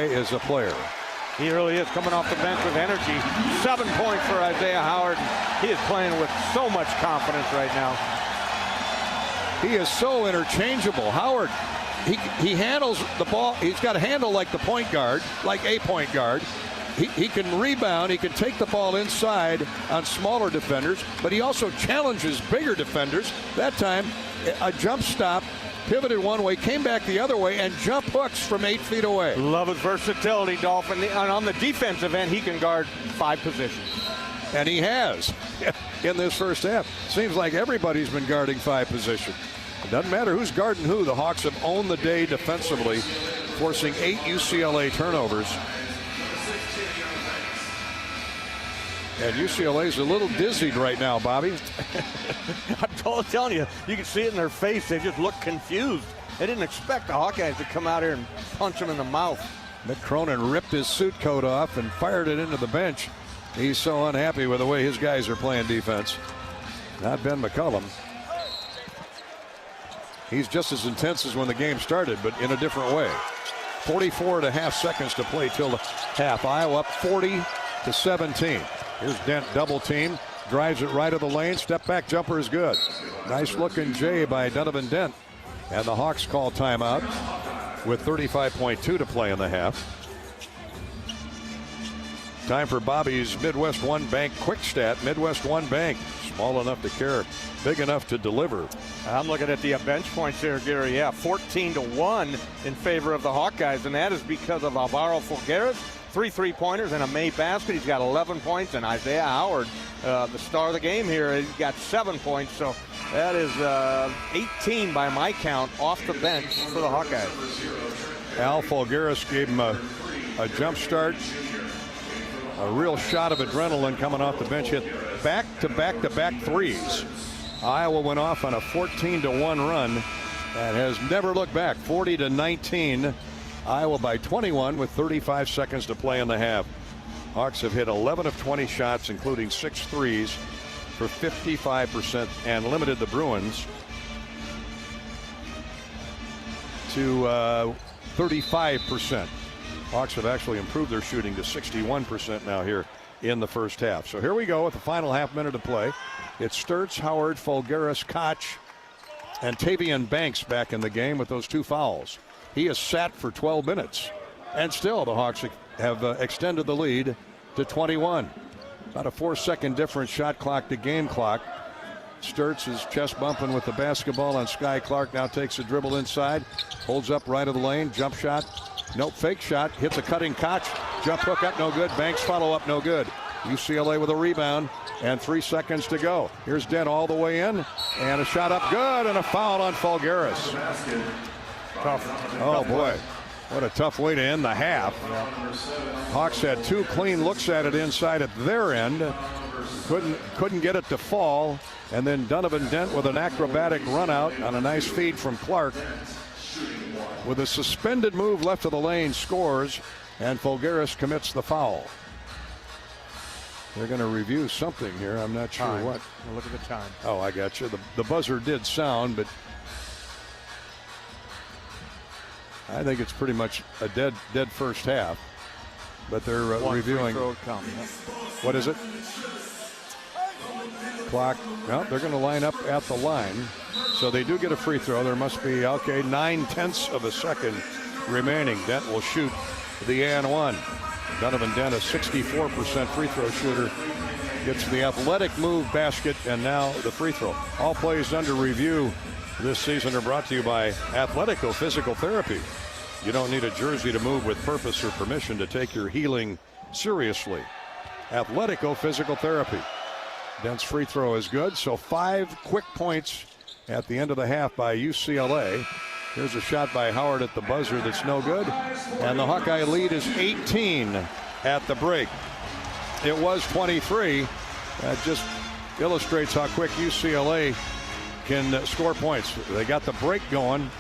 is a player. He really is, coming off the bench with energy. 7 points for Isaiah Howard. He is playing with so much confidence right now. He is so interchangeable. Howard, he handles the ball. He's got a handle like the point guard, like a point guard. He can rebound. He can take the ball inside on smaller defenders, but he also challenges bigger defenders. That time, a jump stop, pivoted one way, came back the other way, and jump hooks from 8 feet away. Love his versatility, Dolph. And on the defensive end, he can guard 5 positions. And he has in this first half. Seems like everybody's been guarding 5 positions. It doesn't matter who's guarding who. The Hawks have owned the day defensively, forcing 8 UCLA turnovers. And UCLA's a little dizzied right now, Bobby. I'm telling you, you can see it in their face. They just look confused. They didn't expect the Hawkeyes to come out here and punch them in the mouth. Mick Cronin ripped his suit coat off and fired it into the bench. He's so unhappy with the way his guys are playing defense. Not Ben McCollum. He's just as intense as when the game started, but in a different way. 44.5 seconds to play till the half. Iowa up 40-17. Here's Dent, double team, drives it right of the lane. Step back jumper is good. Nice looking J by Donovan Dent. And the Hawks call timeout with 35.2 to play in the half. Time for Bobby's Midwest One Bank quick stat. Midwest One Bank, small enough to care, big enough to deliver. I'm looking at the bench points here, Gary. Yeah, 14-1 in favor of the Hawkeyes, and that is because of Alvaro Fulgaris, 3 3-pointers and a May basket. He's got 11 points, and Isaiah Howard, the star of the game here, he's got 7 points. So that is 18 by my count off the bench for the Hawkeyes. Al Fulgaris gave him a jump start. A real shot of adrenaline coming off the bench. Hit back-to-back threes. Iowa went off on a 14-1 run and has never looked back. 40-19. Iowa by 21 with 35 seconds to play in the half. Hawks have hit 11 of 20 shots, including 6 threes for 55%, and limited the Bruins to 35%. Hawks have actually improved their shooting to 61% now here in the first half. So here we go with the final half minute of play. It's Stirts, Howard, Folgeris, Koch, and Tavian Banks back in the game with those 2 fouls. He has sat for 12 minutes, and still the Hawks have extended the lead to 21. About a 4-second difference, shot clock to game clock. Stirts is chest bumping with the basketball, and Sky Clark now takes a dribble inside, holds up right of the lane, jump shot, nope, fake shot, hits a cutting Koch, jump hook up, no good, Banks follow up, no good. UCLA with a rebound, and 3 seconds to go. Here's Dent all the way in, and a shot up good, and a foul on Folgeris. Oh boy, what a tough way to end the half. Hawks had 2 clean looks at it inside at their end, couldn't get it to fall, and then Donovan Dent with an acrobatic run out on a nice feed from Clark. With a suspended move left of the lane, scores, and Folgeris commits the foul. They're going to review something here. I'm not sure what. Look at the time. Oh, I got you. The buzzer did sound, but I think it's pretty much a dead first half. But they're reviewing. What is it? Clock. No, they're going to line up at the line. So they do get a free throw. There must be, 9/10 of a second remaining. Dent will shoot the and one. Donovan Dent, a 64% free throw shooter, gets the athletic move basket and now the free throw. All plays under review this season are brought to you by Athletico Physical Therapy. You don't need a jersey to move with purpose or permission to take your healing seriously. Athletico Physical Therapy. Dent's free throw is good, so 5 quick points at the end of the half by UCLA. Here's a shot by Howard at the buzzer that's no good. And the Hawkeye lead is 18 at the break. It was 23. That just illustrates how quick UCLA can score points. They got the break going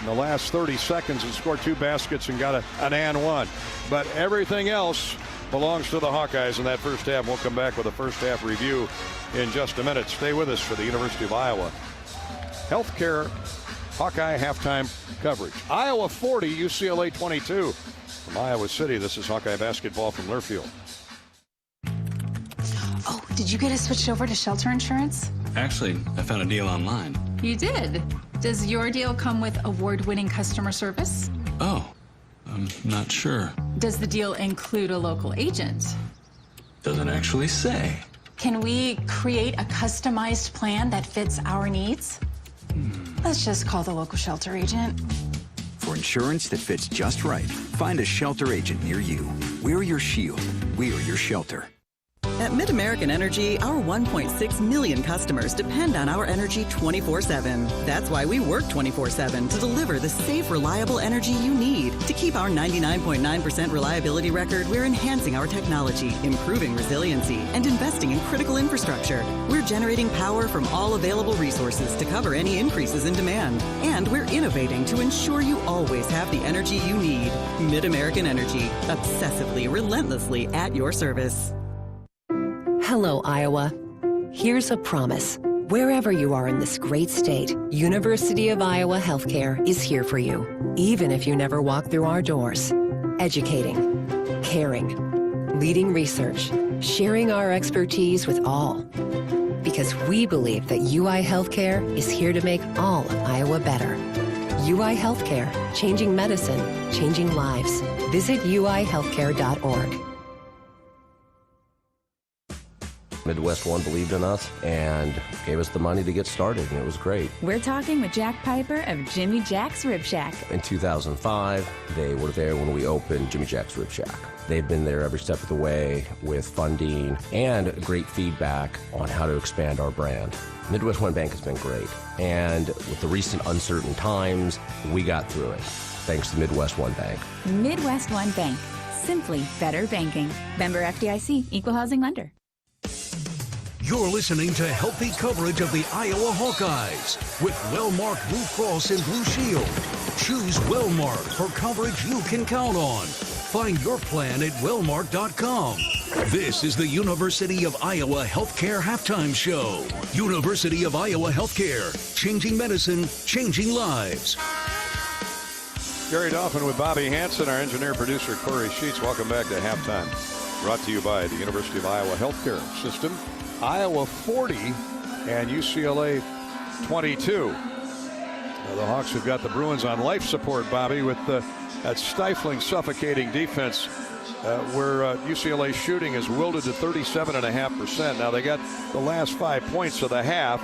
in the last 30 seconds and scored 2 baskets and got an and one. But everything else belongs to the Hawkeyes in that first half. We'll come back with a first half review in just a minute. Stay with us for the University of Iowa Healthcare Hawkeye halftime coverage. Iowa 40, UCLA 22. From Iowa City, this is Hawkeye basketball from Learfield. Oh, did you get us switched over to shelter insurance? Actually, I found a deal online. You did? Does your deal come with award-winning customer service? Oh, I'm not sure. Does the deal include a local agent? Doesn't actually say. Can we create a customized plan that fits our needs? Let's just call the local shelter agent. For insurance that fits just right, find a shelter agent near you. We're your shield. We're your shelter. At MidAmerican Energy, our 1.6 million customers depend on our energy 24/7. That's why we work 24/7 to deliver the safe, reliable energy you need. To keep our 99.9% reliability record, we're enhancing our technology, improving resiliency, and investing in critical infrastructure. We're generating power from all available resources to cover any increases in demand. And we're innovating to ensure you always have the energy you need. MidAmerican Energy, obsessively, relentlessly at your service. Hello, Iowa. Here's a promise. Wherever you are in this great state, University of Iowa Healthcare is here for you, even if you never walk through our doors. Educating, caring, leading research, sharing our expertise with all. Because we believe that UI Healthcare is here to make all of Iowa better. UI Healthcare, changing medicine, changing lives. Visit uihealthcare.org. Midwest One believed in us and gave us the money to get started, and it was great. We're talking with Jack Piper of Jimmy Jack's Rib Shack. In 2005, they were there when we opened Jimmy Jack's Rib Shack. They've been there every step of the way with funding and great feedback on how to expand our brand. Midwest One Bank has been great, and with the recent uncertain times, we got through it, thanks to Midwest One Bank. Midwest One Bank. Simply better banking. Member FDIC, Equal Housing Lender. You're listening to healthy coverage of the Iowa Hawkeyes with Wellmark Blue Cross and Blue Shield. Choose Wellmark for coverage you can count on. Find your plan at wellmark.com. This is the University of Iowa Healthcare Halftime Show. University of Iowa Healthcare. Changing medicine, changing lives. Gary Dolphin with Bobby Hansen, our engineer, producer, Corey Sheets. Welcome back to Halftime. Brought to you by the University of Iowa Healthcare System. Iowa 40 and UCLA 22. The Hawks have got the Bruins on life support, Bobby, with that stifling, suffocating defense where UCLA's shooting is wilted to 37.5%. Now, they got the last 5 points of the half,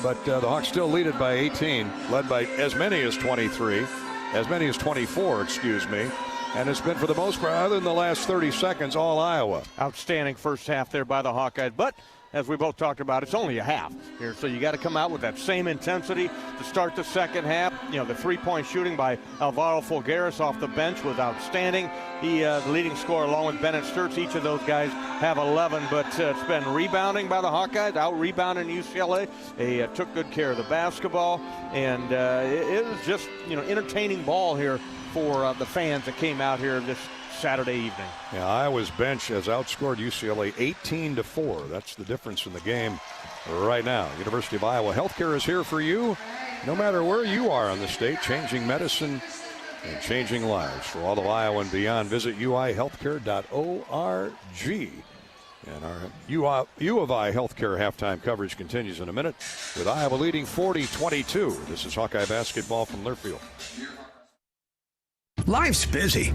but the Hawks still lead it by 18, led by as many as 24, excuse me. And it's been, for the most part, other than the last 30 seconds, all Iowa. Outstanding first half there by the Hawkeyes. But as we both talked about, it's only a half here, so you got to come out with that same intensity to start the second half. You know, the three-point shooting by Alvaro Folgueras off the bench was outstanding. He, the leading scorer, along with Bennett Stirts. Each of those guys have 11, but it's been rebounding by the Hawkeyes, out-rebounding UCLA. They took good care of the basketball, and it was just, entertaining ball here for the fans that came out here this Saturday evening. Yeah, Iowa's bench has outscored UCLA 18-4. That's the difference in the game right now. University of Iowa Healthcare is here for you, no matter where you are in the state, changing medicine and changing lives. For all of Iowa and beyond, visit uihealthcare.org. And our U of I Healthcare halftime coverage continues in a minute with Iowa leading 40-22. This is Hawkeye basketball from Learfield. Life's busy.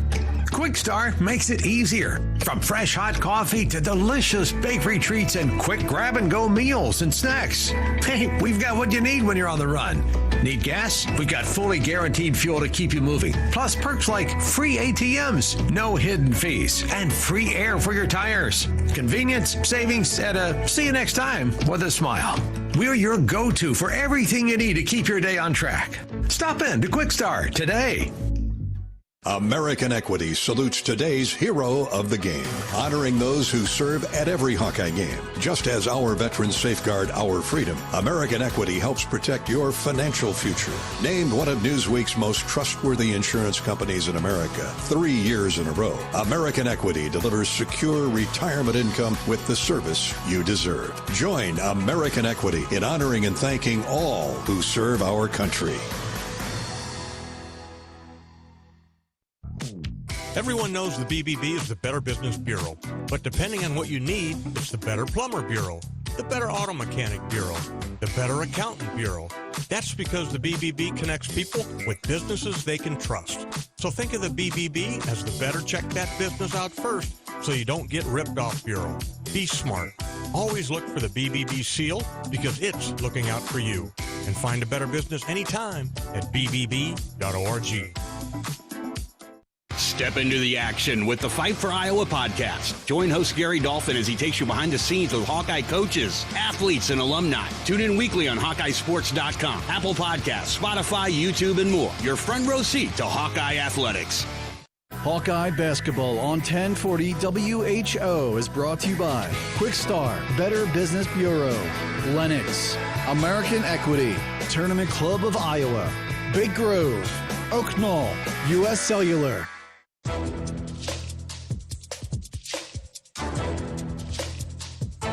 Quick Start makes it easier. From fresh hot coffee to delicious bakery treats and quick grab-and-go meals and snacks. Hey, we've got what you need when you're on the run. Need gas? We've got fully guaranteed fuel to keep you moving. Plus perks like free ATMs, no hidden fees, and free air for your tires. Convenience, savings, and a see you next time with a smile. We're your go-to for everything you need to keep your day on track. Stop in to Quick Start today. American Equity salutes today's hero of the game, honoring those who serve at every Hawkeye game. Just as our veterans safeguard our freedom, American Equity helps protect your financial future. Named one of Newsweek's most trustworthy insurance companies in America 3 years in a row, American Equity delivers secure retirement income with the service you deserve. Join American Equity in honoring and thanking all who serve our country. Everyone knows the BBB is the Better Business Bureau, but depending on what you need, it's the Better Plumber Bureau, the Better Auto Mechanic Bureau, the Better Accountant Bureau. That's because the BBB connects people with businesses they can trust. So think of the BBB as the better check that business out first so you don't get ripped off bureau. Be smart. Always look for the BBB seal because it's looking out for you. And find a better business anytime at bbb.org. Step into the action with the Fight for Iowa podcast. Join host Gary Dolphin as he takes you behind the scenes with Hawkeye coaches, athletes, and alumni. Tune in weekly on HawkeyeSports.com, Apple Podcasts, Spotify, YouTube, and more. Your front row seat to Hawkeye athletics. Hawkeye basketball on 1040 WHO is brought to you by Quick Start, Better Business Bureau, Lennox, American Equity, Tournament Club of Iowa, Big Grove, Oak Knoll, U.S. Cellular.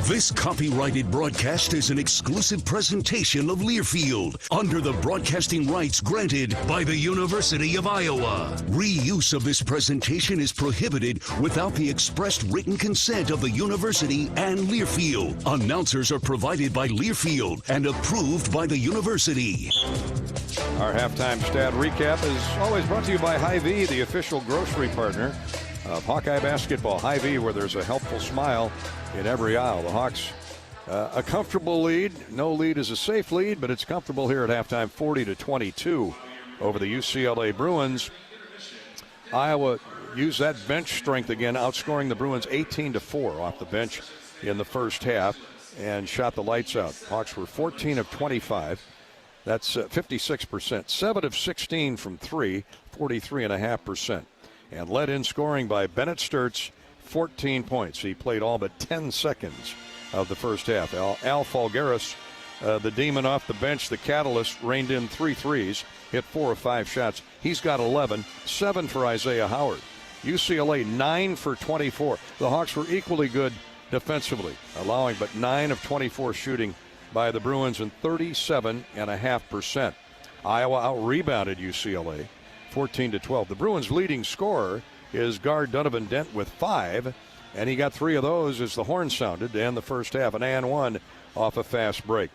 This copyrighted broadcast is an exclusive presentation of Learfield under the broadcasting rights granted by the University of Iowa. Reuse of this presentation is prohibited without the expressed written consent of the university and Learfield. Announcers are provided by Learfield and approved by the university. Our halftime stat recap is always brought to you by Hy-Vee, the official grocery partner of Hawkeye basketball. Hy-Vee, where there's a helpful smile in every aisle. The Hawks, a comfortable lead. No lead is a safe lead, but it's comfortable here at halftime, 40-22 over the UCLA Bruins. Iowa used that bench strength again, outscoring the Bruins 18-4 off the bench in the first half and shot the lights out. Hawks were 14 of 25. That's 56%. 7 of 16 from 3, 43.5%. And led in scoring by Bennett Stirts, 14 points. He played all but 10 seconds of the first half. Al Folgueras, the demon off the bench, the catalyst, reined in 3 threes, hit 4 of 5 shots. He's got 11, 7 for Isaiah Howard. UCLA 9 for 24. The Hawks were equally good defensively, allowing but 9 of 24 shooting by the Bruins and 37.5%. Iowa out-rebounded UCLA 14-12. The Bruins' leading scorer is guard Donovan Dent with 5, and he got 3 of those as the horn sounded to end the first half, an and 1 off a fast break.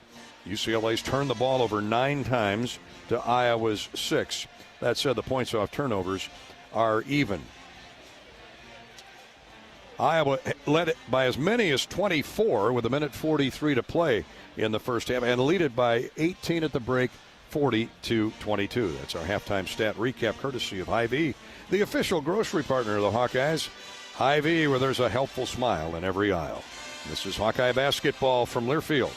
UCLA's turned the ball over 9 times to Iowa's 6. That said, the points off turnovers are even. Iowa led it by as many as 24 with 1:43 to play in the first half and lead it by 18 at the break, 40-22. That's our halftime stat recap courtesy of Hy-Vee, the official grocery partner of the Hawkeyes. Hy-Vee, where there's a helpful smile in every aisle. This is Hawkeye basketball from Learfield.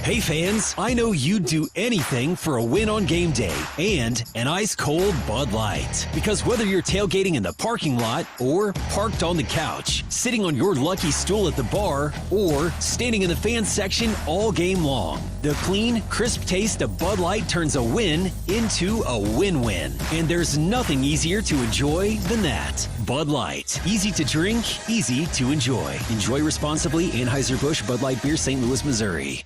Hey fans, I know you'd do anything for a win on game day and an ice-cold Bud Light. Because whether you're tailgating in the parking lot or parked on the couch, sitting on your lucky stool at the bar, or standing in the fan section all game long, the clean, crisp taste of Bud Light turns a win into a win-win. And there's nothing easier to enjoy than that. Bud Light. Easy to drink, easy to enjoy. Enjoy responsibly. Anheuser-Busch Bud Light Beer, St. Louis, Missouri.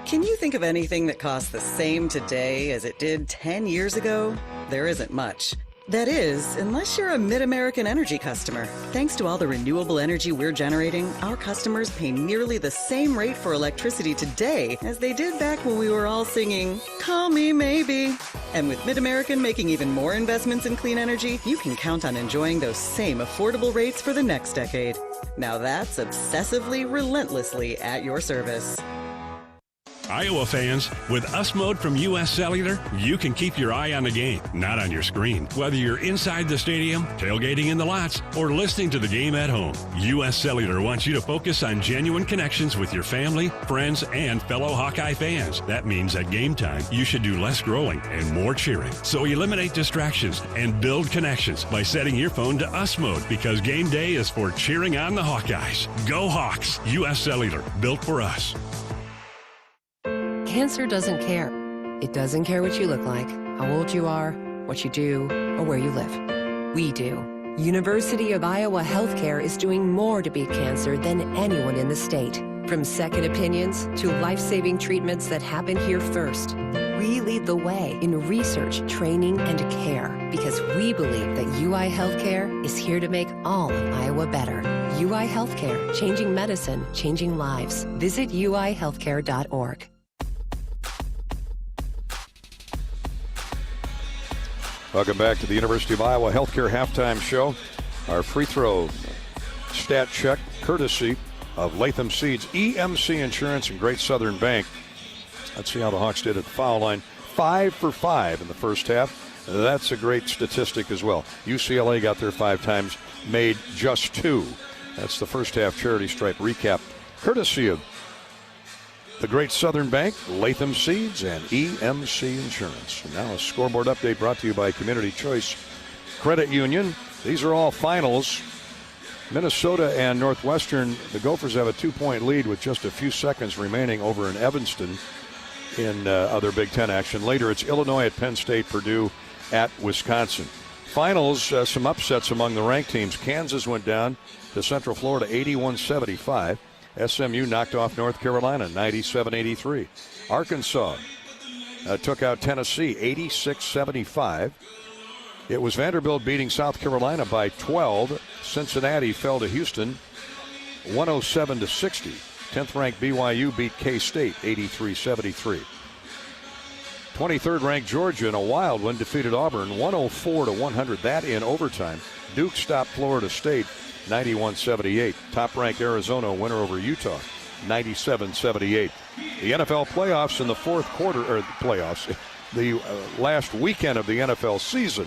Can you think of anything that costs the same today as it did 10 years ago? There isn't much. That is, unless you're a Mid-American Energy customer. Thanks to all the renewable energy we're generating, our customers pay nearly the same rate for electricity today as they did back when we were all singing, "Call Me Maybe." And with Mid-American making even more investments in clean energy, you can count on enjoying those same affordable rates for the next decade. Now that's obsessively, relentlessly at your service. Iowa fans, with US Mode from US Cellular, you can keep your eye on the game, not on your screen. Whether you're inside the stadium, tailgating in the lots, or listening to the game at home, US Cellular wants you to focus on genuine connections with your family, friends, and fellow Hawkeye fans. That means at game time, you should do less scrolling and more cheering. So eliminate distractions and build connections by setting your phone to US Mode, because game day is for cheering on the Hawkeyes. Go Hawks! US Cellular, built for us. Cancer doesn't care. It doesn't care what you look like, how old you are, what you do, or where you live. We do. University of Iowa Healthcare is doing more to beat cancer than anyone in the state. From second opinions to life-saving treatments that happen here first. We lead the way in research, training, and care because we believe that UI Healthcare is here to make all of Iowa better. UI Healthcare, changing medicine, changing lives. Visit uihealthcare.org. Welcome back to the University of Iowa Healthcare Halftime Show. Our free throw stat check courtesy of Latham Seeds, EMC Insurance, and Great Southern Bank. Let's see how the Hawks did at the foul line. 5 for 5 in the first half. That's a great statistic as well. UCLA got there 5 times, made just 2. That's the first half charity stripe recap courtesy of the Great Southern Bank, Latham Seeds, and EMC Insurance. And now a scoreboard update brought to you by Community Choice Credit Union. These are all finals. Minnesota and Northwestern, the Gophers have a 2-point lead with just a few seconds remaining over in Evanston in other Big Ten action. Later, it's Illinois at Penn State, Purdue at Wisconsin. Finals, some upsets among the ranked teams. Kansas went down to Central Florida 81-75. SMU knocked off North Carolina 97-83. Arkansas took out Tennessee 86-75. It was Vanderbilt beating South Carolina by 12. Cincinnati fell to Houston 107-60. 10th ranked BYU beat K-State 83-73. 23rd ranked Georgia in a wild one defeated Auburn 104-100. That in overtime. Duke stopped Florida State 91-78. Top-ranked Arizona winner over Utah, 97-78. The NFL playoffs in the fourth quarter, or the last weekend of the NFL season,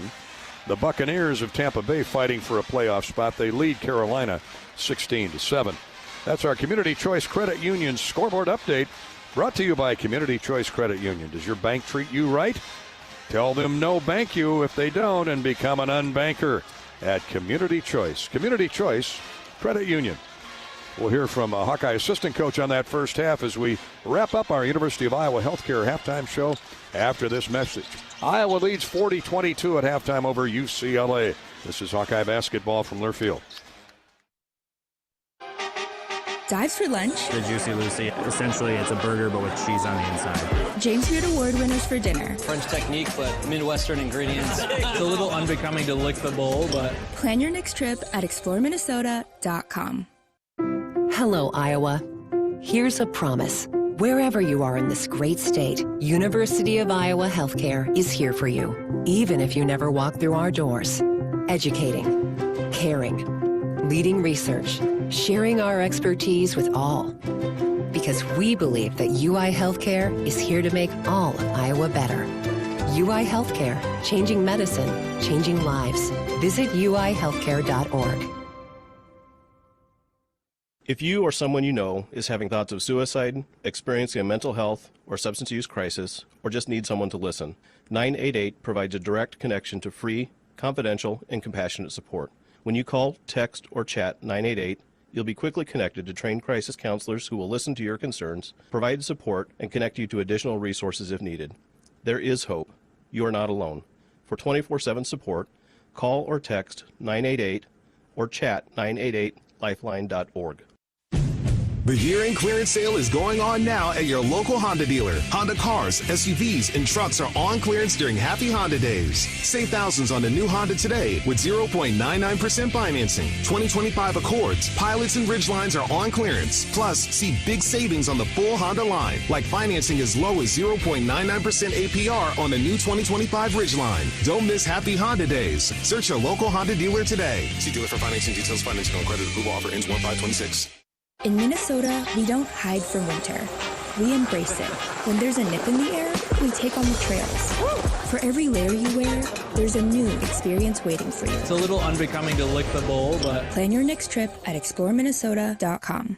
the Buccaneers of Tampa Bay fighting for a playoff spot. They lead Carolina 16-7. That's our Community Choice Credit Union scoreboard update, brought to you by Community Choice Credit Union. Does your bank treat you right? Tell them no bank you if they don't and become an unbanker at Community Choice. Community Choice Credit Union. We'll hear from a Hawkeye assistant coach on that first half as we wrap up our University of Iowa Healthcare halftime show after this message. Iowa leads 40-22 at halftime over UCLA. This is Hawkeye basketball from Learfield. Dives for lunch. The Juicy Lucy. Essentially, it's a burger, but with cheese on the inside. James Beard Award winners for dinner. French technique, but Midwestern ingredients. It's a little unbecoming to lick the bowl, but... Plan your next trip at exploreminnesota.com. Hello, Iowa. Here's a promise. Wherever you are in this great state, University of Iowa Healthcare is here for you, even if you never walk through our doors. Educating, caring, leading research, sharing our expertise with all. Because we believe that UI Healthcare is here to make all of Iowa better. UI Healthcare, changing medicine, changing lives. Visit uihealthcare.org. If you or someone you know is having thoughts of suicide, experiencing a mental health or substance use crisis, or just need someone to listen, 988 provides a direct connection to free, confidential, and compassionate support. When you call, text, or chat 988, you'll be quickly connected to trained crisis counselors who will listen to your concerns, provide support, and connect you to additional resources if needed. There is hope. You are not alone. For 24/7 support, call or text 988 or chat 988lifeline.org. The year-end clearance sale is going on now at your local Honda dealer. Honda cars, SUVs, and trucks are on clearance during Happy Honda Days. Save thousands on the new Honda today with 0.99% financing. 2025 Accords, Pilots, and Ridgelines are on clearance. Plus, see big savings on the full Honda line, like financing as low as 0.99% APR on the new 2025 Ridgeline. Don't miss Happy Honda Days. Search your local Honda dealer today. See dealer for financing details. Financing on credit approval offer ends 1/5/26. In Minnesota, we don't hide from winter. We embrace it. When there's a nip in the air, we take on the trails. For every layer you wear, there's a new experience waiting for you. It's a little unbecoming to lick the bowl, but... Plan your next trip at exploreminnesota.com.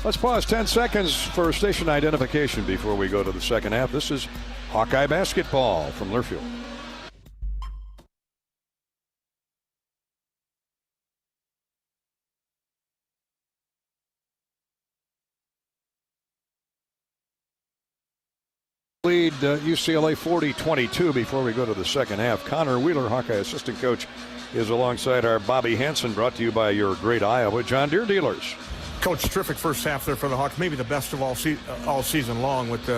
Let's pause 10 seconds for station identification before we go to the second half. This is Hawkeye basketball from Learfield. Lead UCLA 40-22 before we go to the second half. Connor Wheeler, Hawkeye assistant coach, is alongside our Bobby Hansen, brought to you by your great Iowa John Deere dealers. Coach, terrific first half there for the Hawks. Maybe the best of all season long with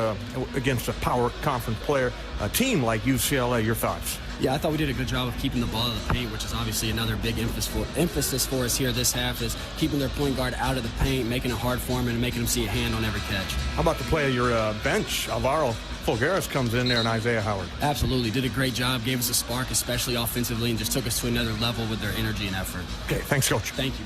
against a power conference player, a team like UCLA. Your thoughts? Yeah, I thought we did a good job of keeping the ball in the paint, which is obviously another big emphasis for us here this half, is keeping their point guard out of the paint, making it hard for him, and making him see a hand on every catch. How about the play of your bench? Alvaro Fulgaris comes in there and Isaiah Howard. Absolutely. Did a great job, gave us a spark, especially offensively, and just took us to another level with their energy and effort. Okay, thanks, Coach. Thank you.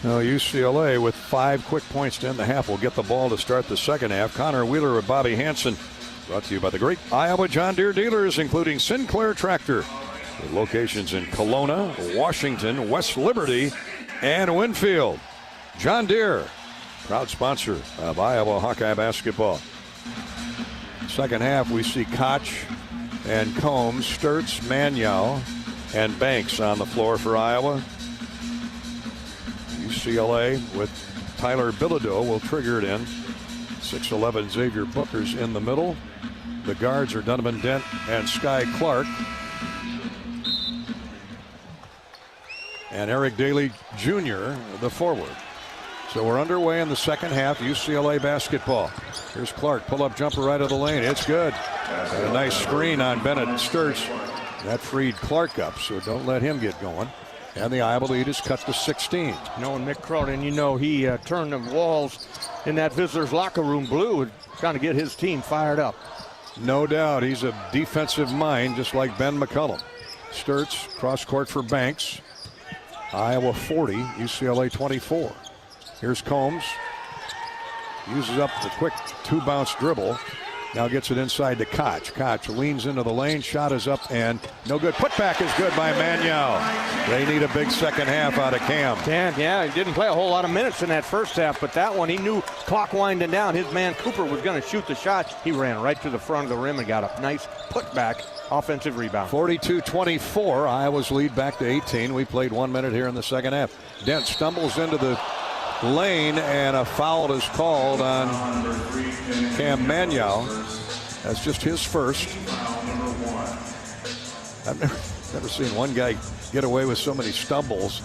Now UCLA with 5 quick points to end the half will get the ball to start the second half. Connor Wheeler with Bobby Hansen, brought to you by the great Iowa John Deere dealers, including Sinclair Tractor, with locations in Kelowna, Washington, West Liberty, and Winfield. John Deere, proud sponsor of Iowa Hawkeye basketball. Second half, we see Koch and Combs, Stirts, Manyow, and Banks on the floor for Iowa. UCLA with Tyler Bilodeau will trigger it in. 6'11" Xavier Booker's in the middle. The guards are Donovan Dent and Sky Clark. And Eric Daly Jr., the forward. So we're underway in the second half, UCLA basketball. Here's Clark, pull-up jumper right of the lane. It's good. And a nice screen on Bennett Sturts. That freed Clark up, so don't let him get going. And the Iowa lead is cut to 16. Knowing Mick Cronin, you know he turned the walls in that visitors' locker room blue and trying to get his team fired up. No doubt. He's a defensive mind, just like Ben McCollum. Sturts, cross court for Banks. Iowa 40, UCLA 24. Here's Combs. Uses up the quick 2-bounce dribble. Now gets it inside to Koch. Koch leans into the lane. Shot is up and no good. Putback is good by Magnow. They need a big second half out of Cam. Cam, yeah, he didn't play a whole lot of minutes in that first half, but that one he knew clock winding down. His man Cooper was going to shoot the shot. He ran right to the front of the rim and got a nice putback offensive rebound. 42-24. Iowa's lead back to 18. We played 1 minute here in the second half. Dent stumbles into the lane and a foul is called on Cam Magnow. That's just his first. I've never seen one guy get away with so many stumbles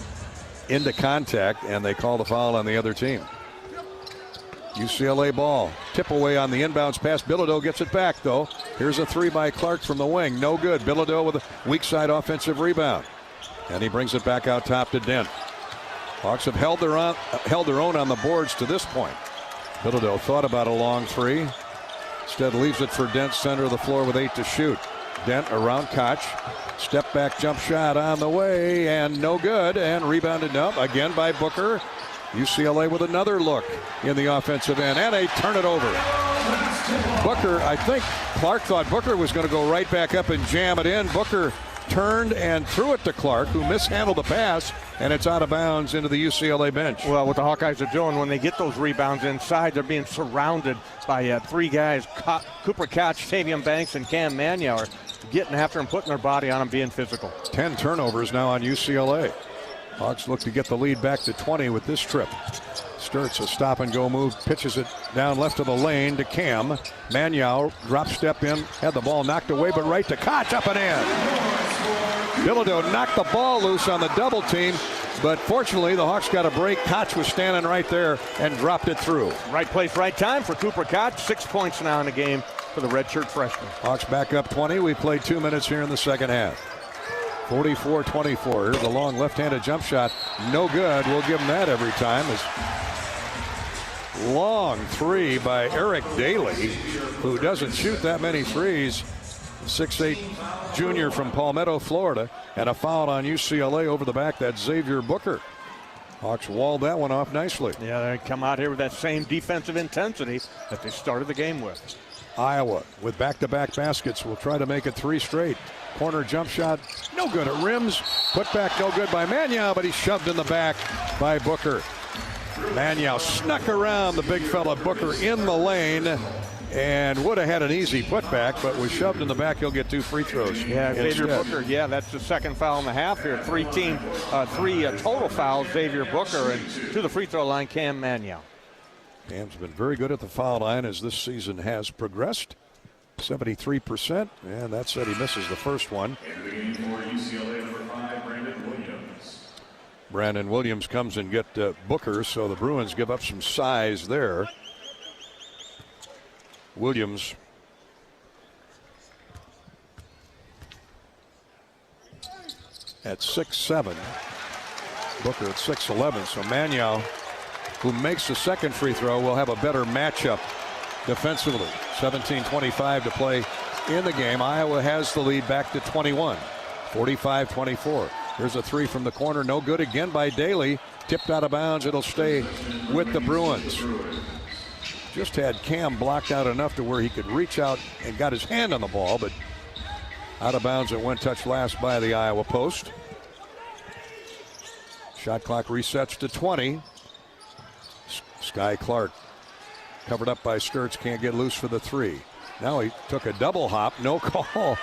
into contact, and they call the foul on the other team. UCLA ball. Tip away on the inbounds pass. Bilodeau gets it back, though. Here's a three by Clark from the wing. No good. Bilodeau with a weak side offensive rebound. And he brings it back out top to Dent. Hawks have held their own on the boards to this point. Bilodeau thought about a long three. Instead leaves it for Dent, center of the floor with 8 to shoot. Dent around Koch. Step back jump shot on the way and no good. And rebounded up again by Booker. UCLA with another look in the offensive end, and they turn it over. Booker, I think Clark thought Booker was going to go right back up and jam it in. Booker turned and threw it to Clark, who mishandled the pass, and it's out of bounds into the UCLA bench. Well, what the Hawkeyes are doing when they get those rebounds inside, they're being surrounded by three guys. Cooper Koch, Tavian Banks, and Cam Magnow are getting after him, putting their body on him, being physical. 10 turnovers now on UCLA. Hawks look to get the lead back to 20 with this trip. Stirts, a stop-and-go move, pitches it down left of the lane to Cam. Magnow, drop step in, had the ball knocked away, but right to Koch, up and in. Bilodeau knocked the ball loose on the double team, but fortunately the Hawks got a break. Koch was standing right there and dropped it through. Right place, right time for Cooper Koch. 6 points now in the game for the redshirt freshman. Hawks back up 20. We played 2 minutes here in the second half. 44-24. Here's a long left-handed jump shot. No good. We'll give him that every time. Long three by Eric Daly, who doesn't shoot that many threes. 6'8" junior from Palmetto, Florida. And a foul on UCLA over the back. That's Xavier Booker. Hawks walled that one off nicely. Yeah, they come out here with that same defensive intensity that they started the game with. Iowa with back-to-back baskets will try to make it 3 straight. Corner jump shot, no good at rims. Put back, no good by Magnow, but he's shoved in the back by Booker. Magnow snuck around the big fella Booker in the lane and would have had an easy putback, but was shoved in the back. He'll get 2 free throws. Yeah, Xavier Booker, yeah, that's the second foul in the half here. Three total fouls, Xavier Booker, and to the free throw line, Cam Magnow. Cam's been very good at the foul line as this season has progressed. 73%, and that said he misses the first one. Brandon Williams comes and get Booker, so the Bruins give up some size there. Williams at 6'7", Booker at 6'11", so Magnow, who makes the second free throw, will have a better matchup defensively. 17:25 to play in the game. Iowa has the lead back to 21. 45-24. Here's a three from the corner. No good again by Daly. Tipped out of bounds. It'll stay with the Bruins. Just had Cam blocked out enough to where he could reach out and got his hand on the ball, but out of bounds. It went touched last by the Iowa post. Shot clock resets to 20. Sky Clark covered up by Stirts, can't get loose for the three. Now he took a double hop, no call.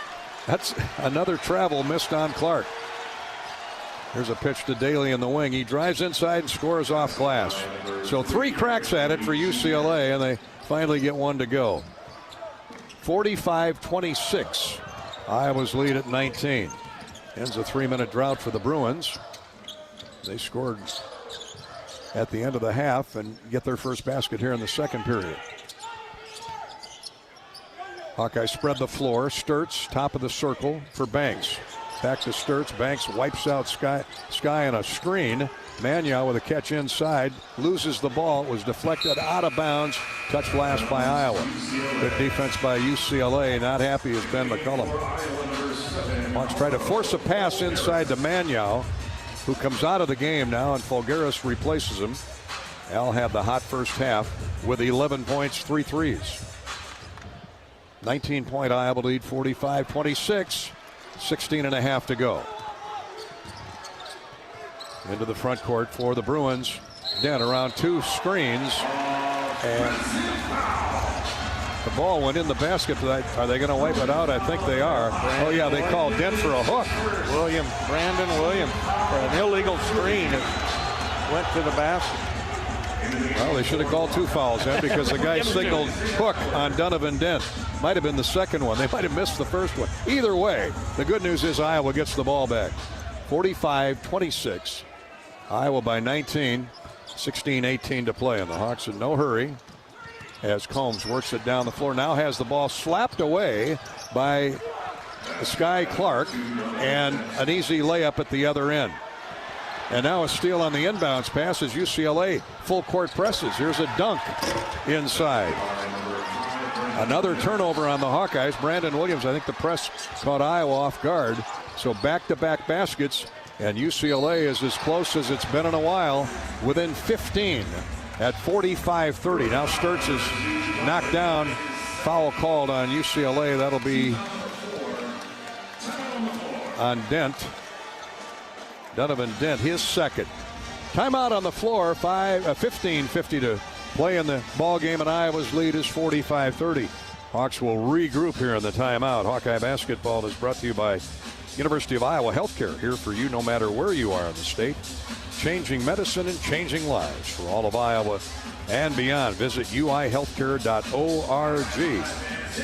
That's another travel missed on Clark. Here's a pitch to Daly in the wing. He drives inside and scores off glass. So 3 cracks at it for UCLA, and they finally get one to go. 45-26. Iowa's lead at 19. Ends a 3-minute drought for the Bruins. They scored at the end of the half and get their first basket here in the second period. Hawkeye spread the floor. Stirts, top of the circle for Banks. Back to Stirts. Banks wipes out Sky on a screen. Magnow with a catch inside. Loses the ball. It was deflected out of bounds. Touched last by Iowa. Good defense by UCLA. Not happy is Ben McCollum. Hawks try to force a pass inside to Magnow, who comes out of the game now, and Fulgaris replaces him. Al had the hot first half with 11 points, 3 threes. 19-point Iowa lead, 45-26. 16.5 to go. Into the front court for the Bruins. Dent around 2 screens. And the ball went in the basket. Are they going to wipe it out? I think they are. Oh, yeah, they called Dent for a hook. Brandon Williams, for an illegal screen. It went to the basket. Well, they should have called 2 fouls then, because the guy signaled hook on Donovan Dent. Might have been the second one. They might have missed the first one. Either way, the good news is Iowa gets the ball back. 45-26. Iowa by 19. 16-18 to play, and the Hawks in no hurry as Combs works it down the floor. Now has the ball slapped away by Sky Clark, and an easy layup at the other end. And now a steal on the inbounds pass as UCLA full court presses. Here's a dunk inside. Another turnover on the Hawkeyes. Brandon Williams, I think the press caught Iowa off guard. So back-to-back baskets, and UCLA is as close as it's been in a while, within 15 at 45-30. Now Stirts is knocked down. Foul called on UCLA. That'll be on Dent. Donovan Dent, his second. Timeout on the floor. 15:50 to play in the ball game, and Iowa's lead is 45-30. Hawks will regroup here in the timeout. Hawkeye basketball is brought to you by University of Iowa Healthcare, here for you no matter where you are in the state. Changing medicine and changing lives for all of Iowa and beyond. Visit uihealthcare.org.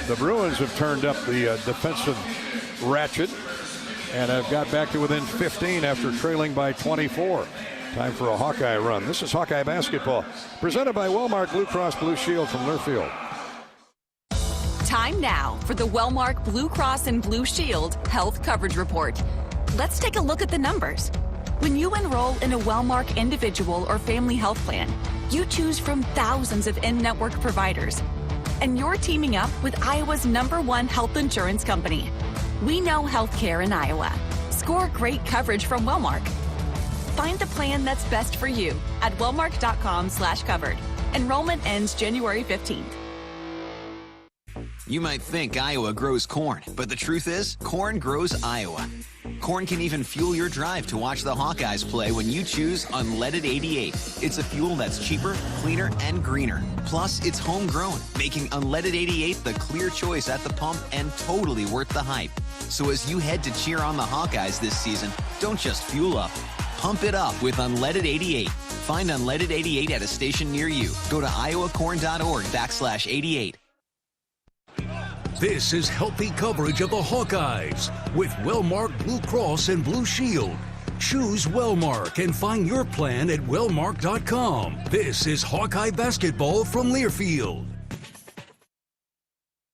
The Bruins have turned up the defensive ratchet and have got back to within 15 after trailing by 24. Time for a Hawkeye run. This is Hawkeye basketball, presented by Wellmark Blue Cross Blue Shield from Learfield. Time now for the Wellmark Blue Cross and Blue Shield Health Coverage Report. Let's take a look at the numbers. When you enroll in a Wellmark individual or family health plan, you choose from thousands of in-network providers. And you're teaming up with Iowa's #1 health insurance company. We know healthcare in Iowa. Score great coverage from Wellmark. Find the plan that's best for you at wellmark.com/covered. Enrollment ends January 15th. You might think Iowa grows corn, but the truth is, corn grows Iowa. Corn can even fuel your drive to watch the Hawkeyes play when you choose Unleaded 88. It's a fuel that's cheaper, cleaner, and greener. Plus, it's homegrown, making Unleaded 88 the clear choice at the pump and totally worth the hype. So as you head to cheer on the Hawkeyes this season, don't just fuel up. Pump it up with Unleaded 88. Find Unleaded 88 at a station near you. Go to iowacorn.org/88. This is healthy coverage of the Hawkeyes with Wellmark Blue Cross and Blue Shield. Choose Wellmark and find your plan at wellmark.com. This is Hawkeye basketball from Learfield.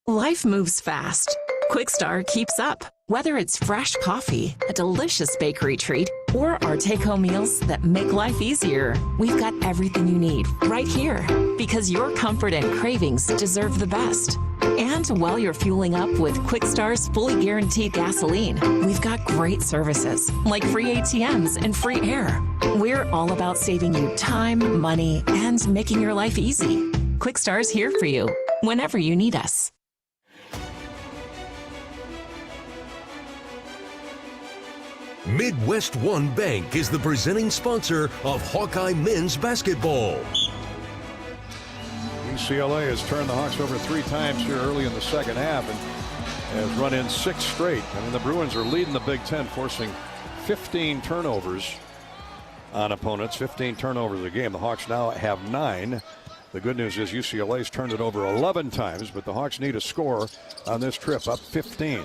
Life moves fast. Quickstar keeps up. Whether it's fresh coffee, a delicious bakery treat, or our take-home meals that make life easier, we've got everything you need right here, because your comfort and cravings deserve the best. And while you're fueling up with Quickstar's fully guaranteed gasoline, we've got great services like free ATMs and free air. We're all about saving you time, money, and making your life easy. Quickstar's here for you whenever you need us. Midwest One Bank is the presenting sponsor of Hawkeye men's basketball. UCLA has turned the Hawks over 3 times here early in the second half and has run in 6 straight. I mean, the Bruins are leading the Big Ten, forcing 15 turnovers on opponents, 15 turnovers a game. The Hawks now have 9. The good news is UCLA's turned it over 11 times, but the Hawks need a score on this trip, up 15.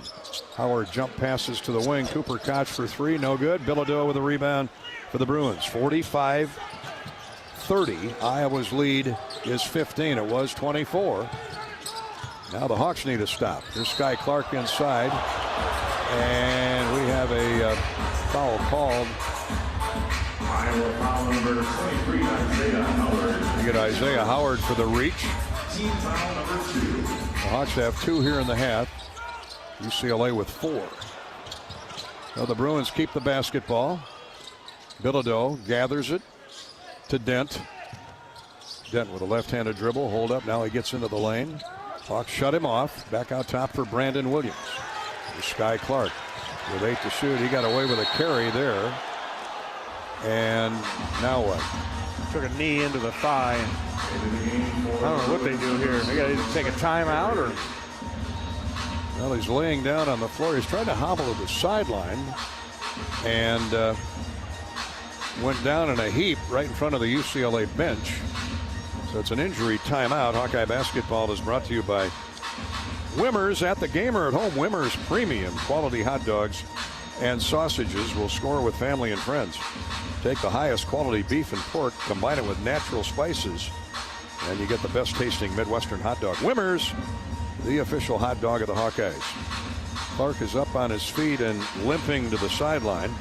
Howard jump passes to the wing. Cooper Koch for 3, no good. Bilodeau with a rebound for the Bruins. 45-30. Iowa's lead is 15. It was 24. Now the Hawks need a stop. Here's Sky Clark inside. And we have a foul called. Iowa foul number 23, Isaiah Howard. You get Isaiah Howard for the reach. Team foul number 2. The Hawks have 2 here in the half. UCLA with 4. Now the Bruins keep the basketball. Bilodeau gathers it to Dent. Dent with a left-handed dribble, hold up. Now he gets into the lane. Hawks shut him off. Back out top for Brandon Williams. Here's Sky Clark with 8 to shoot. He got away with a carry there. And now what? Took a knee into the thigh. I don't know what they do here. They got to either take a timeout or... Well, he's laying down on the floor. He's trying to hobble to the sideline and went down in a heap right in front of the UCLA bench. So it's an injury timeout. Hawkeye basketball is brought to you by Wimmers at the Gamer at Home. Wimmers premium quality hot dogs and sausages will score with family and friends. Take the highest quality beef and pork, combine it with natural spices, and you get the best tasting Midwestern hot dog. Wimmers, the official hot dog of the Hawkeyes. Clark is up on his feet and limping to the sideline.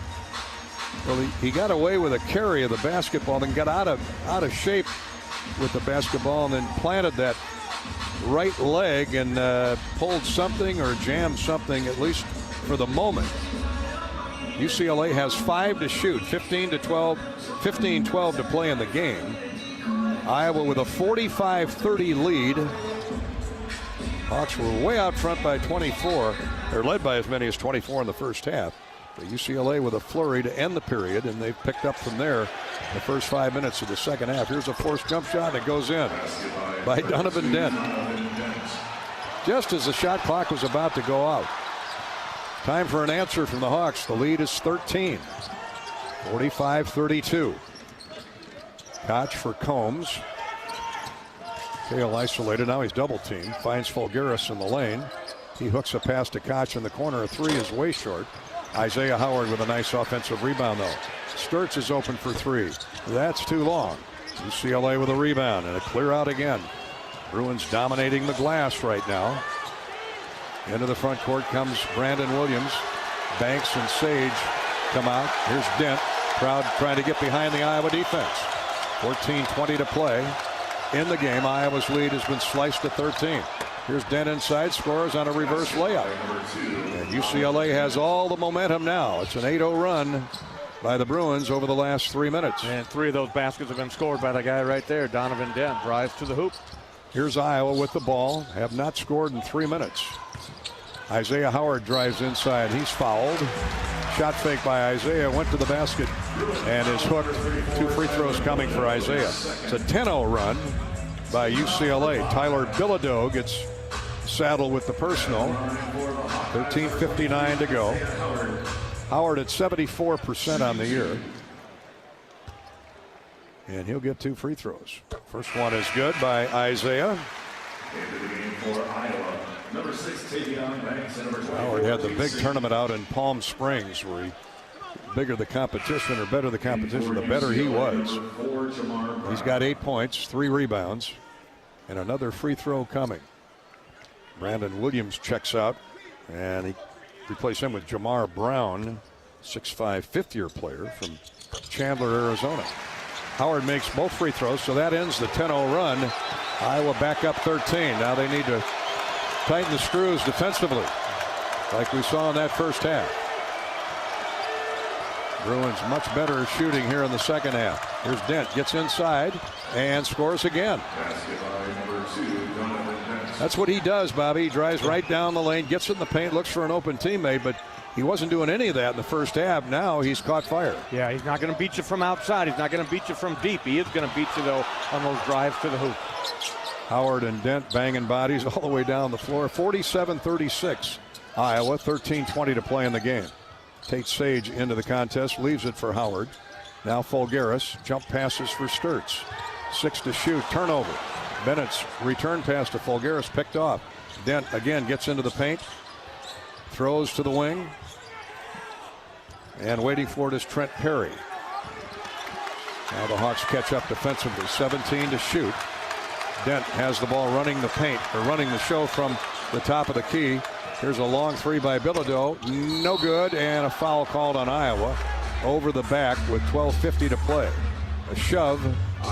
Well, he got away with a carry of the basketball, then got out of shape with the basketball, and then planted that right leg and pulled something or jammed something, at least for the moment. UCLA has 5 to shoot, 15-12 to play in the game. Iowa with a 45-30 lead. Hawks were way out front by 24. They're led by as many as 24 in the first half. But UCLA with a flurry to end the period, and they've picked up from there the first 5 minutes of the second half. Here's a forced jump shot that goes in by Donovan Dent. Just as the shot clock was about to go out. Time for an answer from the Hawks. The lead is 13. 45-32. Koch for Combs. Kale isolated. Now he's double teamed. Finds Fulgaris in the lane. He hooks a pass to Koch in the corner. A three is way short. Isaiah Howard with a nice offensive rebound, though. Stirts is open for three. That's too long. UCLA with a rebound and a clear out again. Bruins dominating the glass right now. Into the front court comes Brandon Williams. Banks and Sage come out. Here's Dent. Crowd trying to get behind the Iowa defense. 14:20 to play in the game. Iowa's lead has been sliced to 13. Here's Dent inside, scores on a reverse layup. And UCLA has all the momentum now. It's an 8-0 run by the Bruins over the last 3 minutes. And 3 of those baskets have been scored by the guy right there, Donovan Dent. Drives to the hoop. Here's Iowa with the ball. Have not scored in 3 minutes. Isaiah Howard drives inside. He's fouled. Shot fake by Isaiah. Went to the basket and is hooked. 2 free throws coming for Isaiah. It's a 10-0 run by UCLA. Tyler Bilodeau gets saddled with the personal. 13:59 to go. Howard at 74% on the year. And he'll get 2 free throws. First one is good by Isaiah. Howard had the big tournament out in Palm Springs where bigger the competition or better the competition, the better he was. He's got 8 points, 3 rebounds, and another free throw coming. Brandon Williams checks out, and he replaced him with Jamar Brown, 6'5", fifth-year player from Chandler, Arizona. Howard makes both free throws, so that ends the 10-0 run. Iowa back up 13. Now they need to tighten the screws defensively, like we saw in that first half. Bruins much better shooting here in the second half. Here's Dent, gets inside and scores again. That's what he does, Bobby. He drives right down the lane, gets in the paint, looks for an open teammate, but he wasn't doing any of that in the first half. Now he's caught fire. Yeah, he's not going to beat you from outside. He's not going to beat you from deep. He is going to beat you, though, on those drives to the hoop. Howard and Dent banging bodies all the way down the floor. 47-36. Iowa, 13:20 to play in the game. Tate Sage into the contest, leaves it for Howard. Now Fulgaris, jump passes for Stirts. 6 to shoot, turnover. Bennett's return pass to Fulgaris picked off. Dent again gets into the paint. Throws to the wing. And waiting for it is Trent Perry. Now the Hawks catch up defensively. 17 to shoot. Dent has the ball running the paint, or running the show from the top of the key. Here's a long three by Bilodeau. No good, and a foul called on Iowa over the back with 12:50 to play. A shove.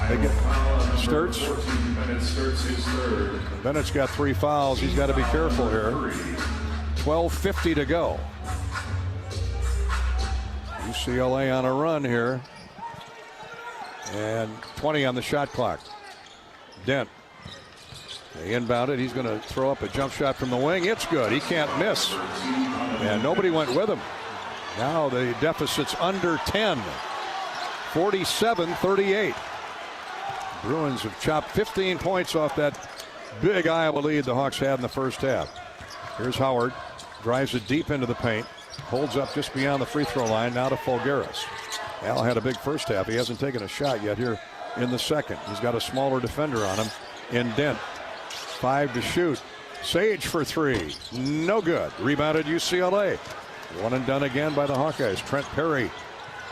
They get Stirts. Bennett's got 3 fouls. He's got to be careful here. 12:50 to go. UCLA on a run here. And 20 on the shot clock. Dent They inbound it. He's going to throw up a jump shot from the wing. It's good. He can't miss. And nobody went with him. Now the deficit's under 10. 47-38. Bruins have chopped 15 points off that big Iowa lead the Hawks had in the first half. Here's Howard. Drives it deep into the paint. Holds up just beyond the free throw line. Now to Fulgaris. Al had a big first half. He hasn't taken a shot yet here in the second. He's got a smaller defender on him in Dent. 5 to shoot. Sage for 3. No good. Rebounded UCLA. One and done again by the Hawkeyes. Trent Perry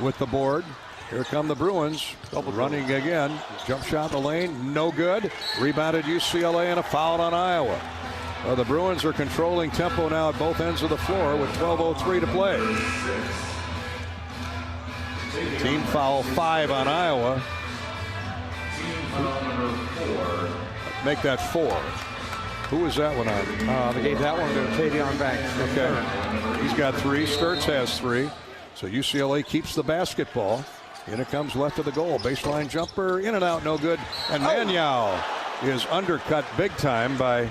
with the board. Here come the Bruins. Running again. Jump shot in the lane. No good. Rebounded UCLA and a foul on Iowa. The Bruins are controlling tempo now at both ends of the floor with 12:03 to play. Team foul 5 on Iowa. Make that 4. Who was that one on? They gave that one to Tavion Banks. Okay. He's got 3. Stirts has 3. So UCLA keeps the basketball. In it comes left of the goal. Baseline jumper. In and out. No good. And Manyao is undercut big time by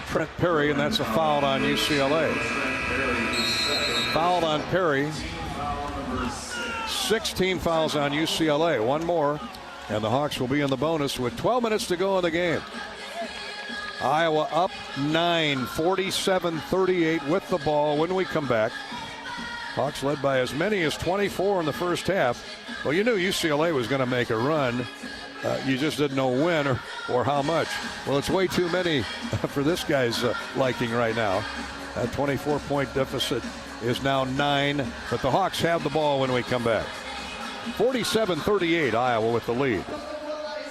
Trent Perry, and that's a foul on UCLA. Fouled on Perry. 16 fouls on UCLA. One more, and the Hawks will be in the bonus with 12 minutes to go in the game. Iowa up 9, 47-38 with the ball when we come back. Hawks led by as many as 24 in the first half. Well, you knew UCLA was going to make a run. You just didn't know when or how much. Well, it's way too many for this guy's liking right now. That 24-point deficit is now 9, but the Hawks have the ball when we come back. 47-38, Iowa with the lead.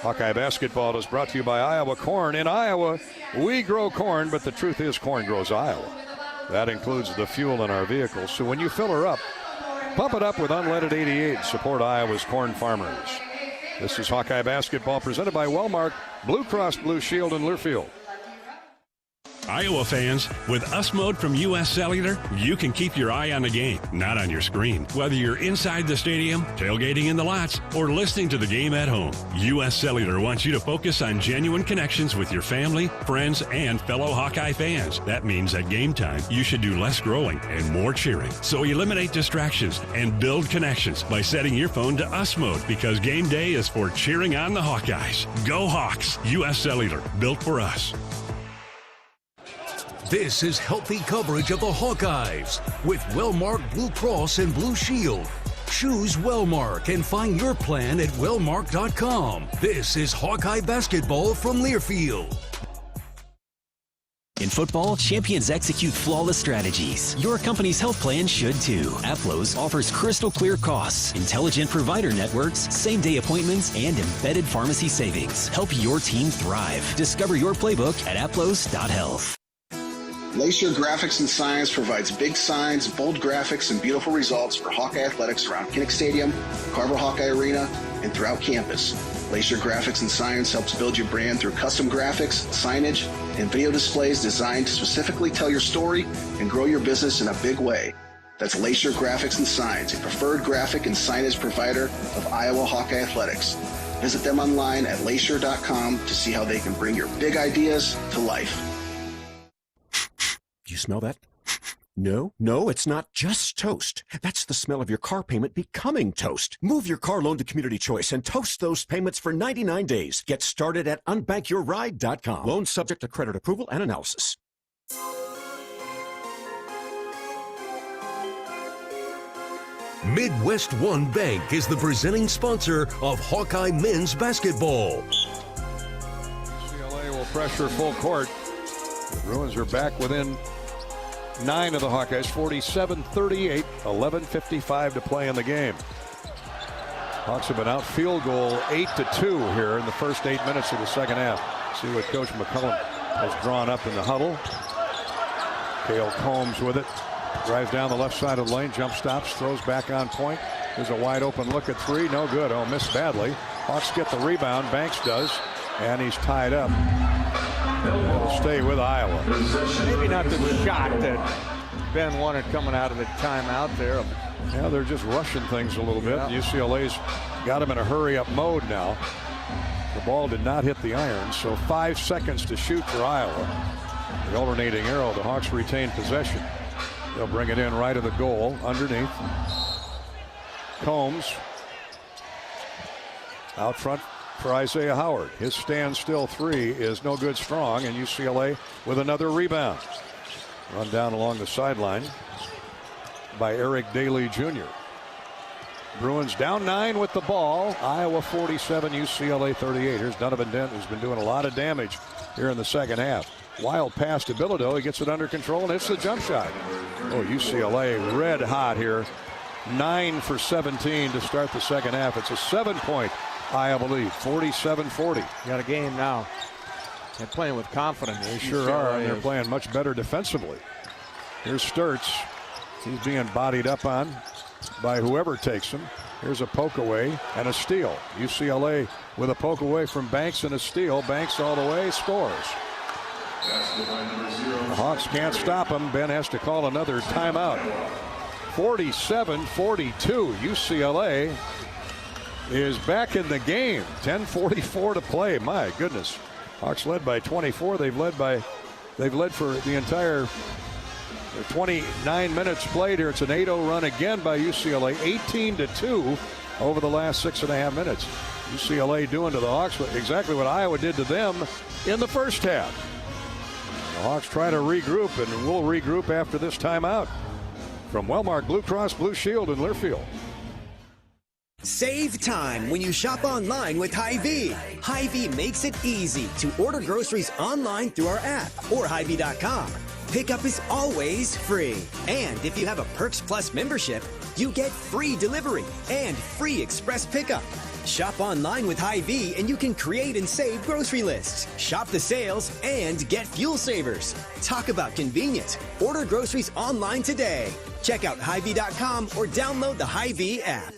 Hawkeye basketball is brought to you by Iowa Corn. In Iowa, we grow corn, but the truth is corn grows Iowa. That includes the fuel in our vehicles. So when you fill her up, pump it up with unleaded 88. Support Iowa's corn farmers. This is Hawkeye basketball presented by Wellmark, Blue Cross Blue Shield in Learfield. Iowa fans, with US Mode from US Cellular, you can keep your eye on the game, not on your screen. Whether you're inside the stadium, tailgating in the lots, or listening to the game at home, US Cellular wants you to focus on genuine connections with your family, friends, and fellow Hawkeye fans. That means at game time, you should do less growing and more cheering. So eliminate distractions and build connections by setting your phone to US Mode, because game day is for cheering on the Hawkeyes. Go Hawks! US Cellular, built for us. This is healthy coverage of the Hawkeyes with Wellmark Blue Cross and Blue Shield. Choose Wellmark and find your plan at wellmark.com. This is Hawkeye basketball from Learfield. In football, champions execute flawless strategies. Your company's health plan should too. Aplos offers crystal clear costs, intelligent provider networks, same-day appointments, and embedded pharmacy savings. Help your team thrive. Discover your playbook at aplos.health. Lacer Graphics and Science provides big signs, bold graphics, and beautiful results for Hawkeye athletics around Kinnick Stadium, Carver Hawkeye Arena, and throughout campus. Lacer Graphics and Science helps build your brand through custom graphics, signage, and video displays designed to specifically tell your story and grow your business in a big way. That's Lacer Graphics and Science, a preferred graphic and signage provider of Iowa Hawkeye athletics. Visit them online at lacer.com to see how they can bring your big ideas to life. Do you smell that? No, it's not just toast. That's the smell of your car payment becoming toast. Move your car loan to Community Choice and toast those payments for 99 days. Get started at unbankyourride.com. Loan subject to credit approval and analysis. Midwest One Bank is the presenting sponsor of Hawkeye men's basketball. UCLA will pressure full court. The Bruins are back within 9 of the Hawkeyes, 47-38, 11:55 to play in the game. Hawks have been out field goal 8-2 here in the first 8 minutes of the second half. See what Coach McCollum has drawn up in the huddle. Cale Combs with it. Drives down the left side of the lane, jump stops, throws back on point. There's a wide open look at 3, no good. Oh, missed badly. Hawks get the rebound, Banks does, and he's tied up. He'll stay with Iowa. Maybe not the shot that Ben wanted coming out of the timeout there. Yeah, they're just rushing things a little bit. Yeah. UCLA's got him in a hurry-up mode now. The ball did not hit the iron, so 5 seconds to shoot for Iowa. The alternating arrow, the Hawks retain possession. They'll bring it in right of the goal, underneath. Combs out front for Isaiah Howard. His standstill three is no good strong, and UCLA with another rebound. Run down along the sideline by Eric Daly Jr. Bruins down 9 with the ball. Iowa 47, UCLA 38. Here's Donovan Dent, who's been doing a lot of damage here in the second half. Wild pass to Bilodeau. He gets it under control and hits the jump shot. Oh, UCLA red hot here. 9 for 17 to start the second half. It's a 7-point Iowa lead, 47-40. Got a game now. They're playing with confidence. They sure are, and they're playing much better defensively. Here's Stirts. He's being bodied up on by whoever takes him. Here's a poke away and a steal. UCLA with a poke away from Banks and a steal. Banks all the way, scores. The Hawks can't stop him. Ben has to call another timeout. 47-42. UCLA is back in the game. 10:44 to play. My goodness. Hawks led by 24. They've led for the entire 29 minutes played here. It's an 8-0 run again by UCLA. 18-2 over the last 6.5 minutes. UCLA doing to the Hawks exactly what Iowa did to them in the first half. The Hawks try to regroup, and we'll regroup after this timeout. From Wellmark Blue Cross Blue Shield in Learfield. Save time when you shop online with Hy-Vee. Hy-Vee makes it easy to order groceries online through our app or Hy-Vee.com. Pickup is always free. And if you have a Perks Plus membership, you get free delivery and free express pickup. Shop online with Hy-Vee and you can create and save grocery lists, shop the sales, and get fuel savers. Talk about convenient. Order groceries online today. Check out Hy-Vee.com or download the Hy-Vee app.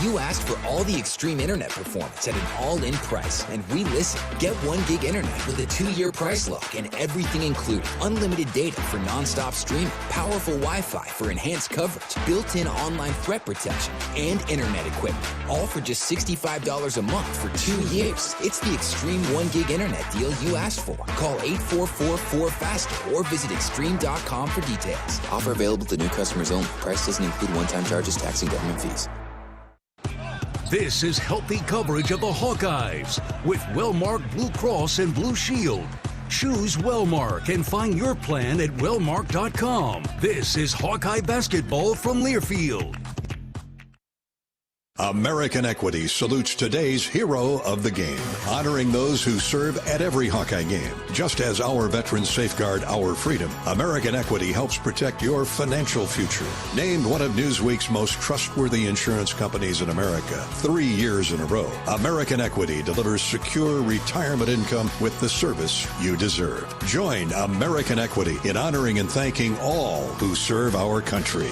You asked for all the extreme internet performance at an all-in price, and we listened. Get 1 gig internet with a 2-year price lock and everything included. Unlimited data for non-stop streaming, powerful Wi-Fi for enhanced coverage, built-in online threat protection, and internet equipment. All for just $65 a month for 2 years. It's the extreme 1 gig internet deal you asked for. Call 844-4FASTER or visit extreme.com for details. Offer available to new customers only. Price doesn't include one-time charges, tax, and government fees. This is healthy coverage of the Hawkeyes with Wellmark Blue Cross and Blue Shield. Choose Wellmark and find your plan at wellmark.com. This is Hawkeye basketball from Learfield. American Equity salutes today's hero of the game, honoring those who serve at every Hawkeye game. Just as our veterans safeguard our freedom, American Equity helps protect your financial future. Named one of Newsweek's most trustworthy insurance companies in America 3 years in a row, American Equity delivers secure retirement income with the service you deserve. Join American Equity in honoring and thanking all who serve our country.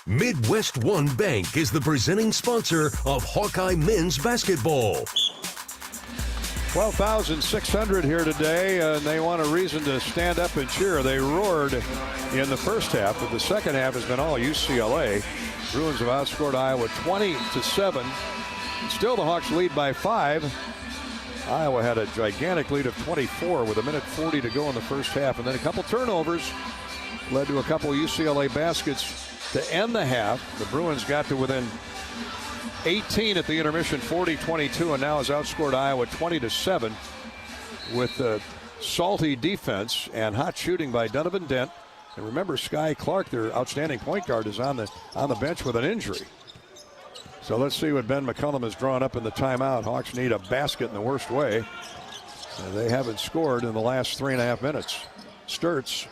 Midwest One Bank is the presenting sponsor of Hawkeye men's basketball. 12,600 here today, and they want a reason to stand up and cheer. They roared in the first half, but the second half has been all UCLA. Bruins have outscored Iowa 20-7. Still the Hawks lead by 5. Iowa had a gigantic lead of 24 with 1:40 to go in the first half, and then a couple turnovers led to a couple UCLA baskets to end the half. The Bruins got to within 18 at the intermission, 40-22, and now has outscored Iowa 20-7 with the salty defense and hot shooting by Donovan Dent. And remember, Sky Clark, their outstanding point guard, is on the bench with an injury. So let's see what Ben McCollum has drawn up in the timeout. Hawks need a basket in the worst way. And they haven't scored in the last 3.5 minutes. Stirts,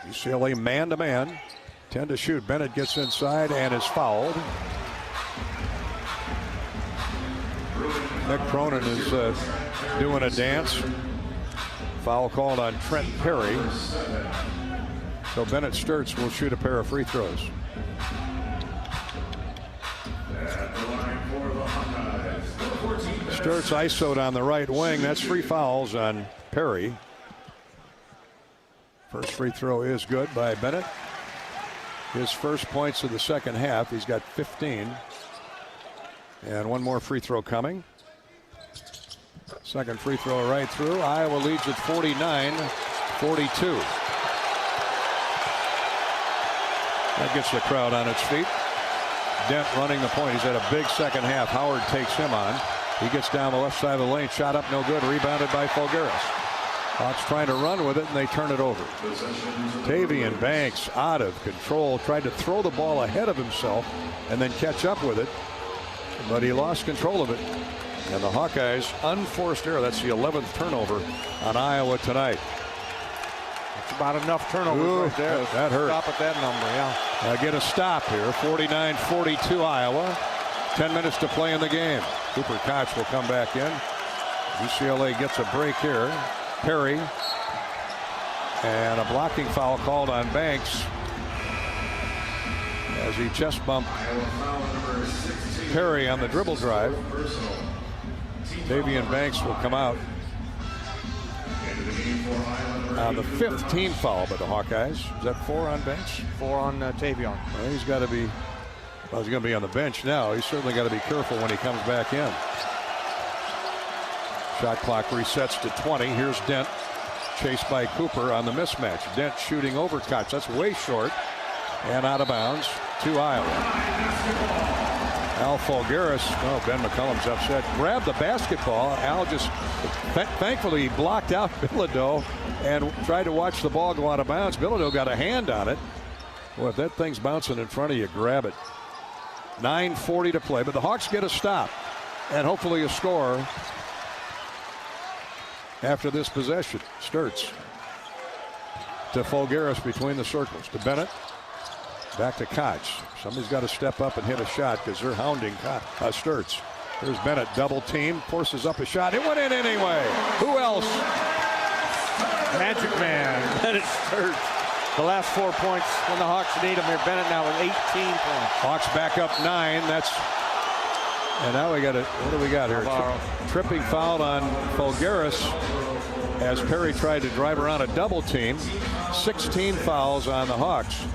UCLA man-to-man. 10 to shoot. Bennett gets inside and is fouled. Nick Cronin is doing a dance. Foul called on Trent Perry. So Bennett Stirts will shoot a pair of free throws. Stirts ISO'd on the right wing. That's 3 fouls on Perry. First free throw is good by Bennett. His first points of the second half. He's got 15. And one more free throw coming. Second free throw right through. Iowa leads at 49-42. That gets the crowd on its feet. Dent running the point. He's had a big second half. Howard takes him on. He gets down the left side of the lane. Shot up, no good. Rebounded by Folgeras. Hawks trying to run with it, and they turn it over. Tavian Banks out of control. Tried to throw the ball ahead of himself and then catch up with it. But he lost control of it. And the Hawkeyes, unforced error. That's the 11th turnover on Iowa tonight. That's about enough turnovers right there. That hurt. Stop at that number, yeah. Get a stop here. 49-42 Iowa. 10 minutes to play in the game. Cooper Koch will come back in. UCLA gets a break here. Perry. And a blocking foul called on Banks as he chest bumped Perry on the dribble drive. Tavian Banks will come out. The 5th team foul by the Hawkeyes. Is that 4 on Banks? 4 on Tavian. Well, he's got to be. Well, he's going to be on the bench now. He's certainly got to be careful when he comes back in. Shot clock resets to 20. Here's Dent, chased by Cooper on the mismatch. Dent shooting over Koch. That's way short and out of bounds to Iowa. Al Folgeras, oh, Ben McCollum's upset, grabbed the basketball. Al just, thankfully, blocked out Bilodeau and tried to watch the ball go out of bounds. Bilodeau got a hand on it. Well, if that thing's bouncing in front of you, grab it. 9:40 to play, but the Hawks get a stop and hopefully a score after this possession. Stirts to Folgeras between the circles. To Bennett. Back to Koch. Somebody's got to step up and hit a shot because they're hounding Stirts. There's Bennett, double team, forces up a shot. It went in anyway. Who else? Magic man, Bennett Stirts. The last 4 points when the Hawks need him here. Bennett now with 18 points. Hawks back up 9. And now we got what do we got here? Tripping foul on Folgeras as Perry tried to drive around a double team. 16 fouls on the Hawks.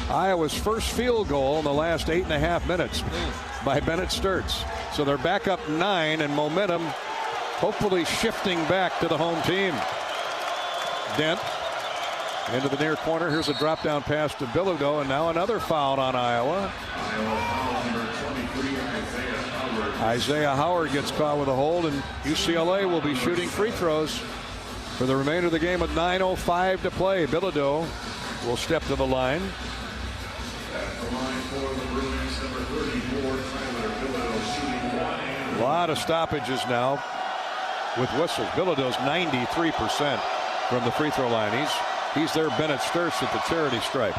Iowa's first field goal in the last 8.5 minutes by Bennett Stirts. So they're back up 9 and momentum hopefully shifting back to the home team. Dent into the near corner. Here's a drop down pass to Bilodeau, and now another foul on Iowa. Isaiah Howard gets caught with a hold, and UCLA will be shooting free throws for the remainder of the game with 9:05 to play. Bilodeau will step to the line. A lot of stoppages now with whistles. Bilodeau's 93% from the free throw line. He's there, Bennett Stirts at the charity stripe.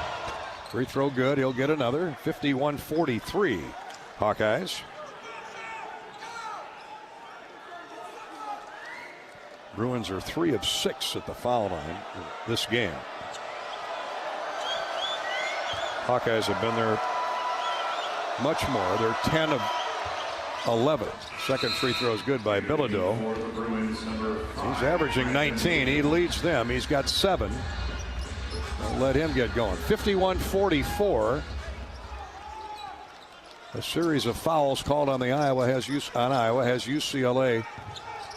Free throw good. He'll get another. 51-43 Hawkeyes. Bruins are 3 of 6 at the foul line this game. Hawkeyes have been there much more. They're 10 of 11. Second free throw is good by Bilodeau. He's averaging 19. He leads them. He's got 7. Don't let him get going. 51-44. A series of fouls called on Iowa has UCLA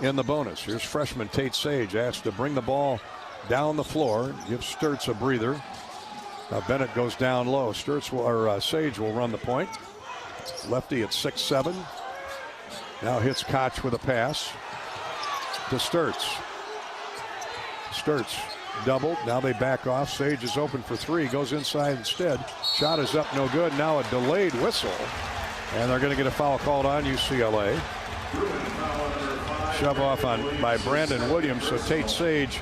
in the bonus. Here's freshman Tate Sage asked to bring the ball down the floor, give Stirts a breather. Now Bennett goes down low. Sage will run the point. Lefty at 6'7". Now hits Koch with a pass to Stirts. Stirts doubled. Now they back off. Sage is open for 3. Goes inside instead. Shot is up, no good. Now a delayed whistle. And they're going to get a foul called on UCLA. Shove off by Brandon Williams. So Tate Sage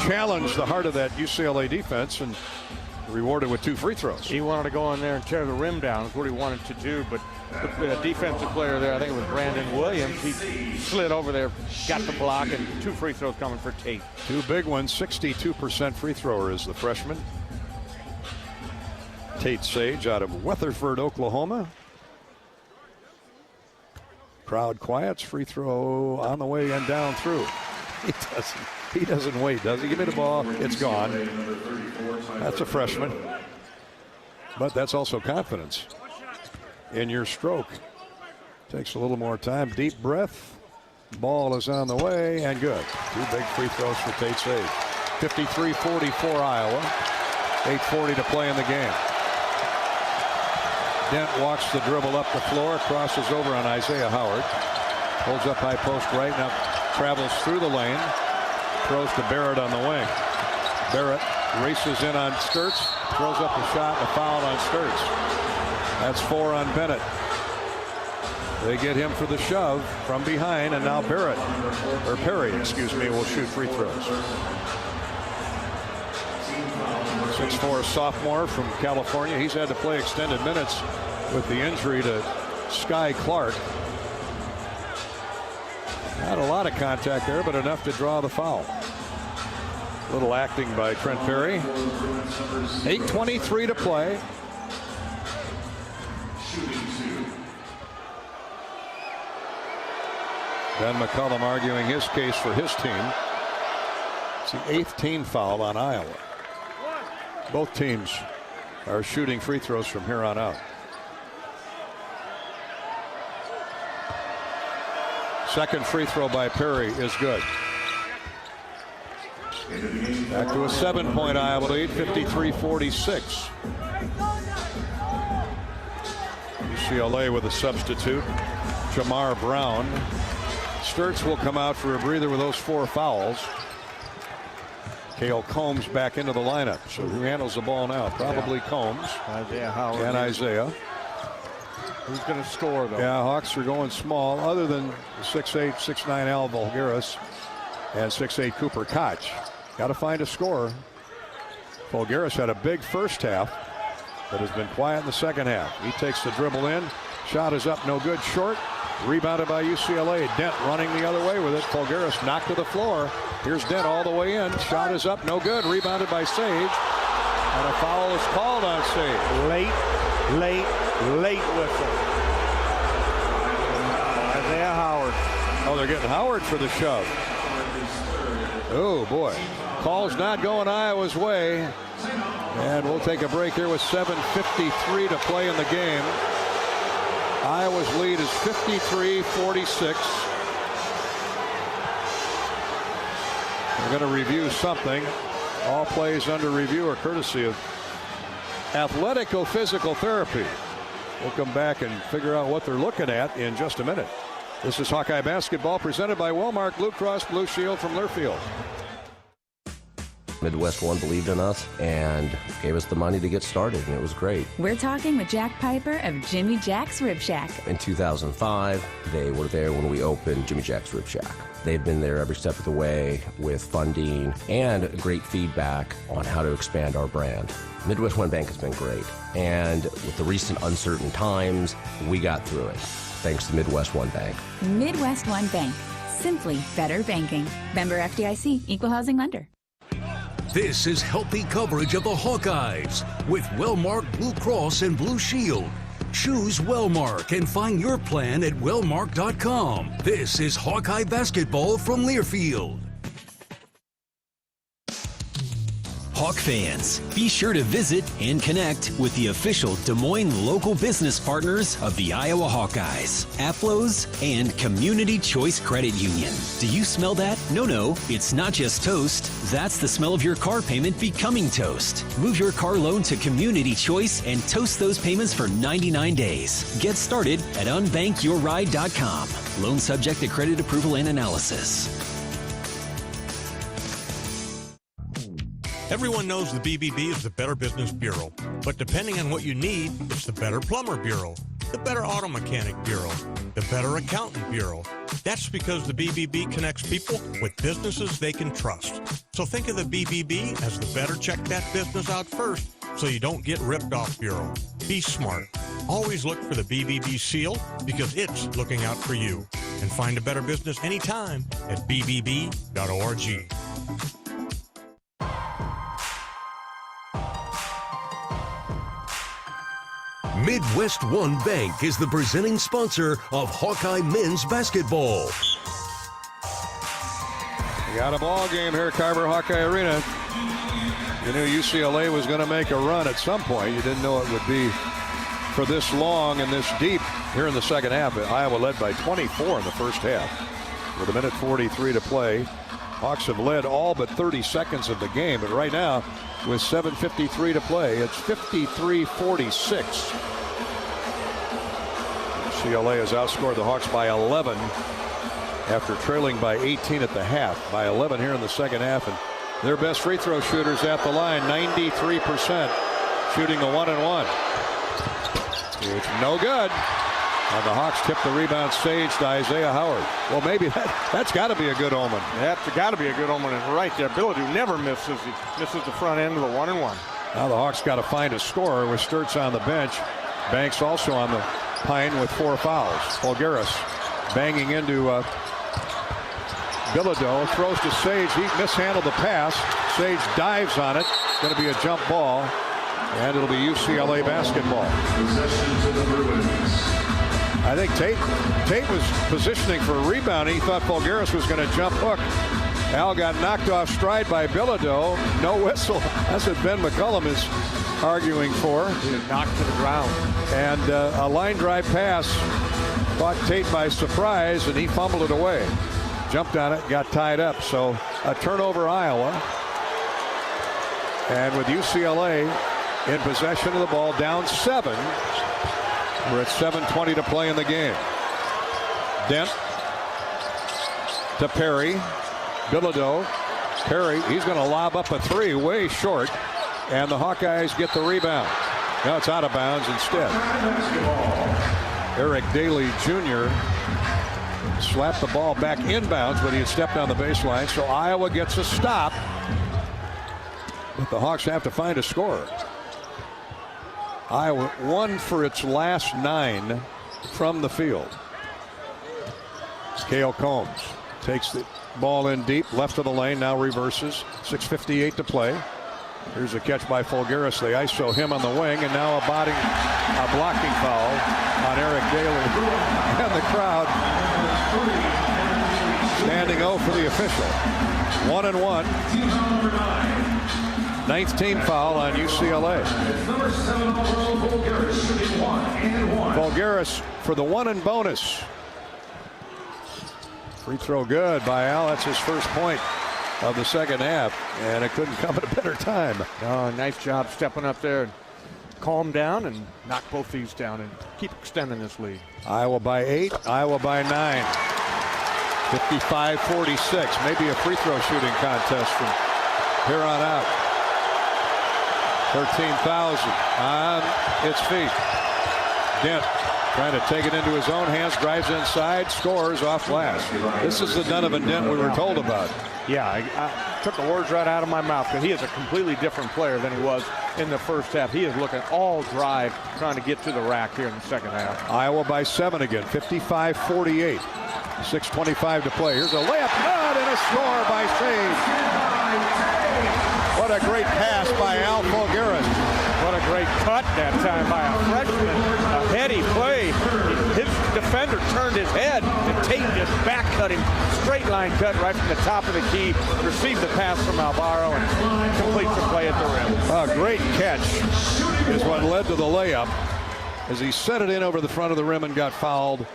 challenged the heart of that UCLA defense and rewarded with 2 free throws. He wanted to go in there and tear the rim down. Is what he wanted to do. But the defensive player there, I think it was Brandon Williams, he slid over there, got the block, and 2 free throws coming for Tate. 2 big ones. 62% free thrower is the freshman. Tate Sage out of Weatherford, Oklahoma. Crowd quiets. Free throw on the way and down through. He doesn't wait, does he? Give me the ball. It's gone. That's a freshman. But that's also confidence in your stroke. Takes a little more time. Deep breath. Ball is on the way and good. 2 big free throws for Tate Sage. 53-44 Iowa. 8:40 to play in the game. Dent walks the dribble up the floor, crosses over on Isaiah Howard. Holds up high post right, now travels through the lane. Throws to Barrett on the wing. Barrett races in on Stirts, throws up a shot, a foul on Stirts. That's 4 on Bennett. They get him for the shove from behind, and now Perry, will shoot free throws. 6'4" sophomore from California. He's had to play extended minutes with the injury to Sky Clark. Not a lot of contact there, but enough to draw the foul. Little acting by Trent Perry. 8:23 to play. Ben McCollum arguing his case for his team. It's the 8th team foul on Iowa. Both teams are shooting free throws from here on out. Second free throw by Perry is good. Back to a 7-point Iowa lead, 53-46. UCLA with a substitute, Jamar Brown. Stirts will come out for a breather with those 4 fouls. Cale Combs back into the lineup. So who handles the ball now? Probably Combs. Isaiah Howard. And Isaiah. Who's going to score, though? Yeah, Hawks are going small, other than 6'8", 6'9" Al Vulgaris and 6'8" Cooper Koch. Got to find a scorer. Vulgaris had a big first half, but has been quiet in the second half. He takes the dribble in. Shot is up, no good, short. Rebounded by UCLA. Dent running the other way with it. Vulgaris knocked to the floor. Here's Dent all the way in. Shot is up, no good. Rebounded by Sage. And a foul is called on Sage. Late whistle. Isaiah Howard. Oh, they're getting Howard for the shove. Oh, boy. Call's not going Iowa's way. And we'll take a break here with 7:53 to play in the game. Iowa's lead is 53-46. We're going to review something. All plays under review are courtesy of Athletico-Physical Therapy. We'll come back and figure out what they're looking at in just a minute. This is Hawkeye basketball presented by Wellmark Blue Cross Blue Shield from Learfield. Midwest One believed in us and gave us the money to get started, and it was great. We're talking with Jack Piper of Jimmy Jack's Rib Shack. In 2005, they were there when we opened Jimmy Jack's Rib Shack. They've been there every step of the way with funding and great feedback on how to expand our brand. Midwest One Bank has been great, and with the recent uncertain times, we got through it, thanks to Midwest One Bank. Midwest One Bank. Simply better banking. Member FDIC, Equal Housing Lender. This is healthy coverage of the Hawkeyes with Wellmark Blue Cross and Blue Shield. Choose Wellmark and find your plan at wellmark.com. This is Hawkeye basketball from Learfield. Hawk fans, be sure to visit and connect with the official Des Moines local business partners of the Iowa Hawkeyes, AFLOS, and Community Choice Credit Union. Do you smell that? No, it's not just toast. That's the smell of your car payment becoming toast. Move your car loan to Community Choice and toast those payments for 99 days. Get started at unbankyourride.com. Loan subject to credit approval and analysis. Everyone knows the BBB is the Better Business Bureau, but depending on what you need, it's the Better Plumber Bureau, the Better Auto Mechanic Bureau, the Better Accountant Bureau. That's because the BBB connects people with businesses they can trust. So think of the BBB as the better check that business out first so you don't get ripped off bureau. Be smart. Always look for the BBB seal because it's looking out for you. And find a better business anytime at bbb.org. Midwest One Bank is the presenting sponsor of Hawkeye men's basketball. We got a ball game here at Carver Hawkeye Arena. You knew UCLA was going to make a run at some point. You didn't know it would be for this long and this deep here in the second half. Iowa led by 24 in the first half with 1:43 to play. Hawks have led all but 30 seconds of the game, but right now with 7:53 to play, it's 53-46. UCLA has outscored the Hawks by 11 after trailing by 18 at the half, by 11 here in the second half, and their best free throw shooters at the line, 93% shooting the 1-and-1. It's no good. And the Hawks tip the rebound stage to Isaiah Howard. Well, maybe that's got to be a good omen. That's got to be a good omen. And right there, Bilodeau never misses. He misses the front end of the 1-and-1. Now the Hawks got to find a scorer with Stirts on the bench. Banks also on the pine with 4 fouls. Fulgaris banging into Bilodeau, throws to Sage. He mishandled the pass. Sage dives on it. It's going to be a jump ball, and it'll be UCLA basketball. Possession to the Bruins. I think Tate was positioning for a rebound. He thought Fulgaris was going to jump hook. Al got knocked off stride by Bilodeau. No whistle. That's what Ben McCollum is arguing for. He was knocked to the ground. And a line drive pass caught Tate by surprise, and he fumbled it away. Jumped on it, got tied up. So a turnover, Iowa. And with UCLA in possession of the ball, down 7. We're at 7:20 to play in the game. Dent to Perry. Bilodeau. Perry, he's going to lob up a 3, way short. And the Hawkeyes get the rebound. Now it's out of bounds instead. Eric Daly Jr. slapped the ball back inbounds, but he had stepped on the baseline. So Iowa gets a stop. But the Hawks have to find a scorer. Iowa 1 for its last 9 from the field. Cale Combs takes the ball in deep, left of the lane, now reverses. 6:58 to play. Here's a catch by Fulgaris. They ISO him on the wing, and now a blocking foul on Eric Daly. And the crowd standing O for the official. 1-and-1. 9th team foul on UCLA. Number 7 overall, Fulgaris shooting 1-and-1. Fulgaris for the 1-and-bonus. Free throw good by Al. That's his first point of the second half, and it couldn't come at a better time. Oh, nice job stepping up there and calm down and knock both these down and keep extending this lead. Iowa by 8, Iowa by 9. 55-46. Maybe a free throw shooting contest from here on out. 13,000 on its feet. Dent trying to take it into his own hands, drives inside, scores off glass. This is the Donovan Dent we were told about. Yeah, I took the words right out of my mouth, because he is a completely different player than he was in the first half. He is looking all drive, trying to get to the rack here in the second half. Iowa by 7 again, 55-48. 6:25 to play. Here's a layup, good, and a score by Sage. What a great pass by Al Fulgaris. What a great cut that time by a freshman. A heady play. His defender turned his head, and Tate just back cut him. Straight line cut right from the top of the key. Received the pass from Alvaro and completes the play at the rim. A great catch is what led to the layup as he set it in over the front of the rim and got fouled,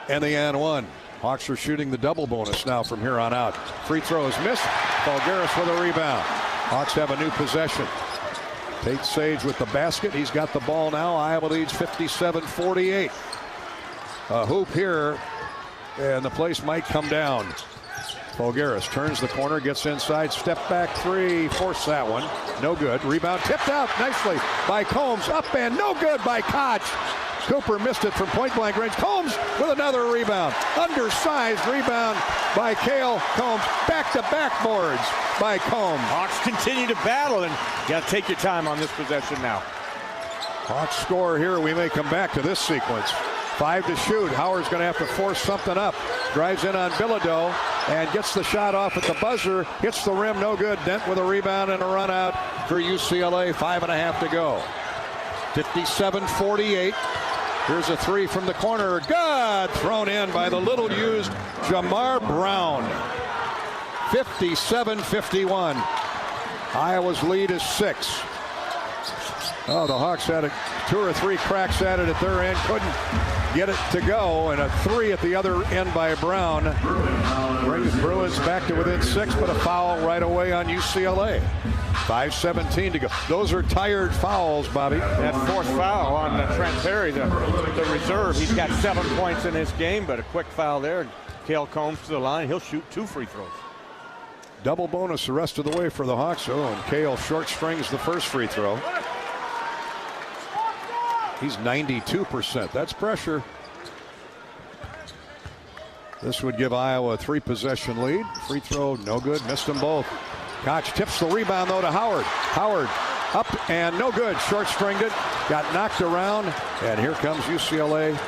and the and-1. Hawks are shooting the double bonus now from here on out. Free throw is missed. Fulgaris with a rebound. Hawks have a new possession. Tate Sage with the basket. He's got the ball now. Iowa leads 57-48. A hoop here, and the place might come down. Fulgaris turns the corner, gets inside, step back 3, forced that one. No good. Rebound tipped out nicely by Combs. Up and no good by Koch. Cooper missed it from point-blank range. Combs with another rebound. Undersized rebound by Cale Combs. Back-to-back boards by Combs. Hawks continue to battle, and you got to take your time on this possession now. Hawks score here. We may come back to this sequence. 5 to shoot. Howard's going to have to force something up. Drives in on Bilodeau and gets the shot off at the buzzer. Hits the rim. No good. Dent with a rebound and a run out for UCLA. 5.5 to go. 57-48. Here's a 3 from the corner. Good. Thrown in by the little-used Jamar Brown. 57-51. Iowa's lead is 6. Oh, the Hawks had 2 or 3 cracks at it at their end. Couldn't get it to go. And a 3 at the other end by Brown brings Bruins back to within 6, but a foul right away on UCLA. 5:17 to go. Those are tired fouls, Bobby. That 4th foul on Trent Perry, the reserve. He's got 7 points in this game, but a quick foul there. Cale Combs to the line. He'll shoot 2 free throws. Double bonus the rest of the way for the Hawks. Oh, and Cale short strings the first free throw. He's 92%. That's pressure. This would give Iowa a 3-possession lead. Free throw, no good. Missed them both. Koch tips the rebound, though, to Howard. Howard up and no good. Short stringed it. Got knocked around. And here comes UCLA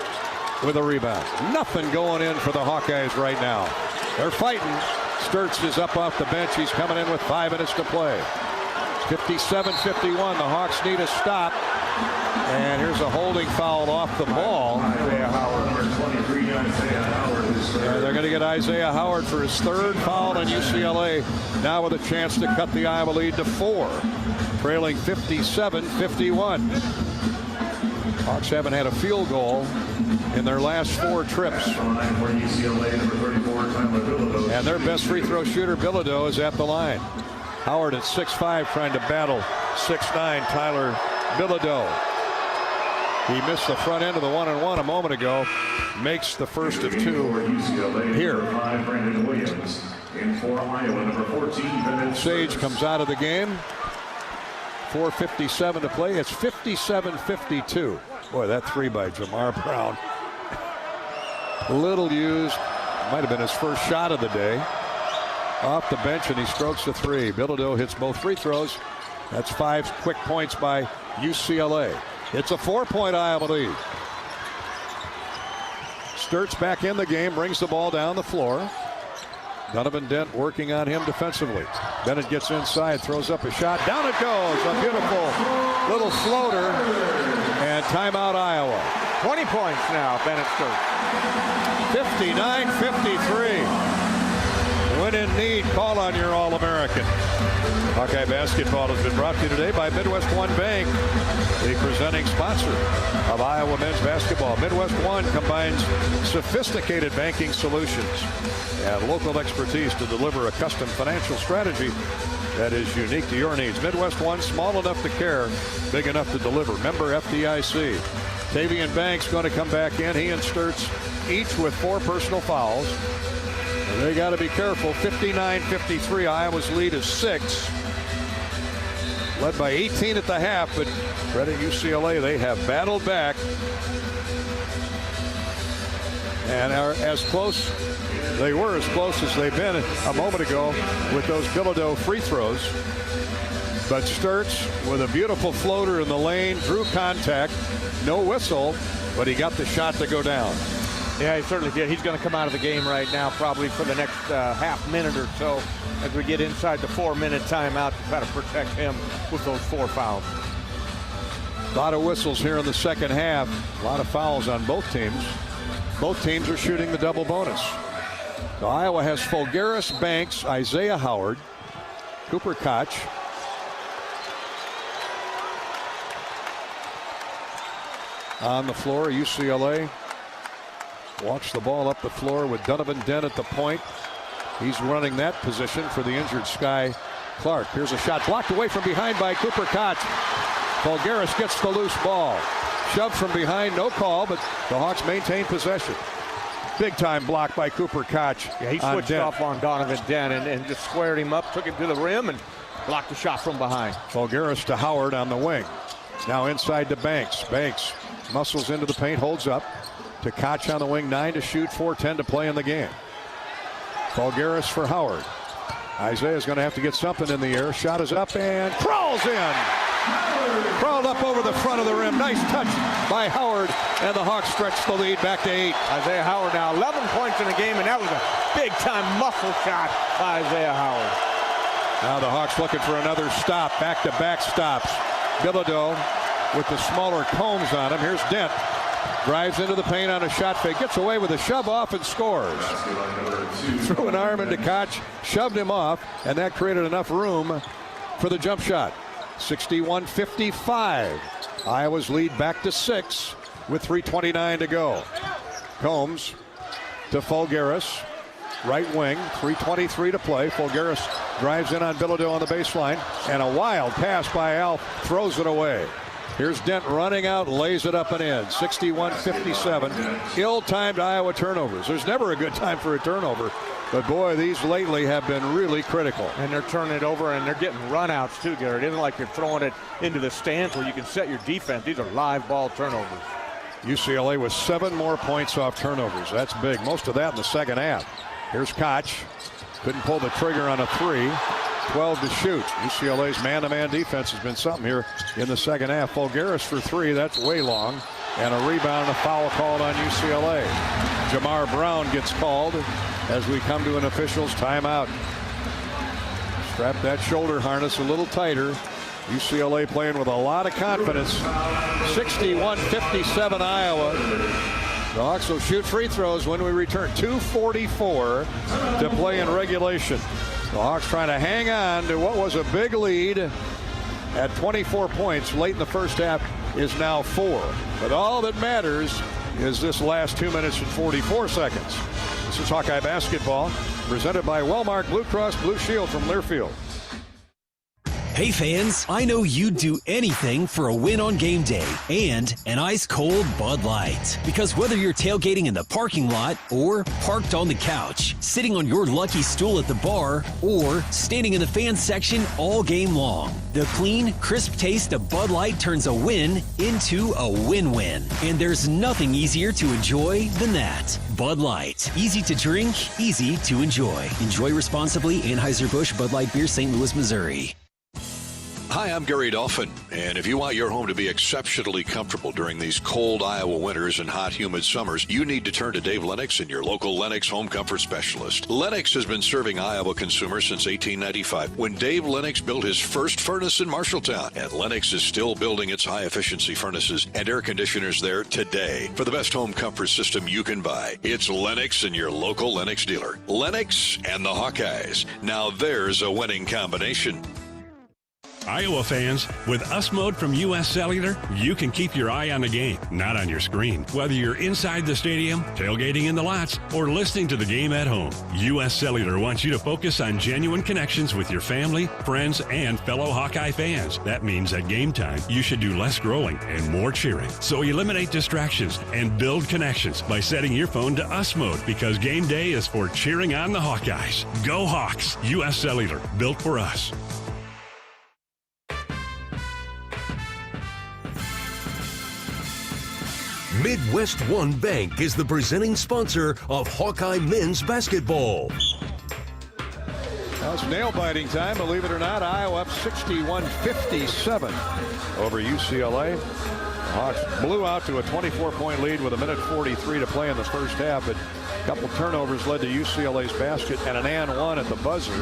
with a rebound. Nothing going in for the Hawkeyes right now. They're fighting. Stirts is up off the bench. He's coming in with 5 minutes to play. 57-51. The Hawks need a stop. And here's a holding foul off the ball. Isaiah Howard. And they're going to get Isaiah Howard for his 3rd foul on UCLA. Now with a chance to cut the Iowa lead to 4. Trailing 57-51. Hawks haven't had a field goal in their last 4 trips. And their best free throw shooter, Bilodeau, is at the line. Howard at 6'5", trying to battle 6'9" Tyler Bilodeau. He missed the front end of the 1-on-1 a moment ago. Makes the first of 2 here. Sage comes out of the game. 4:57 to play. It's 57-52. Boy, that 3 by Jamar Brown. Little used. Might have been his first shot of the day. Off the bench, and he strokes the 3. Bilodeau hits both free throws. That's 5 quick points by UCLA. It's a 4-point Iowa lead. Stirts back in the game, brings the ball down the floor. Donovan Dent working on him defensively. Bennett gets inside, throws up a shot. Down it goes. A beautiful little floater. And timeout Iowa. 20 points now, Bennett Stirts. 59-53. When in need, call on your All-American. Hawkeye basketball has been brought to you today by Midwest One Bank, the presenting sponsor of Iowa men's basketball. Midwest One combines sophisticated banking solutions and local expertise to deliver a custom financial strategy that is unique to your needs. Midwest One, small enough to care, big enough to deliver. Member FDIC. Tavian Banks going to come back in. He and Stirts each with 4 personal fouls. And they got to be careful. 59-53. Iowa's lead is 6. Led by 18 at the half, but credit UCLA, they have battled back and are as close. They were as close as they've been a moment ago with those Bilodeau free throws. But Stirts with a beautiful floater in the lane, drew contact, no whistle, but he got the shot to go down. Yeah, he certainly did. He's going to come out of the game right now, probably for the next half minute or so, as we get inside the 4-minute timeout to try to protect him with those 4 fouls. A lot of whistles here in the second half. A lot of fouls on both teams. Both teams are shooting the double bonus. So Iowa has Fulgaris, Banks, Isaiah Howard, Cooper Koch, on the floor. UCLA walks the ball up the floor with Donovan Dent at the point. He's running that position for the injured Sky Clark. Here's a shot blocked away from behind by Cooper Koch. Fulgaris gets the loose ball. Shoved from behind, no call, but the Hawks maintain possession. Big time block by Cooper Koch. Yeah, he switched off on Donovan Dent and just squared him up, took him to the rim, and blocked the shot from behind. Fulgaris to Howard on the wing. Now inside to Banks. Banks muscles into the paint, holds up. To Koch on the wing, 9 to shoot, 4:10 to play in the game. Fulgaris for Howard. Isaiah's going to have to get something in the air. Shot is up and crawls in. Crawled up over the front of the rim. Nice touch by Howard, and the Hawks stretch the lead back to 8. Isaiah Howard now 11 points in the game, and that was a big-time muscle shot by Isaiah Howard. Now the Hawks looking for another stop. Back-to-back stops. Bilodeau with the smaller combs on him. Here's Dent. Drives into the paint on a shot fake. Gets away with a shove off and scores. Threw an arm into Koch, shoved him off, and that created enough room for the jump shot. 61-55. Iowa's lead back to 6 with 3:29 to go. Combs to Fulgaris. Right wing, 3:23 to play. Fulgaris drives in on Bilodeau on the baseline, and a wild pass by Alf throws it away. Here's Dent running out, lays it up and in. 61-57. Ill-timed Iowa turnovers. There's never a good time for a turnover, but boy, these lately have been really critical. And they're turning it over, and they're getting runouts too, Garrett. It isn't like you're throwing it into the stands where you can set your defense. These are live ball turnovers. UCLA with 7 more points off turnovers. That's big. Most of that in the second half. Here's Koch. Couldn't pull the trigger on a 3. 12 to shoot. UCLA's man-to-man defense has been something here in the second half. Fulgaris for 3. That's way long. And a rebound and a foul called on UCLA. Jamar Brown gets called as we come to an official's timeout. Strap that shoulder harness a little tighter. UCLA playing with a lot of confidence. 61-57 Iowa. The Hawks will shoot free throws when we return. 2:44 to play in regulation. The Hawks trying to hang on to what was a big lead at 24 points late in the first half is now 4. But all that matters is this last 2 minutes and 44 seconds. This is Hawkeye basketball presented by Wellmark Blue Cross Blue Shield from Learfield. Hey fans, I know you'd do anything for a win on game day and an ice-cold Bud Light. Because whether you're tailgating in the parking lot or parked on the couch, sitting on your lucky stool at the bar, or standing in the fan section all game long, the clean, crisp taste of Bud Light turns a win into a win-win. And there's nothing easier to enjoy than that. Bud Light. Easy to drink, easy to enjoy. Enjoy responsibly. Anheuser-Busch Bud Light Beer, St. Louis, Missouri. Hi, I'm Gary Dolphin, and if you want your home to be exceptionally comfortable during these cold Iowa winters and hot, humid summers, you need to turn to Dave Lennox and your local Lennox home comfort specialist. Lennox has been serving Iowa consumers since 1895, when Dave Lennox built his first furnace in Marshalltown, and Lennox is still building its high-efficiency furnaces and air conditioners there today. For the best home comfort system you can buy, it's Lennox and your local Lennox dealer. Lennox and the Hawkeyes. Now there's a winning combination. Iowa fans, with US Mode from US Cellular, you can keep your eye on the game, not on your screen. Whether you're inside the stadium, tailgating in the lots, or listening to the game at home, US Cellular wants you to focus on genuine connections with your family, friends, and fellow Hawkeye fans. That means at game time, you should do less scrolling and more cheering. So eliminate distractions and build connections by setting your phone to US Mode, because game day is for cheering on the Hawkeyes. Go Hawks! US Cellular, built for us. Midwest One Bank is the presenting sponsor of Hawkeye men's basketball. Now it's nail-biting time, believe it or not. Iowa up 61-57 over UCLA. The Hawks blew out to a 24-point lead with 1:43 to play in the first half, but a couple turnovers led to UCLA's basket and an and one at the buzzer.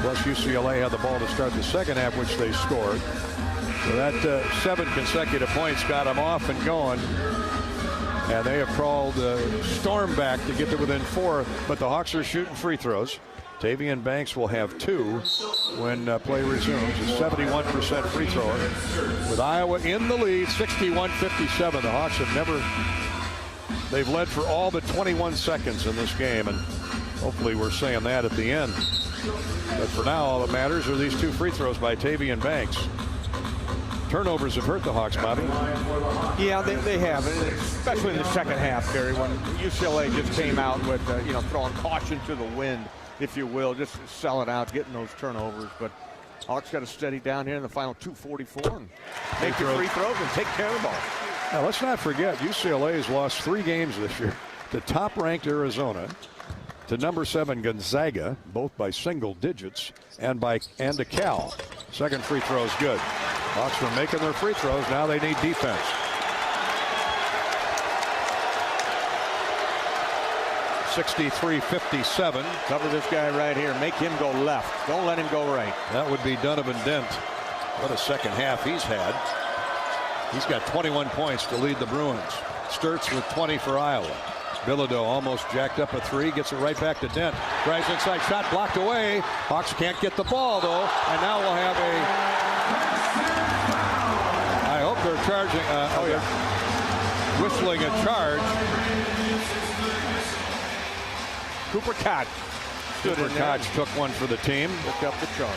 Plus UCLA had the ball to start the second half, which they scored. So that 7 consecutive points got them off and going. And they have crawled storm back to get to within 4. But the Hawks are shooting free throws. Tavian Banks will have 2 when play resumes. A 71% free thrower. With Iowa in the lead, 61-57. The Hawks have they've led for all but 21 seconds in this game. And hopefully we're saying that at the end. But for now, all that matters are these 2 free throws by Tavian Banks. Turnovers have hurt the Hawks, Bobby. Yeah, they have, especially in the second half, Gary, when UCLA just came out with, throwing caution to the wind, if you will, just selling out, getting those turnovers. But Hawks got to steady down here in the final 2:44 and make your free throws and take care of the ball. Now, let's not forget, UCLA has lost 3 games this year to top-ranked Arizona, to number 7 Gonzaga, both by single digits, and to Cal. Second free throw is good. Hawks are making their free throws. Now they need defense. (63-57). Cover this guy right here. Make him go left. Don't let him go right. That would be Donovan Dent. What a second half he's had. He's got 21 points to lead the Bruins. Stirts with 20 for Iowa. Bilodeau almost jacked up a three, gets it right back to Dent. Drives inside, shot blocked away. Hawks can't get the ball though, and now we'll have a. I hope they're charging. Whistling a charge. Cooper Koch. Cooper Koch took one for the team. Looked up the charge.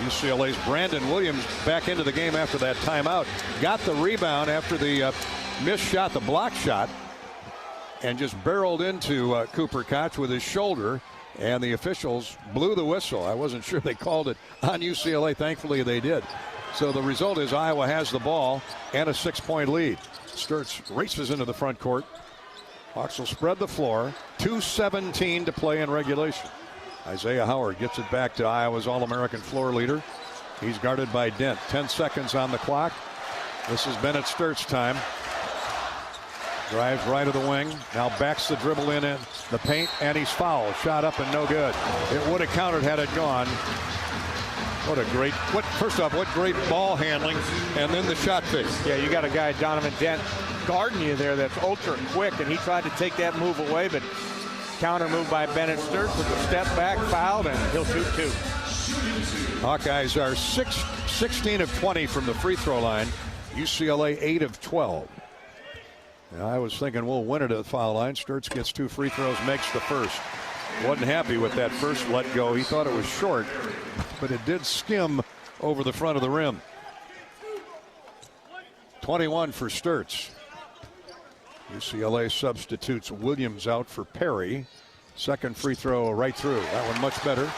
UCLA's Brandon Williams back into the game after that timeout. Got the rebound after the missed shot, the block shot, and just barreled into Cooper Koch with his shoulder, and the officials blew the whistle. I wasn't sure they called it on UCLA. Thankfully, they did. So the result is Iowa has the ball and a 6-point lead. Stirts races into the front court. Hawks will spread the floor. 2:17 to play in regulation. Isaiah Howard gets it back to Iowa's All-American floor leader. He's guarded by Dent. 10 seconds on the clock. This is Bennett Stirts time. Drives right of the wing. Now backs the dribble in the paint, and he's fouled. Shot up and no good. It would have counted had it gone. First off, what great ball handling, and then the shot fake. Yeah, you got a guy, Donovan Dent, guarding you there that's ultra quick, and he tried to take that move away, but counter move by Bennett Stirts with a step back, fouled, and he'll shoot two. Hawkeyes are 16 of 20 from the free throw line. UCLA 8 of 12. Now, I was thinking we'll win it at the foul line. Stirts gets 2 free throws, makes the first. Wasn't happy with that first let go. He thought it was short, but it did skim over the front of the rim. 21 for Stirts. UCLA substitutes Williams out for Perry. Second free throw right through. That one much better.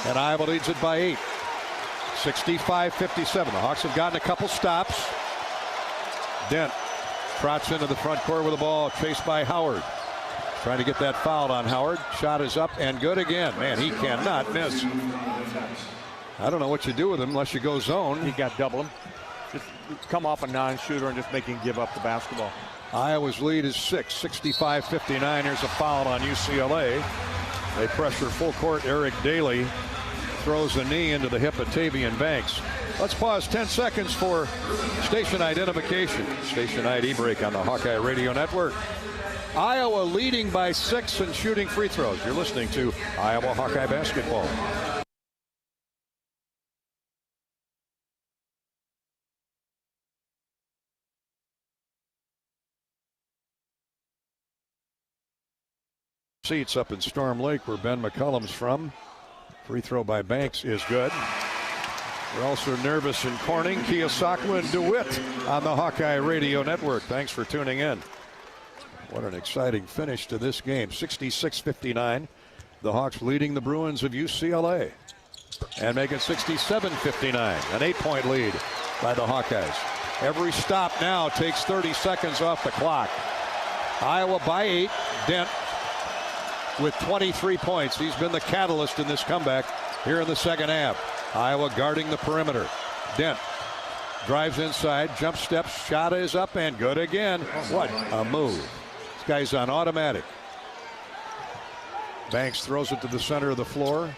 And Iowa leads it by 8. 65-57. The Hawks have gotten a couple stops. Dent trots into the front court with the ball, chased by Howard. Trying to get that foul on Howard. Shot is up and good again. Man, he cannot miss. I don't know what you do with him unless you go zone. You got double him. Just come off a non-shooter and just make him give up the basketball. Iowa's lead is 6, 65-59. Here's a foul on UCLA. They pressure full court. Eric Daly throws a knee into the hip of Tavian Banks. Let's pause 10 seconds for station identification. Station ID break on the Hawkeye Radio Network. Iowa leading by 6 and shooting free throws. You're listening to Iowa Hawkeye Basketball. Seats up in Storm Lake, where Ben McCollum's from. Free throw by Banks is good. We're also nervous in Corning, Keosauqua, and DeWitt on the Hawkeye Radio Network. Thanks for tuning in. What an exciting finish to this game. 66-59. The Hawks leading the Bruins of UCLA. And make it 67-59. An 8-point lead by the Hawkeyes. Every stop now takes 30 seconds off the clock. Iowa by 8. Dent with 23 points. He's been the catalyst in this comeback here in the second half. Iowa guarding the perimeter. Dent drives inside, jump steps, shot is up and good again. What a move. This guy's on automatic. Banks throws it to the center of the floor.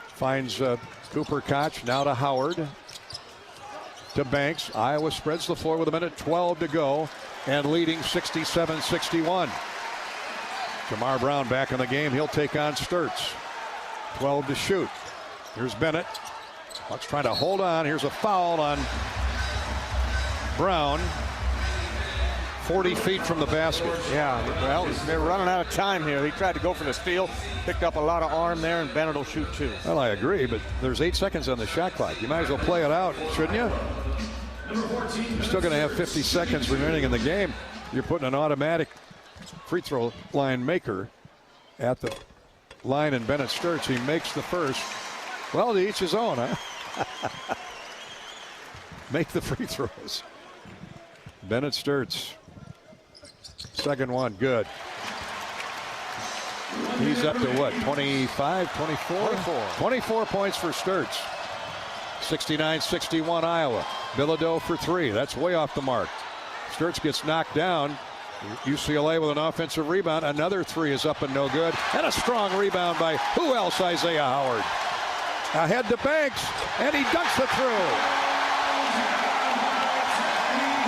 Finds Cooper Koch, now to Howard. To Banks. Iowa spreads the floor with 1:12 to go and leading 67-61. Jamar Brown back in the game. He'll take on Stirts. 12 to shoot. Here's Bennett. Hawks trying to hold on. Here's a foul on Brown. 40 feet from the basket. Yeah, well, they're running out of time here. He tried to go for the steal, picked up a lot of arm there, and Bennett will shoot 2. Well, I agree, but there's 8 seconds on the shot clock. You might as well play it out, shouldn't you? You're still going to have 50 seconds remaining in the game. You're putting an automatic free throw line maker at the line, and Bennett Stirts, he makes the first. Well, to each his own, huh? Make the free throws. Bennett Stirts. Second one, good. He's up to what, 25, 24? 24 points for Stirts. 69-61 Iowa. Bilodeau for 3. That's way off the mark. Stirts gets knocked down. UCLA with an offensive rebound. Another 3 is up and no good. And a strong rebound by who else? Isaiah Howard. Ahead to Banks, and he dunks it through.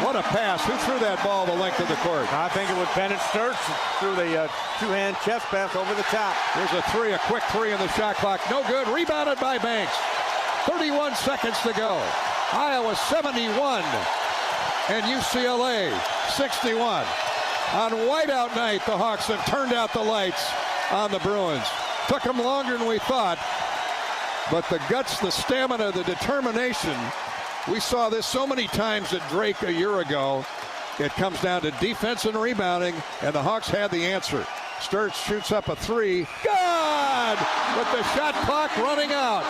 What a pass. Who threw that ball the length of the court? I think it was Bennett Stirts threw the two-hand chest pass over the top. There's a quick three in the shot clock. No good. Rebounded by Banks. 31 seconds to go. Iowa 71 and UCLA 61. On whiteout night, the Hawks have turned out the lights on the Bruins. Took them longer than we thought, but the guts, the stamina, the determination. We saw this so many times at Drake a year ago. It comes down to defense and rebounding, and the Hawks had the answer. Stirts shoots up a three. Good! With the shot clock running out.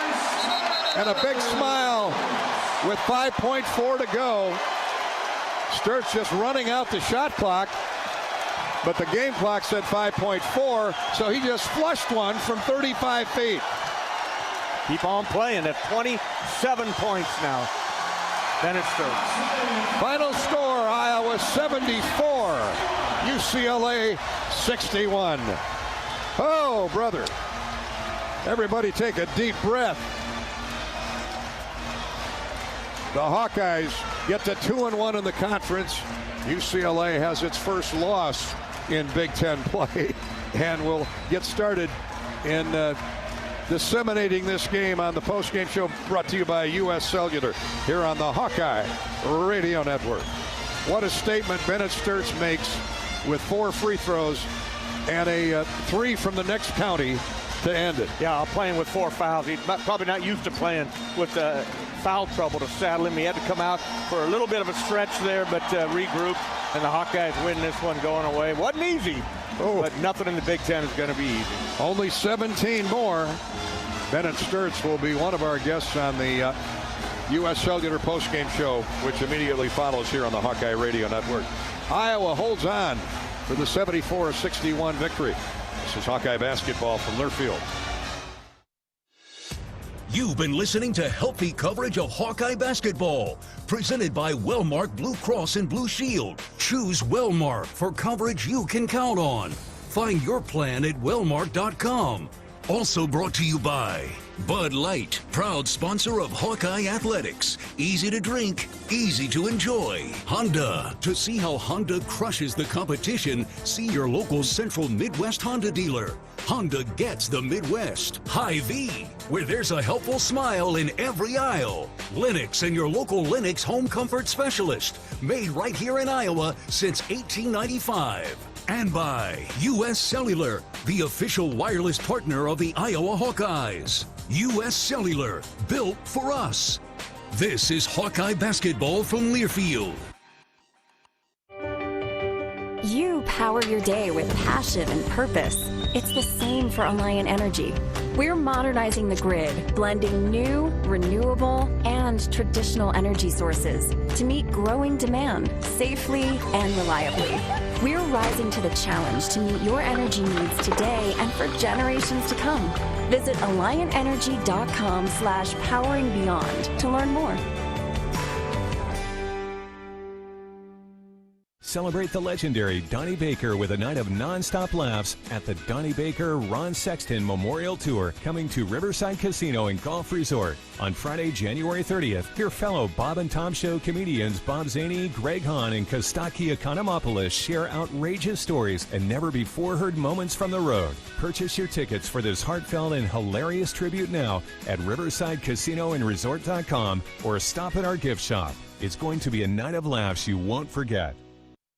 And a big smile with 5.4 to go. Stirts just running out the shot clock, but the game clock said 5.4, so he just flushed one from 35 feet. Keep on playing at 27 points now. Bennett Stirts. Final score, Iowa 74, UCLA 61. Oh, brother. Everybody take a deep breath. The Hawkeyes get to 2-1 in the conference. UCLA has its first loss in Big Ten play and will get started in disseminating this game on the postgame show brought to you by U.S. Cellular here on the Hawkeye Radio Network. What a statement Bennett Stirts makes with 4 free throws and a 3 from the next county to end it. Yeah, playing with 4 fouls. He's probably not used to playing with foul trouble to saddle him. He had to come out for a little bit of a stretch there, but regroup, and the Hawkeyes win this one going away. Wasn't easy, but nothing in the Big Ten is going to be easy. Only 17 more. Bennett Stirts will be one of our guests on the U.S. Cellular postgame show, which immediately follows here on the Hawkeye Radio Network. Iowa holds on for the 74-61 victory. This is Hawkeye basketball from Learfield. You've been listening to healthy coverage of Hawkeye basketball, presented by Wellmark Blue Cross and Blue Shield. Choose Wellmark for coverage you can count on. Find your plan at wellmark.com. Also brought to you by Bud Light, proud sponsor of Hawkeye Athletics. Easy to drink, easy to enjoy. Honda. To see how Honda crushes the competition, see your local Central Midwest Honda dealer. Honda gets the Midwest. Hy-Vee, where there's a helpful smile in every aisle. Lennox and your local Lennox home comfort specialist. Made right here in Iowa since 1895. And by U.S. Cellular, the official wireless partner of the Iowa Hawkeyes. U.S. Cellular, built for us. This is Hawkeye basketball from Learfield. You power your day with passion and purpose. It's the same for Alliant Energy. We're modernizing the grid, blending new, renewable, and traditional energy sources to meet growing demand safely and reliably. We're rising to the challenge to meet your energy needs today and for generations to come. Visit AlliantEnergy.com/poweringBeyond to learn more. Celebrate the legendary Donnie Baker with a night of non-stop laughs at the Donnie Baker Ron Sexton Memorial Tour, coming to Riverside Casino and Golf Resort. On Friday, January 30th, hear fellow Bob and Tom Show comedians Bob Zaney, Greg Hahn, and Kostaki Economopoulos share outrageous stories and never-before-heard moments from the road. Purchase your tickets for this heartfelt and hilarious tribute now at riversidecasinoandresort.com or stop at our gift shop. It's going to be a night of laughs you won't forget.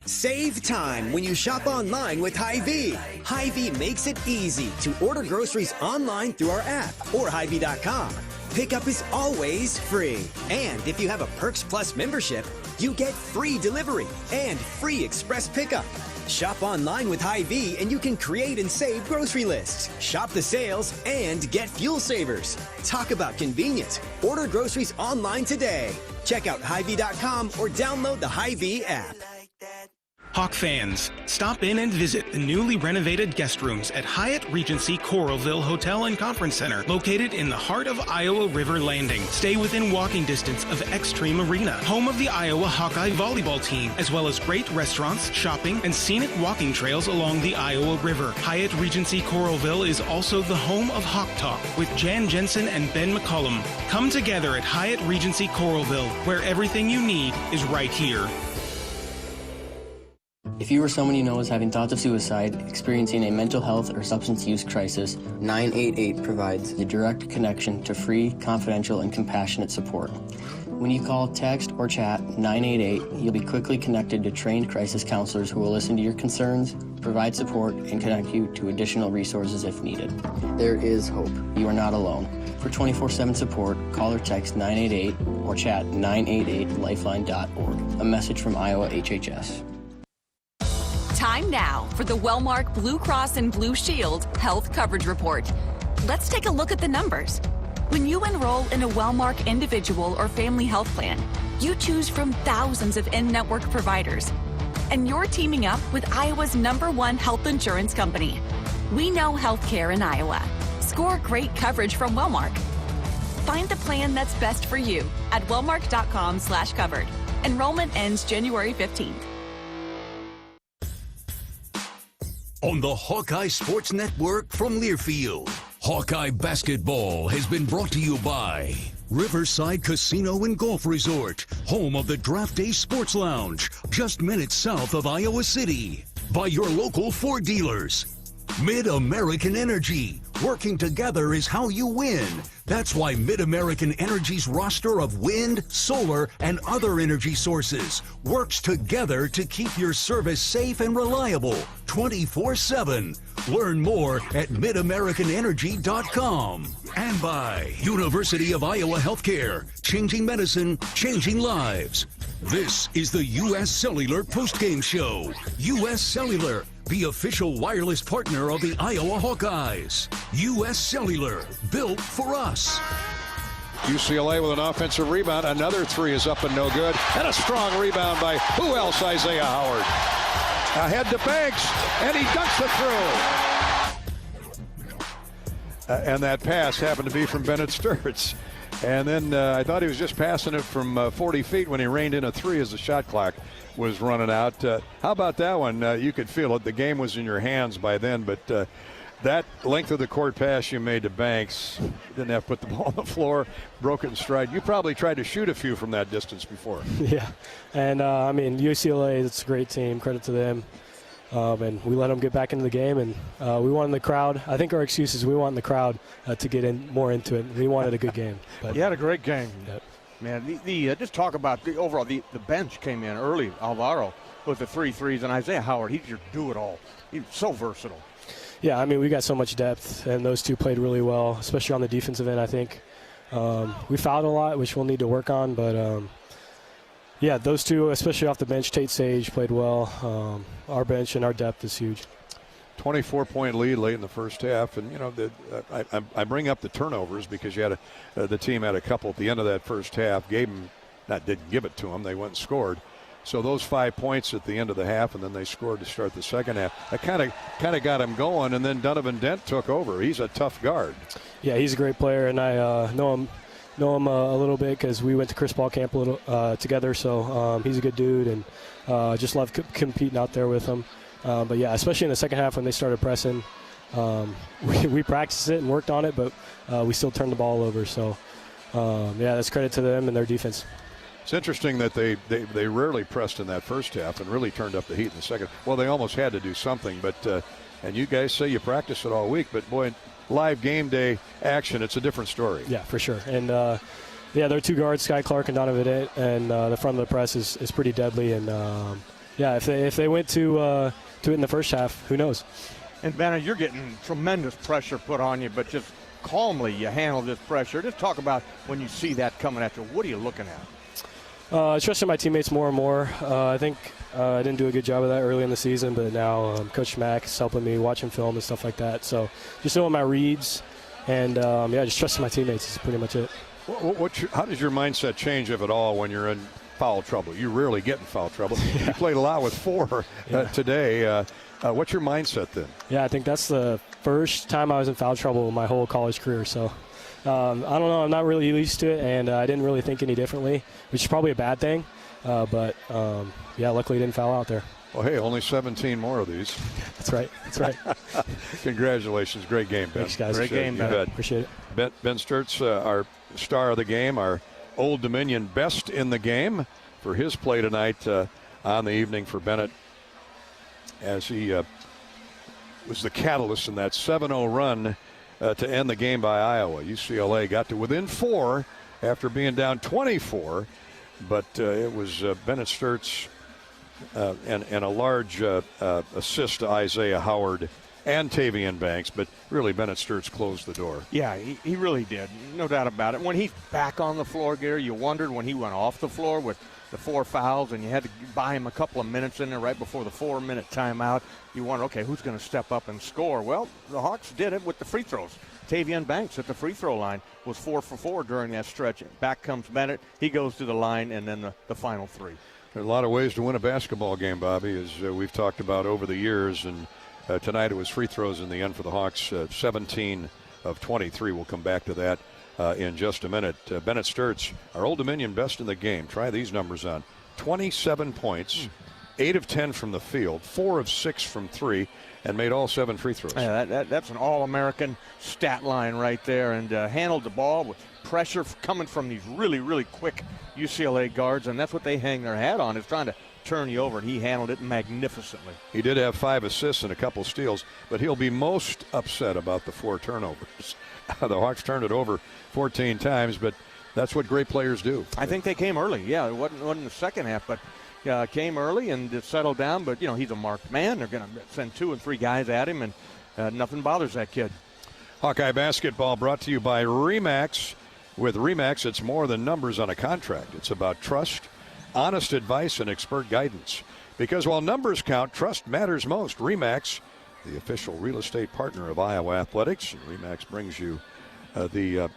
Save time when you shop online with Hy-Vee. Hy-Vee makes it easy to order groceries online through our app or Hy-Vee.com. Pickup is always free. And if you have a Perks Plus membership, you get free delivery and free express pickup. Shop online with Hy-Vee and you can create and save grocery lists, shop the sales, and get fuel savers. Talk about convenience. Order groceries online today. Check out Hy-Vee.com or download the Hy-Vee app. Hawk fans, stop in and visit the newly renovated guest rooms at Hyatt Regency Coralville Hotel and Conference Center, located in the heart of Iowa River Landing. Stay within walking distance of Extreme Arena, home of the Iowa Hawkeye volleyball team, as well as great restaurants, shopping, and scenic walking trails along the Iowa River. Hyatt Regency Coralville is also the home of Hawk Talk with Jan Jensen and Ben McCollum. Come together at Hyatt Regency Coralville, where everything you need is right here. If you or someone you know is having thoughts of suicide, experiencing a mental health or substance use crisis, 988 provides a direct connection to free, confidential, and compassionate support. When you call, text, or chat 988, you'll be quickly connected to trained crisis counselors who will listen to your concerns, provide support, and connect you to additional resources if needed. There is hope. You are not alone. For 24/7 support, call or text 988 or chat 988lifeline.org. A message from Iowa HHS. Time now for the Wellmark Blue Cross and Blue Shield Health Coverage Report. Let's take a look at the numbers. When you enroll in a Wellmark individual or family health plan, you choose from thousands of in-network providers. And you're teaming up with Iowa's #1 health insurance company. We know healthcare in Iowa. Score great coverage from Wellmark. Find the plan that's best for you at wellmark.com/covered. Enrollment ends January 15th. On the Hawkeye Sports Network from Learfield, Hawkeye Basketball has been brought to you by Riverside Casino and Golf Resort, home of the Draft Day Sports Lounge, just minutes south of Iowa City. By your local Ford dealers. Mid-American Energy. Working together is how you win. That's why Mid-American Energy's roster of wind, solar, and other energy sources works together to keep your service safe and reliable 24/7. Learn more at midamericanenergy.com. And by University of Iowa Healthcare, changing medicine, changing lives. This is the U.S. Cellular Postgame Show. U.S. Cellular, the official wireless partner of the Iowa Hawkeyes. U.S. Cellular, built for us. UCLA with an offensive rebound. Another three is up and no good. And a strong rebound by who else? Isaiah Howard. Ahead to Banks, and he dunks it through. And that pass happened to be from Bennett Stirts. And then I thought he was just passing it from 40 feet when he reined in a three as the shot clock was running out. How about that one? You could feel it. The game was in your hands by then, but that length of the court pass you made to Banks, didn't have to put the ball on the floor, broke it in stride. You probably tried to shoot a few from that distance before. Yeah, and I mean, UCLA, it's a great team. Credit to them. And we let them get back into the game, and we wanted the crowd. I think our excuse is we want the crowd to get in more into it. We wanted a good game. But you had a great game. Yep. Man, just talk about the overall. The bench came in early. Alvaro with the 3 threes, and Isaiah Howard, he's your do-it-all. He's so versatile. Yeah, I mean, we got so much depth, and those two played really well, especially on the defensive end, I think. We fouled a lot, which we'll need to work on, but yeah, those two, especially off the bench, Tate Sage played well. Our bench and our depth is huge. 24-point lead late in the first half, and you know I bring up the turnovers because you had the team had a couple at the end of that first half. Didn't give it to them. They went and scored. So those 5 points at the end of the half, and then they scored to start the second half. That kind of got him going, and then Donovan Dent took over. He's a tough guard. Yeah, he's a great player, and I know him a little bit because we went to Chris Paul camp together. So he's a good dude, and just love competing out there with him. But yeah, especially in the second half when they started pressing, we practiced it and worked on it, but we still turned the ball over. So yeah, that's credit to them and their defense. It's interesting that they rarely pressed in that first half and really turned up the heat in the second. Well, they almost had to do something, but and you guys say you practice it all week, but boy, live game day action, it's a different story. Yeah, for sure. And yeah, there are two guards, Sky Clark and Donovan Dent, and the front of the press is pretty deadly. And yeah, if they went to it in the first half, who knows? And Banner, you're getting tremendous pressure put on you, but just calmly you handle this pressure. Just talk about when you see that coming at you. What are you looking at? Trusting my teammates more and more. I think I didn't do a good job of that early in the season, but now Coach Mack is helping me watching film and stuff like that. So just knowing my reads and, yeah, just trusting my teammates is pretty much it. How does your mindset change, if at all, when you're in foul trouble? You rarely get in foul trouble. Yeah. You played a lot with 4 today. What's your mindset then? Yeah, I think that's the first time I was in foul trouble my whole college career. So I don't know. I'm not really used to it, and I didn't really think any differently, which is probably a bad thing. But, yeah, luckily I didn't foul out there. Well, hey, only 17 more of these. That's right. That's right. Congratulations. Great game, Ben. Thanks, guys. Great game, Ben. Appreciate it. Ben Stirts, our star of the game, our Old Dominion best in the game for his play tonight on the evening for Bennett. as he was the catalyst in that 7-0 run to end the game by Iowa. UCLA got to within 4 after being down 24, but it was Bennett Stirts and a large assist to Isaiah Howard and Tavian Banks, but really Bennett Stirts closed the door. Yeah, he really did. No doubt about it. When he's back on the floor, Gary, you wondered when he went off the floor with the 4 fouls and you had to buy him a couple of minutes in there right before the 4-minute timeout. You wonder, okay, who's going to step up and score? Well, the Hawks did it with the free throws. Tavian Banks at the free throw line was 4 for 4 during that stretch. Back comes Bennett. He goes to the line, and then the final 3. There are a lot of ways to win a basketball game, Bobby, as we've talked about over the years, and tonight it was free throws in the end for the Hawks, 17 of 23. We'll come back to that in just a minute. Bennett Stirts, our Old Dominion best in the game. Try these numbers on. 27 points, 8 of 10 from the field, 4 of 6 from 3, and made all 7 free throws. Yeah, that's an All-American stat line right there, and handled the ball with pressure coming from these really, really quick UCLA guards, and that's what they hang their hat on, is trying to turn you over, and he handled it magnificently. He did have 5 assists and a couple steals, but he'll be most upset about the 4 turnovers. The Hawks turned it over 14 times, but that's what great players do. I think they came early. Yeah, it wasn't in the second half, but came early and it settled down. But, he's a marked man. They're going to send 2 and 3 guys at him, and nothing bothers that kid. Hawkeye basketball brought to you by RE/MAX. With RE/MAX, it's more than numbers on a contract. It's about trust, honest advice, and expert guidance. Because while numbers count, trust matters most. RE/MAX, the official real estate partner of Iowa Athletics. And RE/MAX brings you the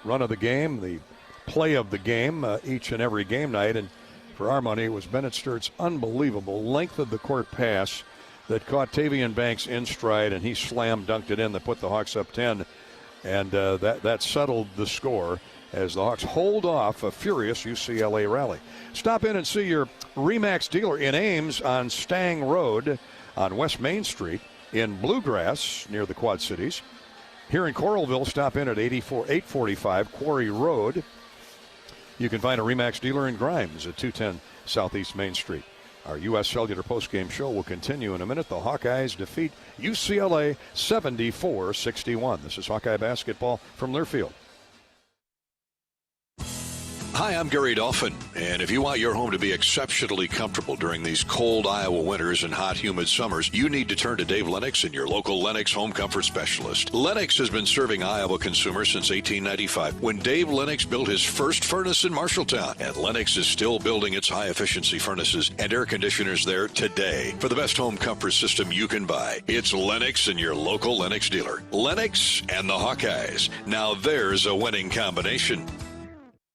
run of the game, the play of the game each and every game night. And for our money, it was Bennett Stirts' unbelievable length of the court pass that caught Tavian Banks in stride, and he slam dunked it in that put the Hawks up 10. And that settled the score as the Hawks hold off a furious UCLA rally. Stop in and see your RE/MAX dealer in Ames on Stang Road on West Main Street, in Bluegrass near the Quad Cities. Here in Coralville, stop in at 845 Quarry Road. You can find a RE/MAX dealer in Grimes at 210 Southeast Main Street. Our U.S. Cellular postgame show will continue in a minute. The Hawkeyes defeat UCLA 74-61. This is Hawkeye basketball from Learfield. Hi, I'm Gary Dolphin, and if you want your home to be exceptionally comfortable during these cold Iowa winters and hot, humid summers, you need to turn to Dave Lennox and your local Lennox home comfort specialist. Lennox has been serving Iowa consumers since 1895, when Dave Lennox built his first furnace in Marshalltown, and Lennox is still building its high-efficiency furnaces and air conditioners there today. For the best home comfort system you can buy, it's Lennox and your local Lennox dealer. Lennox and the Hawkeyes. Now there's a winning combination.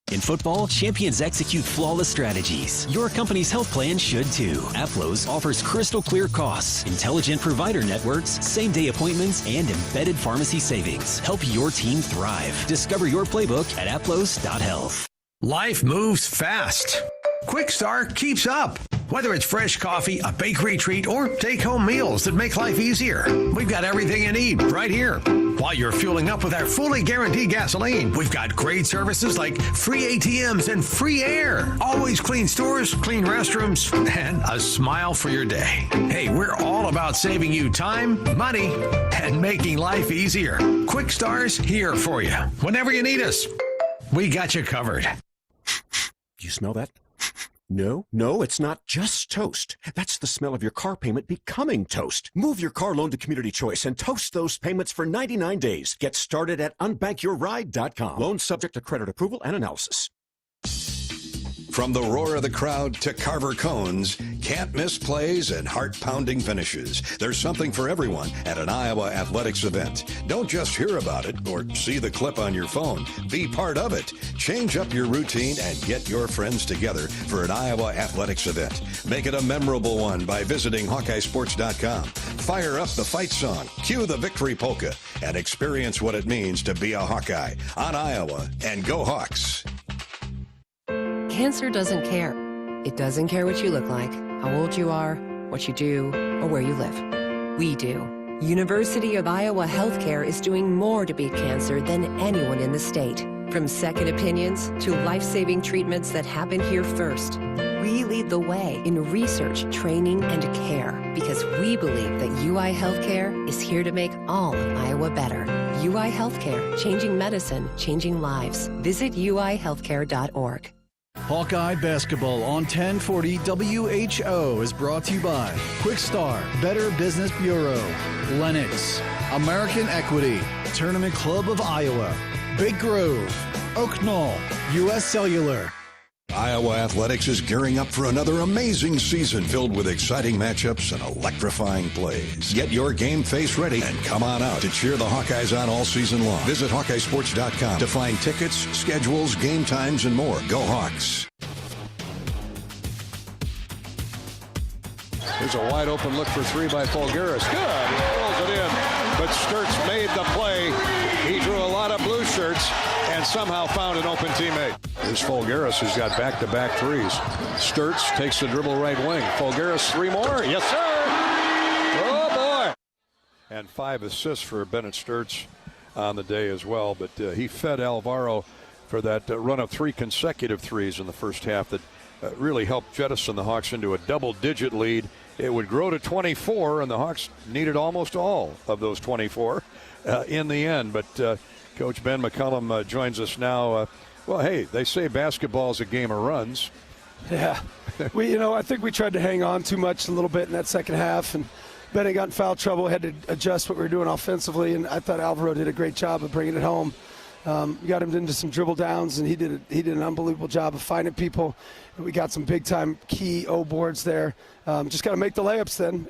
In football, champions execute flawless strategies. Your company's health plan should too. Aplos offers crystal clear costs, intelligent provider networks, same-day appointments, and embedded pharmacy savings. Help your team thrive. Discover your playbook at aplos.health. Life moves fast. Quick Start keeps up. Whether it's fresh coffee, a bakery treat, or take-home meals that make life easier, we've got everything you need right here. While you're fueling up with our fully guaranteed gasoline, we've got great services like free ATMs and free air. Always clean stores, clean restrooms, and a smile for your day. Hey, we're all about saving you time, money, and making life easier. Quick Star's here for you. Whenever you need us, we got you covered. Do you smell that? No, it's not just toast. That's the smell of your car payment becoming toast. Move your car loan to Community Choice and toast those payments for 99 days. Get started at unbankyourride.com. Loan subject to credit approval and analysis. From the roar of the crowd to Carver cones, can't miss plays and heart-pounding finishes. There's something for everyone at an Iowa athletics event. Don't just hear about it or see the clip on your phone. Be part of it. Change up your routine and get your friends together for an Iowa athletics event. Make it a memorable one by visiting HawkeyeSports.com. Fire up the fight song, cue the victory polka, and experience what it means to be a Hawkeye on Iowa. And go Hawks! Cancer doesn't care. It doesn't care what you look like, how old you are, what you do, or where you live. We do. University of Iowa Healthcare is doing more to beat cancer than anyone in the state. From second opinions to life-saving treatments that happen here first. we lead the way in research, training, and care because we believe that UI Healthcare is here to make all of Iowa better. UI Healthcare, changing medicine, changing lives. Visit uihealthcare.org. Hawkeye Basketball on 1040 WHO is brought to you by Quick Star, Better Business Bureau, Lennox, American Equity, Tournament Club of Iowa, Big Grove, Oak Knoll, U.S. Cellular. Iowa Athletics is gearing up for another amazing season filled with exciting matchups and electrifying plays. Get your game face ready and come on out to cheer the Hawkeyes on all season long. Visit HawkeyeSports.com to find tickets, schedules, game times, and more. Go Hawks! Here's a wide open look for three by Folgeris. Good. He rolls it in. But Stirts made the play. He drew a lot of blue shirts and somehow found an open teammate. Here's Folgeris, who's got back-to-back threes. Stirts takes the dribble right wing. Folgeris, three more. Yes, sir. Oh, boy. And 5 assists for Bennett Stirts on the day as well. But he fed Alvaro for that run of 3 consecutive threes in the first half that really helped jettison the Hawks into a double-digit lead. It would grow to 24, and the Hawks needed almost all of those 24 in the end. But Coach Ben McCollum joins us now. Well, hey, they say basketball is a game of runs. Yeah. I think we tried to hang on too much a little bit in that second half, and Bennett got in foul trouble, had to adjust what we were doing offensively, and I thought Alvaro did a great job of bringing it home. We got him into some dribble downs, and he did an unbelievable job of finding people. We got some big-time key O boards there. Just got to make the layups then.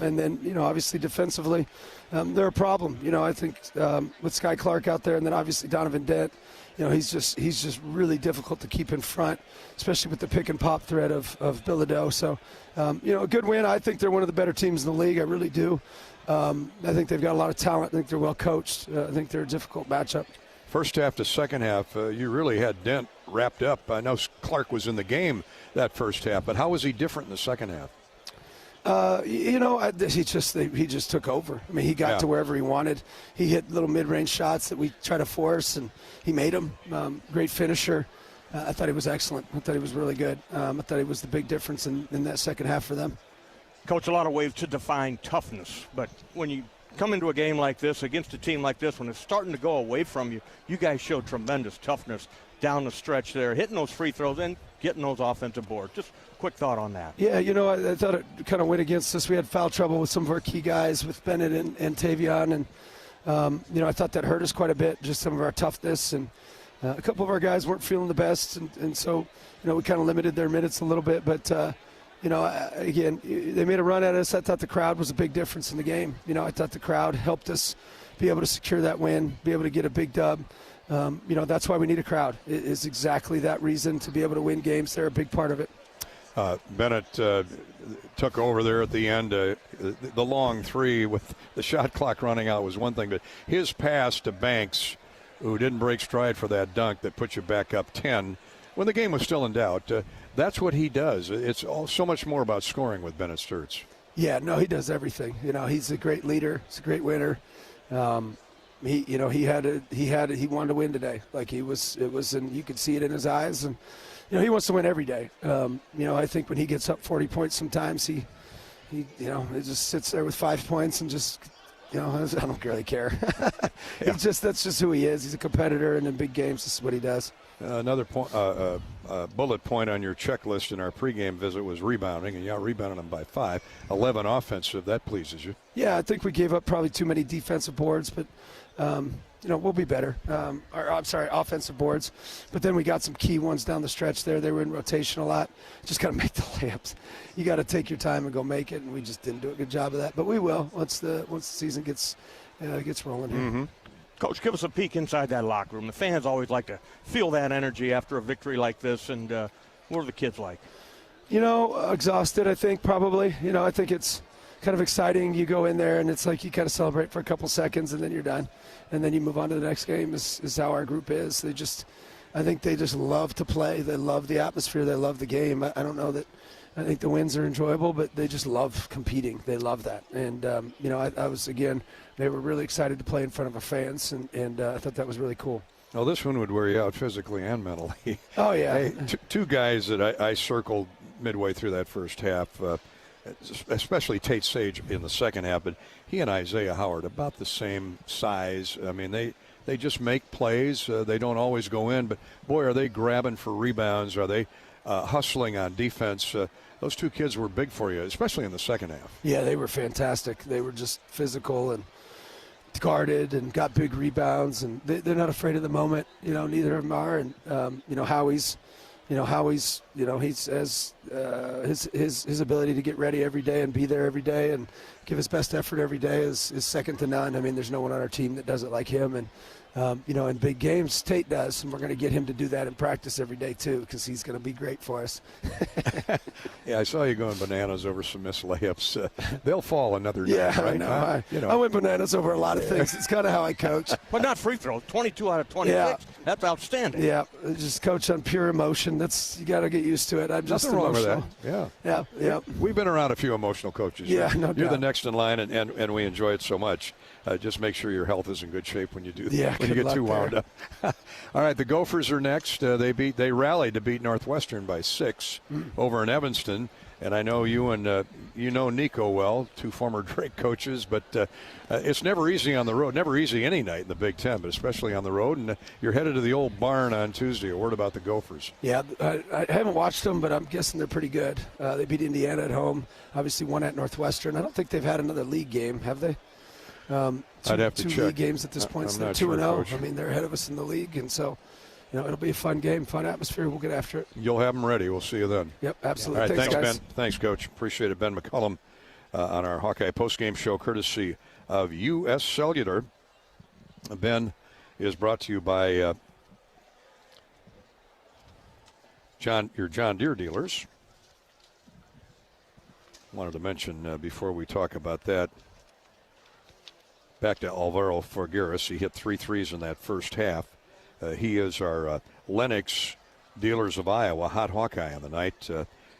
And then, obviously defensively, they're a problem. I think with Sky Clark out there and then obviously Donovan Dent, he's just really difficult to keep in front, especially with the pick-and-pop threat of Bilodeau. So, a good win. I think they're one of the better teams in the league. I really do. I think they've got a lot of talent. I think they're well coached. I think they're a difficult matchup. First half to second half, you really had Dent wrapped up. I know Clark was in the game that first half, but how was he different in the second half? He just took over. I mean, he got to wherever he wanted. He hit little mid-range shots that we try to force, and he made them. Great finisher. I thought he was excellent. I thought he was really good. I thought he was the big difference in that second half for them. Coach, a lot of ways to define toughness, but when you come into a game like this against a team like this, when it's starting to go away from you, you guys showed tremendous toughness down the stretch there, hitting those free throws and getting those offensive boards. Just a quick thought on that. Yeah, I thought it kind of went against us. We had foul trouble with some of our key guys, with Bennett and Tavion, and I thought that hurt us quite a bit, just some of our toughness, and a couple of our guys weren't feeling the best, and so we kind of limited their minutes a little bit, but again, they made a run at us. I thought the crowd was a big difference in the game. I thought the crowd helped us be able to secure that win, be able to get a big dub. That's why we need a crowd. It is exactly that reason to be able to win games. They're a big part of it. Bennett took over there at the end. The long three with the shot clock running out was one thing, but his pass to Banks, who didn't break stride for that dunk that put you back up 10 when the game was still in doubt, that's what he does. It's so much more about scoring with Bennett Stirts. Yeah, no, he does everything. He's a great leader. He's a great winner. He wanted to win today. And you could see it in his eyes. And, he wants to win every day. I think when he gets up 40 points sometimes, he just sits there with 5 points and just, I don't really care. That's just who he is. He's a competitor, and in big games, this is what he does. Another point, bullet point on your checklist in our pregame visit was rebounding, and you rebounded them by 5. 11 offensive. That pleases you. Yeah, I think we gave up probably too many defensive boards, but we'll be better. Offensive boards. But then we got some key ones down the stretch there. They were in rotation a lot. Just got to make the layups. You got to take your time and go make it, and we just didn't do a good job of that. But we will once the season gets rolling here. Mm-hmm. Coach, give us a peek inside that locker room. The fans always like to feel that energy after a victory like this, and what are the kids like? Exhausted, I think, probably. I think it's kind of exciting. You go in there, and it's like you kind of celebrate for a couple seconds, and then you're done. And then you move on to the next game is how our group is. I think they just love to play. They love the atmosphere. They love the game. I don't know that I think the wins are enjoyable, but they just love competing. They love that. And, I was, again, they were really excited to play in front of our fans, and I thought that was really cool. Well, this one would wear you out physically and mentally. Oh, yeah. Hey, two guys that I circled midway through that first half, especially Tate Sage in the second half. But he and Isaiah Howard about the same size. I mean, they just make plays. They don't always go in, but boy, are they grabbing for rebounds? Are they hustling on defense? Those two kids were big for you, especially in the second half. Yeah, they were fantastic. They were just physical and guarded and got big rebounds, and they're not afraid of the moment. Neither of them are. And Howie's his ability to get ready every day and be there every day and give his best effort every day is second to none. I mean, there's no one on our team that does it like him. And in big games, Tate does, and we're going to get him to do that in practice every day too, because he's going to be great for us. Yeah, I saw you going bananas over some missed layups. They'll fall another day, yeah, right? I know. I went bananas over a lot of things. It's kind of how I coach. But not free throw. 22 out of 26. Yeah. That's outstanding. Yeah, just coach on pure emotion. You got to get used to it. I'm just Nothing emotional. wrong with that. Yeah. We've been around a few emotional coaches. Yeah, right? no You're doubt. the next in line, and we enjoy it so much. Just make sure your health is in good shape when you do that. Yeah, when you get too wound up. All right, the Gophers are next. They rallied to beat Northwestern by 6 over in Evanston. And I know you and Nico well, two former Drake coaches, but it's never easy on the road. Never easy any night in the Big Ten, but especially on the road. And you're headed to the old barn on Tuesday. A word about the Gophers. Yeah, I haven't watched them, but I'm guessing they're pretty good. They beat Indiana at home. Obviously, won at Northwestern. I don't think they've had another league game, have they? I'd have to two check. league games at this point. So they're 2-0. I mean, they're ahead of us in the league, and so it'll be a fun game, fun atmosphere. We'll get after it. You'll have them ready. We'll see you then. Yep, absolutely. All right, thanks, guys. Ben. Thanks, Coach. Appreciate it. Ben McCollum on our Hawkeye postgame show, courtesy of U.S. Cellular. Ben is brought to you by your John Deere dealers. Wanted to mention before we talk about that, back to Alvaro Figueres. He hit 3 threes in that first half. He is our Lennox Dealers of Iowa hot Hawkeye on the night.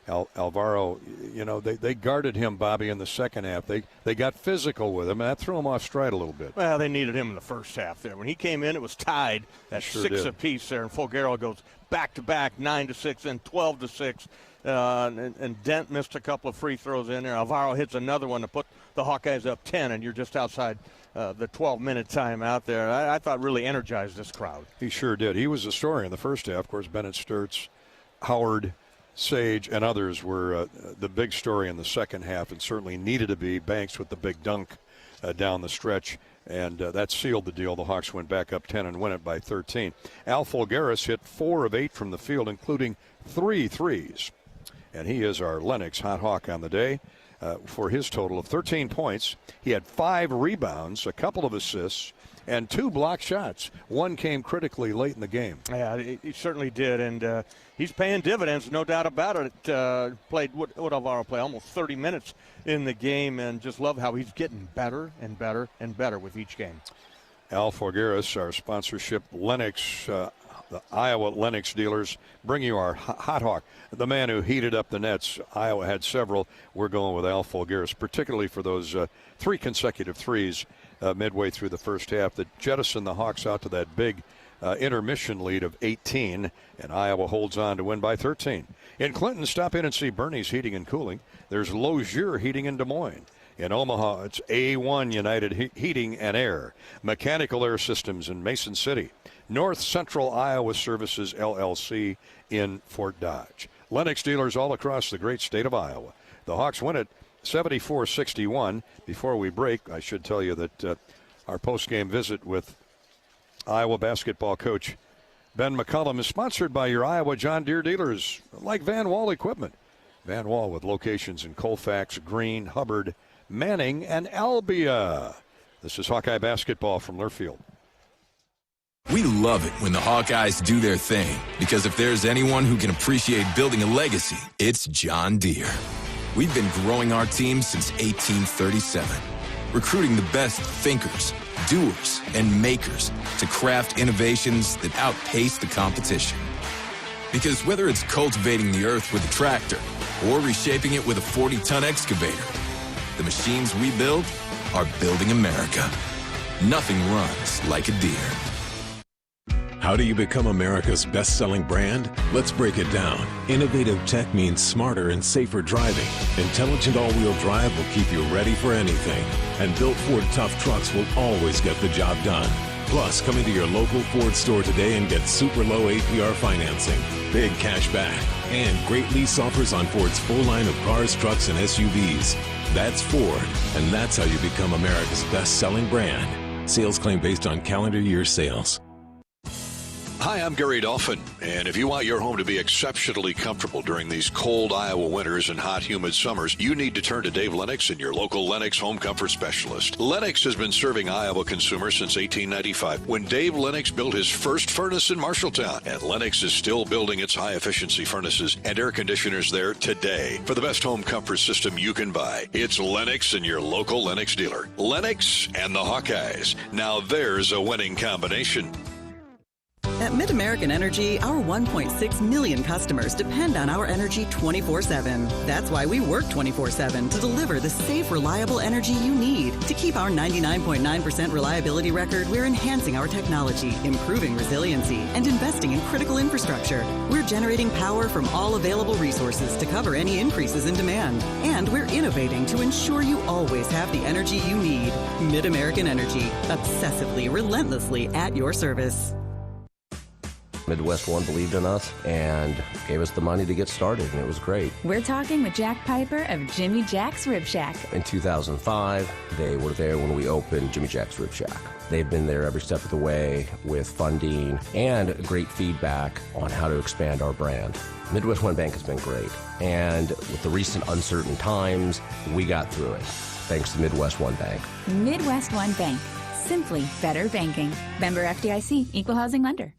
Alvaro, they guarded him, Bobby, in the second half. They got physical with him, and that threw him off stride a little bit. Well, they needed him in the first half there. When he came in, it was tied at 6 apiece there, and Figueroa goes back-to-back, 9-6, and 12-6. And Dent missed a couple of free throws in there. Alvaro hits another one to put the Hawkeyes up 10, and you're just outside the 12-minute time out there. I thought really energized this crowd. He sure did. He was the story in the first half. Of course, Bennett, Stirts, Howard, Sage, and others were the big story in the second half, and certainly needed to be. Banks with the big dunk down the stretch, and that sealed the deal. The Hawks went back up 10 and win it by 13. Al Figueres hit 4 of 8 from the field, including 3 threes. And he is our Lennox hot Hawk on the day for his total of 13 points. He had 5 rebounds, a couple of assists, and 2 blocked shots. One came critically late in the game. Yeah, he certainly did, and he's paying dividends, no doubt about it. Played what Alvaro played almost 30 minutes in the game, and just love how he's getting better and better and better with each game. Al Figueres, our sponsorship, Lennox, the Iowa Lennox dealers, bring you our hot Hawk, the man who heated up the nets. Iowa had several. We're going with Al Figueres, particularly for those 3 consecutive threes midway through the first half that jettisoned the Hawks out to that big intermission lead of 18, and Iowa holds on to win by 13. In Clinton, stop in and see Bernie's Heating and Cooling. There's Lozier Heating in Des Moines. In Omaha, it's A1 United Heating and Air. Mechanical Air Systems in Mason City. North Central Iowa Services, LLC in Fort Dodge. Lennox dealers all across the great state of Iowa. The Hawks win it 74-61. Before we break, I should tell you that our post-game visit with Iowa basketball coach Ben McCollum is sponsored by your Iowa John Deere dealers like Van Wall Equipment. Van Wall with locations in Colfax, Greene, Hubbard, Manning, and Albia. This is Hawkeye basketball from Learfield. We love it when the Hawkeyes do their thing, because if there's anyone who can appreciate building a legacy, it's John Deere. We've been growing our team since 1837, recruiting the best thinkers, doers, and makers to craft innovations that outpace the competition. Because whether it's cultivating the earth with a tractor or reshaping it with a 40-ton excavator, the machines we build are building America. Nothing runs like a Deere. How do you become America's best-selling brand? Let's break it down. Innovative tech means smarter and safer driving. Intelligent all-wheel drive will keep you ready for anything. And built Ford tough trucks will always get the job done. Plus, come into your local Ford store today and get super low APR financing, big cash back, and great lease offers on Ford's full line of cars, trucks, and SUVs. That's Ford, and that's how you become America's best-selling brand. Sales claim based on calendar year sales. Hi, I'm Gary Dolphin, and if you want your home to be exceptionally comfortable during these cold Iowa winters and hot, humid summers, you need to turn to Dave Lennox and your local Lennox home comfort specialist. Lennox has been serving Iowa consumers since 1895, when Dave Lennox built his first furnace in Marshalltown, and Lennox is still building its high-efficiency furnaces and air conditioners there today. For the best home comfort system you can buy, it's Lennox and your local Lennox dealer. Lennox and the Hawkeyes. Now there's a winning combination. At Mid-American Energy, our 1.6 million customers depend on our energy 24/7. That's why we work 24/7 to deliver the safe, reliable energy you need. To keep our 99.9% reliability record, we're enhancing our technology, improving resiliency, and investing in critical infrastructure. We're generating power from all available resources to cover any increases in demand. And we're innovating to ensure you always have the energy you need. Mid-American Energy, obsessively, relentlessly at your service. Midwest One believed in us and gave us the money to get started, and it was great. We're talking with Jack Piper of Jimmy Jack's Rib Shack. In 2005, they were there when we opened Jimmy Jack's Rib Shack. They've been there every step of the way with funding and great feedback on how to expand our brand. Midwest One Bank has been great, and with the recent uncertain times, we got through it, thanks to Midwest One Bank. Midwest One Bank. Simply better banking. Member FDIC, Equal Housing Lender.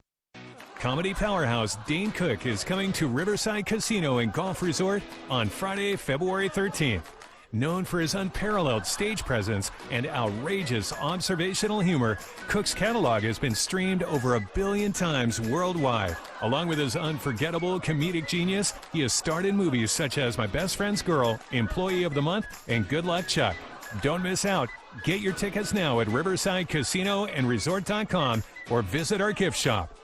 Comedy powerhouse Dane Cook is coming to Riverside Casino and Golf Resort on Friday, February 13th. Known for his unparalleled stage presence and outrageous observational humor, Cook's catalog has been streamed over 1 billion times worldwide. Along with his unforgettable comedic genius, he has starred in movies such as My Best Friend's Girl, Employee of the Month, and Good Luck Chuck. Don't miss out. Get your tickets now at riversidecasinoandresort.com or visit our gift shop.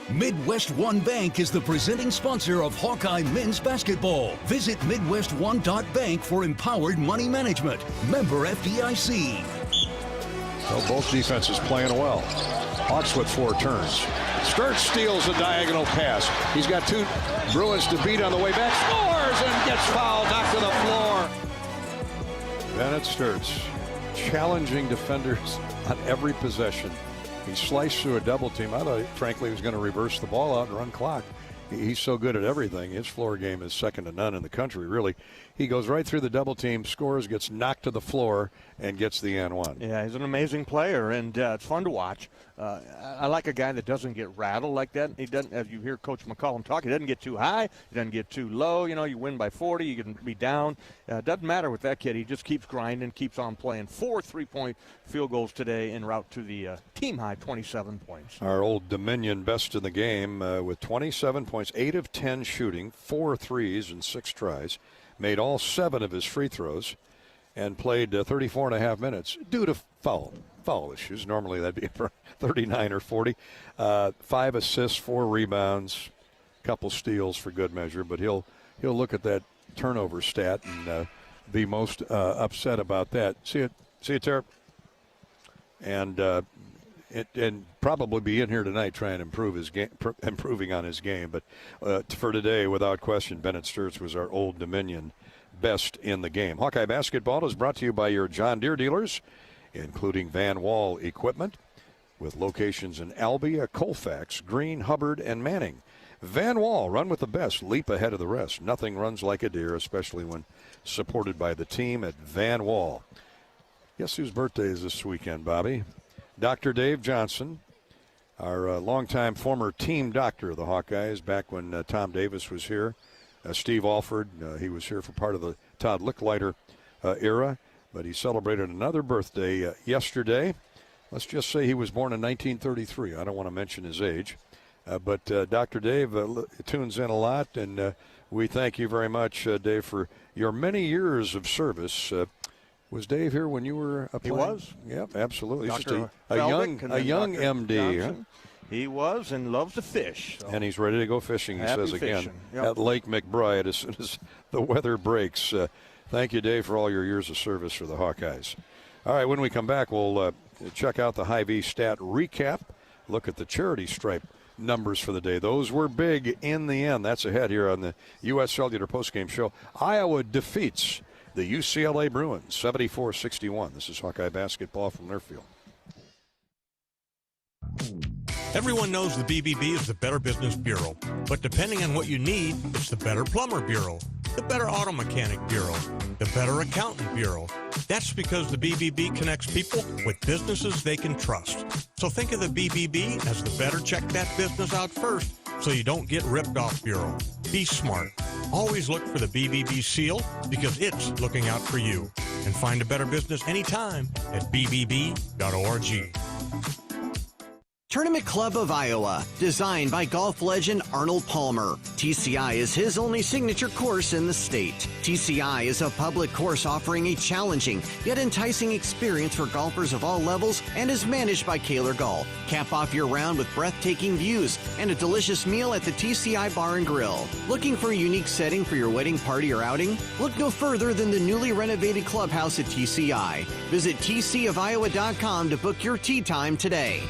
Midwest One Bank is the presenting sponsor of Hawkeye men's basketball. Visit MidwestOne.bank for empowered money management. Member FDIC. Well, both defenses playing well. Hawks with 4 turns. Stirts steals a diagonal pass. He's got 2 Bruins to beat on the way back. Scores and gets fouled, knocked to the floor. Bennett Stirts challenging defenders on every possession. He sliced through a double team. I thought, frankly, he was going to reverse the ball out and run clock. He's so good at everything. His floor game is second to none in the country, really. He goes right through the double team, scores, gets knocked to the floor, and gets the n1. Yeah, he's an amazing player, and it's fun to watch. I like a guy that doesn't get rattled like that. He doesn't, as you hear Coach McCollum talk, he doesn't get too high, he doesn't get too low. You know, you win by 40, you can be down. It doesn't matter with that kid. He just keeps grinding, keeps on playing. 4 3-point field goals today en route to the team-high 27 points. Our Old Dominion best in the game with 27 points, 8 of 10 shooting, 4 threes and 6 tries. Made all 7 of his free throws and played 34 and a half minutes due to foul issues. Normally that'd be 39 or 40. 5 assists, 4 rebounds, couple steals for good measure, but he'll look at that turnover stat and be most upset about that. See it, Terp? And probably be in here tonight trying to improve his game, improving on his game. But for today, without question, Bennett Stirts was our Old Dominion best in the game. Hawkeye basketball is brought to you by your John Deere dealers, including Van Wall Equipment, with locations in Albia, Colfax, Greene, Hubbard, and Manning. Van Wall, run with the best, leap ahead of the rest. Nothing runs like a Deere, especially when supported by the team at Van Wall. Guess whose birthday is this weekend, Bobby? Dr. Dave Johnson, our longtime former team doctor of the Hawkeyes back when Tom Davis was here. Steve Alford, he was here for part of the Todd Licklider era, but he celebrated another birthday yesterday. Let's just say he was born in 1933. I don't want to mention his age. But Dr. Dave tunes in a lot, and we thank you very much, Dave, for your many years of service Was Dave here when you were He playing? was. Yep, absolutely. He's Dr. just a young Dr. MD. Huh? Johnson. He was and loves to fish. So. And he's ready to go fishing, he Happy says again, fishing. Yep. at Lake McBride as soon as the weather breaks. Thank you, Dave, for all your years of service for the Hawkeyes. All right, when we come back, we'll check out the Hy-Vee stat recap, look at the charity stripe numbers for the day. Those were big in the end. That's ahead here on the U.S. Cellular Postgame Show. Iowa defeats the UCLA Bruins 74-61. This is Hawkeye basketball from Learfield. Everyone knows the BBB is the Better Business Bureau, but depending on what you need, it's the Better Plumber Bureau, the Better Auto Mechanic Bureau, the Better Accountant Bureau. That's because the BBB connects people with businesses they can trust. So think of the BBB as the better check that business out first so you don't get ripped off bureau. Be smart. Always look for the BBB seal because it's looking out for you. And find a better business anytime at bbb.org. Tournament Club of Iowa, designed by golf legend Arnold Palmer. TCI is his only signature course in the state. TCI is a public course offering a challenging yet enticing experience for golfers of all levels and is managed by Kaler Golf. Cap off your round with breathtaking views and a delicious meal at the TCI Bar and Grill. Looking for a unique setting for your wedding party or outing? Look no further than the newly renovated clubhouse at TCI. Visit tcofiowa.com to book your tee time today.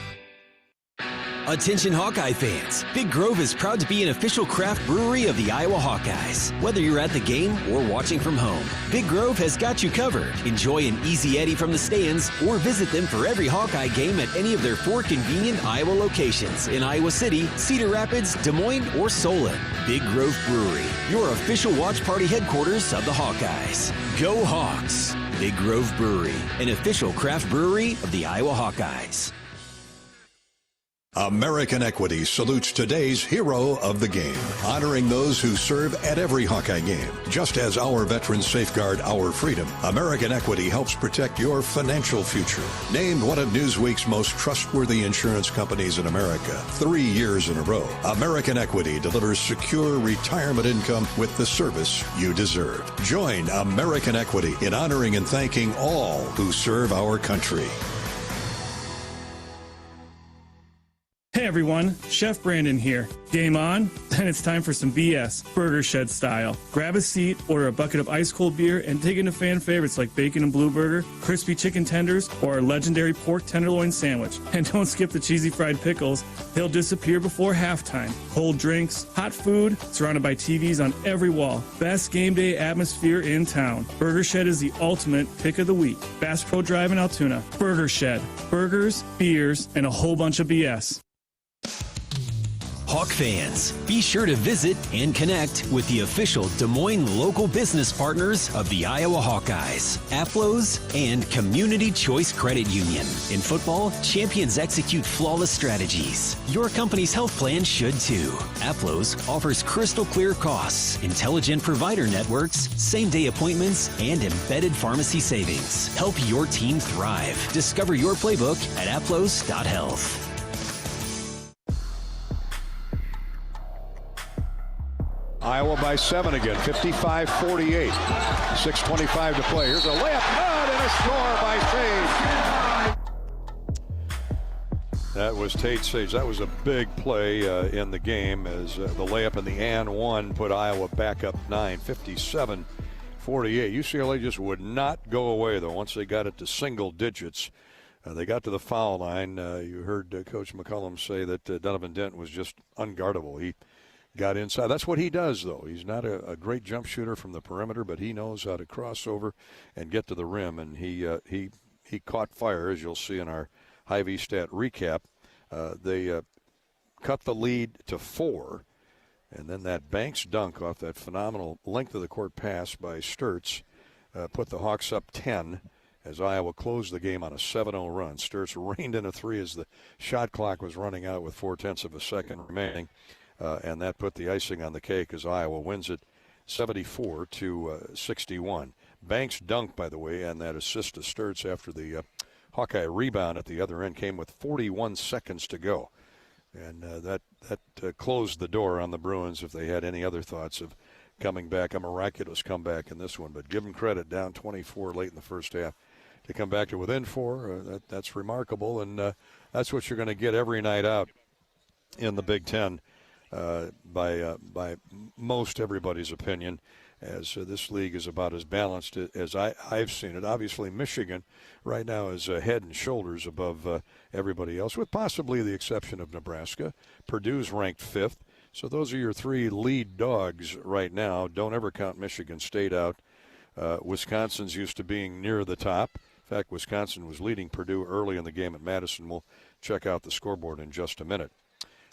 Attention Hawkeye fans, Big Grove is proud to be an official craft brewery of the Iowa Hawkeyes. Whether you're at the game or watching from home, Big Grove has got you covered. Enjoy an easy Eddie from the stands or visit them for every Hawkeye game at any of their 4 convenient Iowa locations in Iowa City, Cedar Rapids, Des Moines, or Solon. Big Grove Brewery, your official watch party headquarters of the Hawkeyes. Go Hawks! Big Grove Brewery, an official craft brewery of the Iowa Hawkeyes. American Equity salutes today's hero of the game, honoring those who serve at every Hawkeye game. Just as our veterans safeguard our freedom, American Equity helps protect your financial future. Named one of Newsweek's most trustworthy insurance companies in America 3 years in a row, American Equity delivers secure retirement income with the service you deserve. Join American Equity in honoring and thanking all who serve our country. Hey everyone, Chef Brandon here. Game on? Then it's time for some BS, Burger Shed style. Grab a seat, order a bucket of ice cold beer, and dig into fan favorites like bacon and blue burger, crispy chicken tenders, or our legendary pork tenderloin sandwich. And don't skip the cheesy fried pickles. They'll disappear before halftime. Cold drinks, hot food, surrounded by TVs on every wall. Best game day atmosphere in town. Burger Shed is the ultimate pick of the week. Bass Pro Drive in Altoona. Burger Shed. Burgers, beers, and a whole bunch of BS. Hawk fans, be sure to visit and connect with the official Des Moines local business partners of the Iowa Hawkeyes, AFLOS, and Community Choice Credit Union. In football, champions execute flawless strategies. Your company's health plan should too. AFLOS offers crystal clear costs, intelligent provider networks, same-day appointments, and embedded pharmacy savings. Help your team thrive. Discover your playbook at aflos.health. Iowa by 7 again, 55-48. 6:25 to play. Here's a layup, good, and a score by Sage. That was Tate Sage. That was a big play in the game as the layup and the and one put Iowa back up 9, 57-48. UCLA just would not go away, though, once they got it to single digits. They got to the foul line. You heard Coach McCollum say that Donovan Dent was just unguardable. He got inside. That's what he does, though. He's not a great jump shooter from the perimeter, but he knows how to cross over and get to the rim. And he caught fire, as you'll see in our Hy-Vee stat recap. They cut the lead to 4, and then that Banks dunk off that phenomenal length of the court pass by Stirts put the Hawks up 10 as Iowa closed the game on a 7-0 run. Stirts reined in a 3 as the shot clock was running out with 0.4 of a second remaining. And that put the icing on the cake as Iowa wins it 74-61. Banks dunked, by the way, and that assist to Stirts after the Hawkeye rebound at the other end came with 41 seconds to go. And that closed the door on the Bruins if they had any other thoughts of coming back, a miraculous comeback in this one. But give them credit, down 24 late in the first half. To come back to within 4, that's remarkable, and that's what you're going to get every night out in the Big Ten by most everybody's opinion, as this league is about as balanced as I've seen it. Obviously, Michigan right now is head and shoulders above everybody else, with possibly the exception of Nebraska. Purdue's ranked 5th. So those are your 3 lead dogs right now. Don't ever count Michigan State out. Wisconsin's used to being near the top. In fact, Wisconsin was leading Purdue early in the game at Madison. We'll check out the scoreboard in just a minute.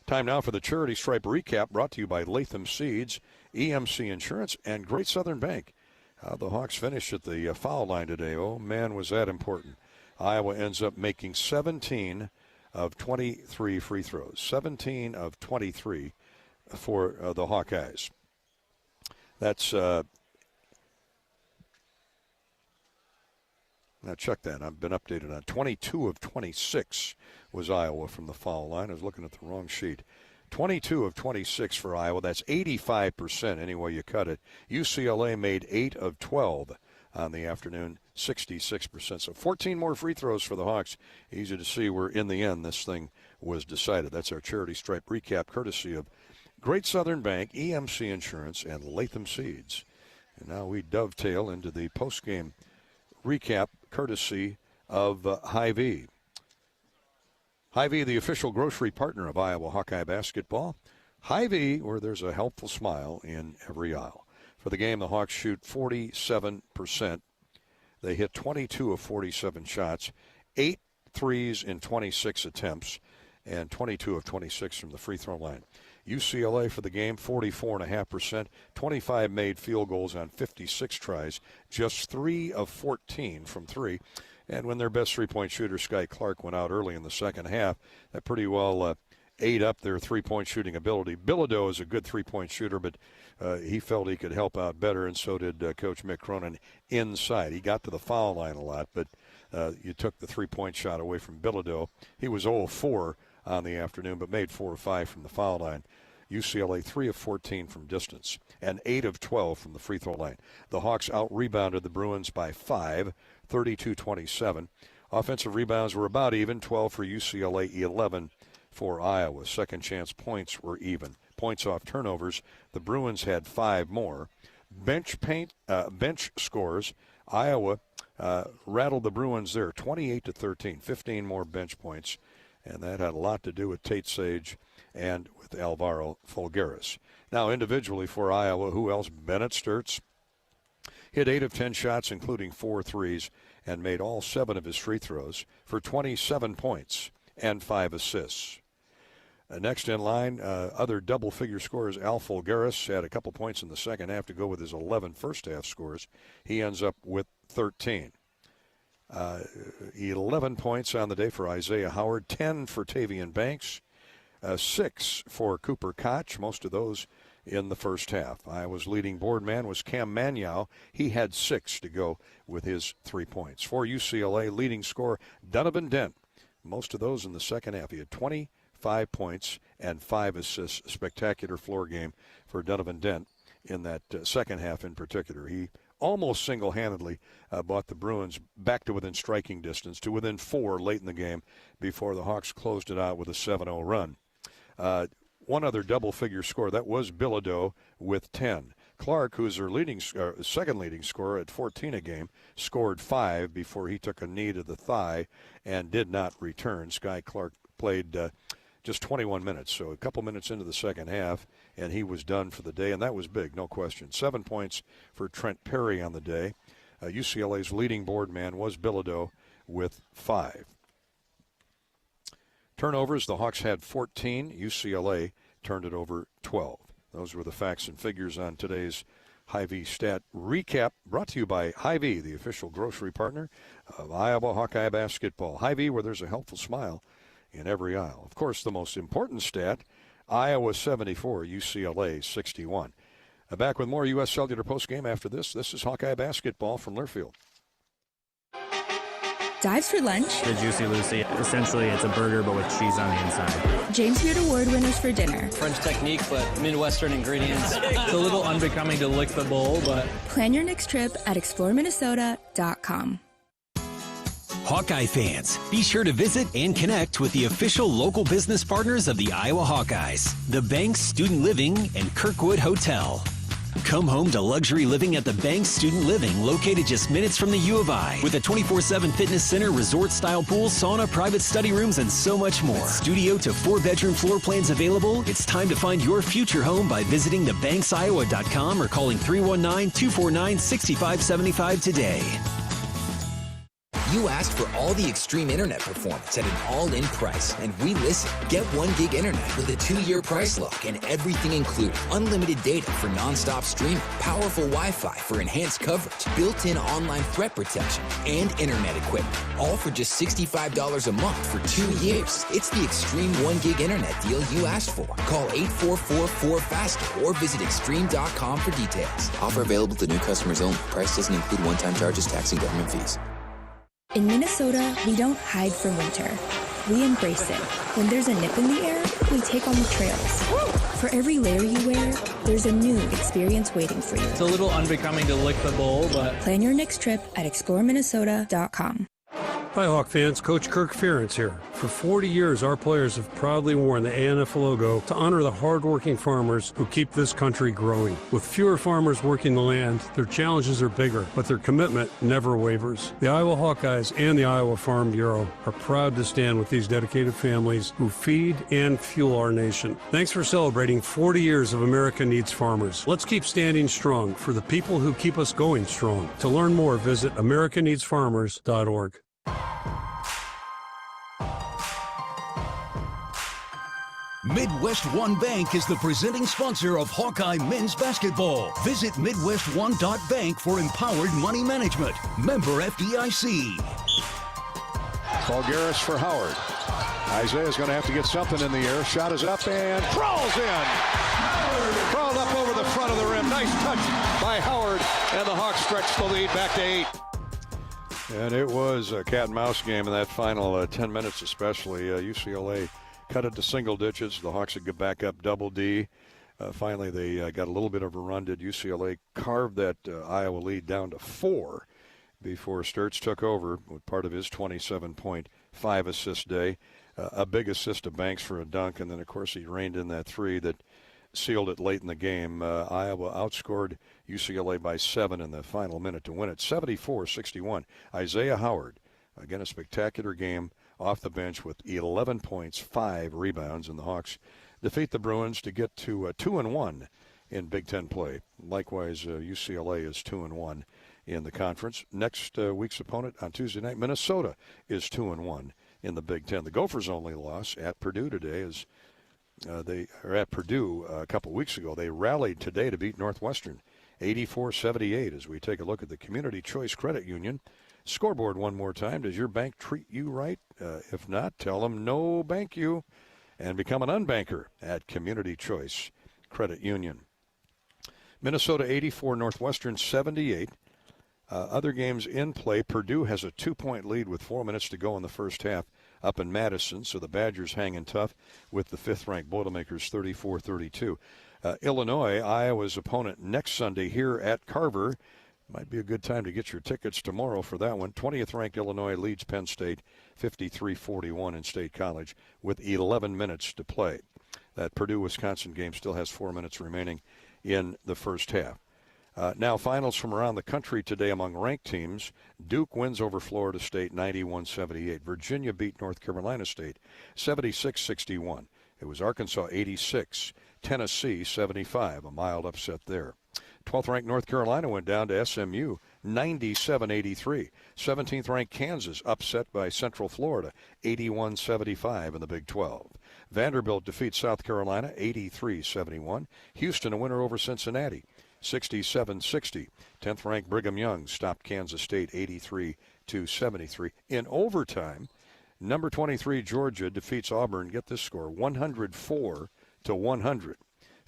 Time now for the Charity Stripe Recap, brought to you by Latham Seeds, EMC Insurance, and Great Southern Bank. How the Hawks finished at the foul line today. Oh, man, was that important. Iowa ends up making 17 of 23 free throws. 17 of 23 for the Hawkeyes. That's now check that. I've been updated on 22 of 26 was Iowa from the foul line. I was looking at the wrong sheet. 22 of 26 for Iowa. That's 85% any way you cut it. UCLA made 8 of 12 on the afternoon, 66%. So 14 more free throws for the Hawks. Easy to see where in the end this thing was decided. That's our Charity Stripe Recap, courtesy of Great Southern Bank, EMC Insurance, and Latham Seeds. And now we dovetail into the postgame recap, courtesy of Hy-Vee. Hy-Vee, the official grocery partner of Iowa Hawkeye basketball. Hy-Vee, where there's a helpful smile in every aisle. For the game, the Hawks shoot 47%. They hit 22 of 47 shots, 8 threes in 26 attempts, and 22 of 26 from the free throw line. UCLA for the game, 44.5%, 25 made field goals on 56 tries, just 3 of 14 from 3. And when their best three-point shooter, Sky Clark, went out early in the second half, that pretty well ate up their three-point shooting ability. Bilodeau is a good three-point shooter, but he felt he could help out better, and so did Coach Mick Cronin inside. He got to the foul line a lot, but you took the three-point shot away from Bilodeau. He was 0 of 4 on the afternoon, but made 4 of 5 from the foul line. UCLA 3 of 14 from distance and 8 of 12 from the free throw line. The Hawks out-rebounded the Bruins by 5, 32-27. Offensive rebounds were about even, 12 for UCLA, 11 for Iowa. Second chance points were even. Points off turnovers, the Bruins had 5 more. Bench scores, Iowa rattled the Bruins there, 28-13, 15 more bench points. And that had a lot to do with Tate Sage and with Alvaro Folgueras. Now, individually for Iowa, who else? Bennett Stirts hit 8 of 10 shots, including 4 threes, and made all 7 of his free throws for 27 points and 5 assists. Next in line, other double-figure scorers, Al Folgueras had a couple points in the second half to go with his 11 first-half scores. He ends up with 13. 11 points on the day for Isaiah Howard, 10 for Tavian Banks, 6 for Cooper Koch, most of those in the first half. Iowa's leading board man was Cam Manyow. He had 6 to go with his 3 points. For UCLA, leading scorer Donovan Dent, most of those in the second half. He had 25 points and 5 assists. A spectacular floor game for Donovan Dent in that second half in particular. He almost single-handedly brought the Bruins back to within striking distance, to within 4 late in the game before the Hawks closed it out with a 7-0 run. One other double-figure score, that was Bilodeau with 10. Clark, who's their second leading scorer at 14 a game, scored 5 before he took a knee to the thigh and did not return. Sky Clark played just 21 minutes, so a couple minutes into the second half, and he was done for the day, and that was big, no question. 7 points for Trent Perry on the day. UCLA's leading board man was Bilodeau with 5. Turnovers, the Hawks had 14. UCLA turned it over 12. Those were the facts and figures on today's Hy-Vee Stat Recap, brought to you by Hy-Vee, the official grocery partner of Iowa Hawkeye basketball. Hy-Vee, where there's a helpful smile in every aisle. Of course, the most important stat, Iowa 74, UCLA 61. Back with more U.S. Cellular postgame after this. This is Hawkeye basketball from Learfield. Dives for lunch. The Juicy Lucy. Essentially, it's a burger, but with cheese on the inside. James Beard Award winners for dinner. French technique, but Midwestern ingredients. It's a little unbecoming to lick the bowl, but... Plan your next trip at exploreminnesota.com. Hawkeye fans, be sure to visit and connect with the official local business partners of the Iowa Hawkeyes, the Banks Student Living and Kirkwood Hotel. Come home to luxury living at the Banks Student Living, located just minutes from the U of I, with a 24/7 fitness center, resort-style pool, sauna, private study rooms, and so much more. With studio to 4-bedroom floor plans available, it's time to find your future home by visiting thebanksiowa.com or calling 319-249-6575 today. You asked for all the extreme internet performance at an all-in price, and we listen. Get 1 gig internet with a 2-year price lock and everything included. Unlimited data for non-stop streaming, powerful Wi-Fi for enhanced coverage, built-in online threat protection, and internet equipment. All for just $65 a month for 2 years. It's the extreme 1 gig internet deal you asked for. Call 844-4FASTER or visit extreme.com for details. Offer available to new customers only. Price doesn't include one-time charges, tax, and government fees. In Minnesota, we don't hide from winter. We embrace it. When there's a nip in the air, we take on the trails. For every layer you wear, there's a new experience waiting for you. It's a little unbecoming to lick the bowl, but... Plan your next trip at exploreminnesota.com. Hi, Hawk fans. Coach Kirk Ferentz here. For 40 years, our players have proudly worn the ANF logo to honor the hardworking farmers who keep this country growing. With fewer farmers working the land, their challenges are bigger, but their commitment never wavers. The Iowa Hawkeyes and the Iowa Farm Bureau are proud to stand with these dedicated families who feed and fuel our nation. Thanks for celebrating 40 years of America Needs Farmers. Let's keep standing strong for the people who keep us going strong. To learn more, visit americaneedsfarmers.org. Midwest One Bank is the presenting sponsor of Hawkeye men's basketball. Visit MidwestOne.bank for empowered money management. Member FDIC. Falgaris for Howard. Isaiah's going to have to get something in the air. Shot is up and crawls in. Crawled up over the front of the rim. Nice touch by Howard. And the Hawks stretch the lead back to 8. And it was a cat and mouse game in that final 10 minutes especially. UCLA cut it to single digits. The Hawks would get back up double D. Finally, they got a little bit of a run. Did UCLA carved that Iowa lead down to 4 before Stirts took over with part of his 27.5 assist day. A big assist to Banks for a dunk, and then, of course, he reined in that 3 that sealed it late in the game. Iowa outscored UCLA by 7 in the final minute to win it, 74-61. Isaiah Howard, again, a spectacular game off the bench with 11 points, 5 rebounds, and the Hawks defeat the Bruins to get to 2-1 in Big Ten play. Likewise, UCLA is 2-1 in the conference. Next week's opponent on Tuesday night, Minnesota is 2-1 in the Big Ten. The Gophers' only loss at Purdue today is they are at Purdue a couple weeks ago. They rallied today to beat Northwestern 84-78 as we take a look at the Community Choice Credit Union scoreboard one more time. Does your bank treat you right? If not, tell them no bank you and become an unbanker at Community Choice Credit Union. Minnesota 84, Northwestern 78. Other games in play, Purdue has a 2-point lead with 4 minutes to go in the first half up in Madison, so the Badgers hanging tough with the 5th-ranked Boilermakers 34-32. Illinois, Iowa's opponent next Sunday here at Carver. Might be a good time to get your tickets tomorrow for that one. 20th-ranked Illinois leads Penn State 53-41 in State College with 11 minutes to play. That Purdue-Wisconsin game still has 4 minutes remaining in the first half. Now, finals from around the country today among ranked teams. Duke wins over Florida State 91-78. Virginia beat North Carolina State 76-61. It was Arkansas 86, Tennessee 75, a mild upset there. 12th-ranked North Carolina went down to SMU 97-83. 17th-ranked Kansas upset by Central Florida 81-75 in the Big 12. Vanderbilt defeats South Carolina 83-71. Houston a winner over Cincinnati 67-60. 10th-ranked Brigham Young stopped Kansas State 83-73. In overtime, number 23 Georgia defeats Auburn. Get this score, 104-100.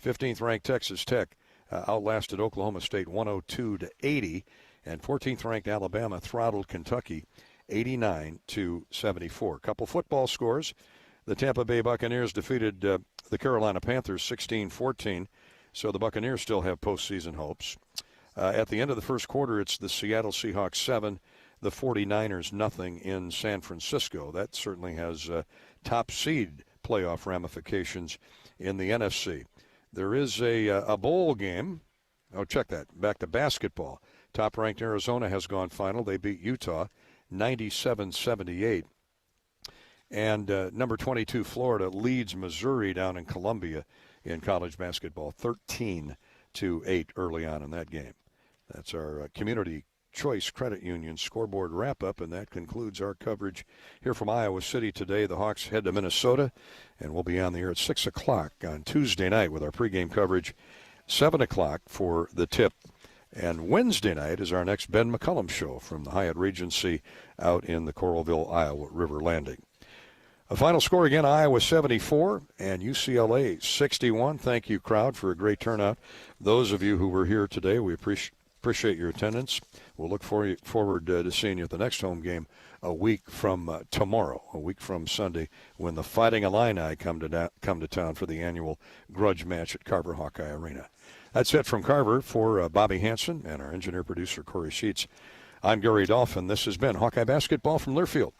15th-ranked Texas Tech outlasted Oklahoma State 102-80. And 14th-ranked Alabama throttled Kentucky 89-74. Couple football scores. The Tampa Bay Buccaneers defeated the Carolina Panthers 16-14, so the Buccaneers still have postseason hopes. At the end of the first quarter, it's the Seattle Seahawks 7, the 49ers nothing in San Francisco. That certainly has top seed playoff ramifications in the NFC. There is a bowl game. Oh, check that. Back to basketball. Top-ranked Arizona has gone final. They beat Utah 97-78. And number 22 Florida leads Missouri down in Columbia in college basketball 13-8 early on in that game. That's our Community Choice Credit Union scoreboard wrap-up, and that concludes our coverage here from Iowa City today. The Hawks head to Minnesota, and we'll be on the air at 6 o'clock on Tuesday night with our pregame coverage, 7 o'clock for the tip. And Wednesday night is our next Ben McCollum show from the Hyatt Regency out in the Coralville, Iowa River Landing. A final score again, Iowa 74 and UCLA 61. Thank you, crowd, for a great turnout. Those of you who were here today, we appreciate your attendance. We'll look forward to seeing you at the next home game a week from tomorrow, a week from Sunday, when the Fighting Illini come to town for the annual grudge match at Carver Hawkeye Arena. That's it from Carver. For Bobby Hansen and our engineer-producer Corey Sheets, I'm Gary Dolphin. This has been Hawkeye Basketball from Learfield.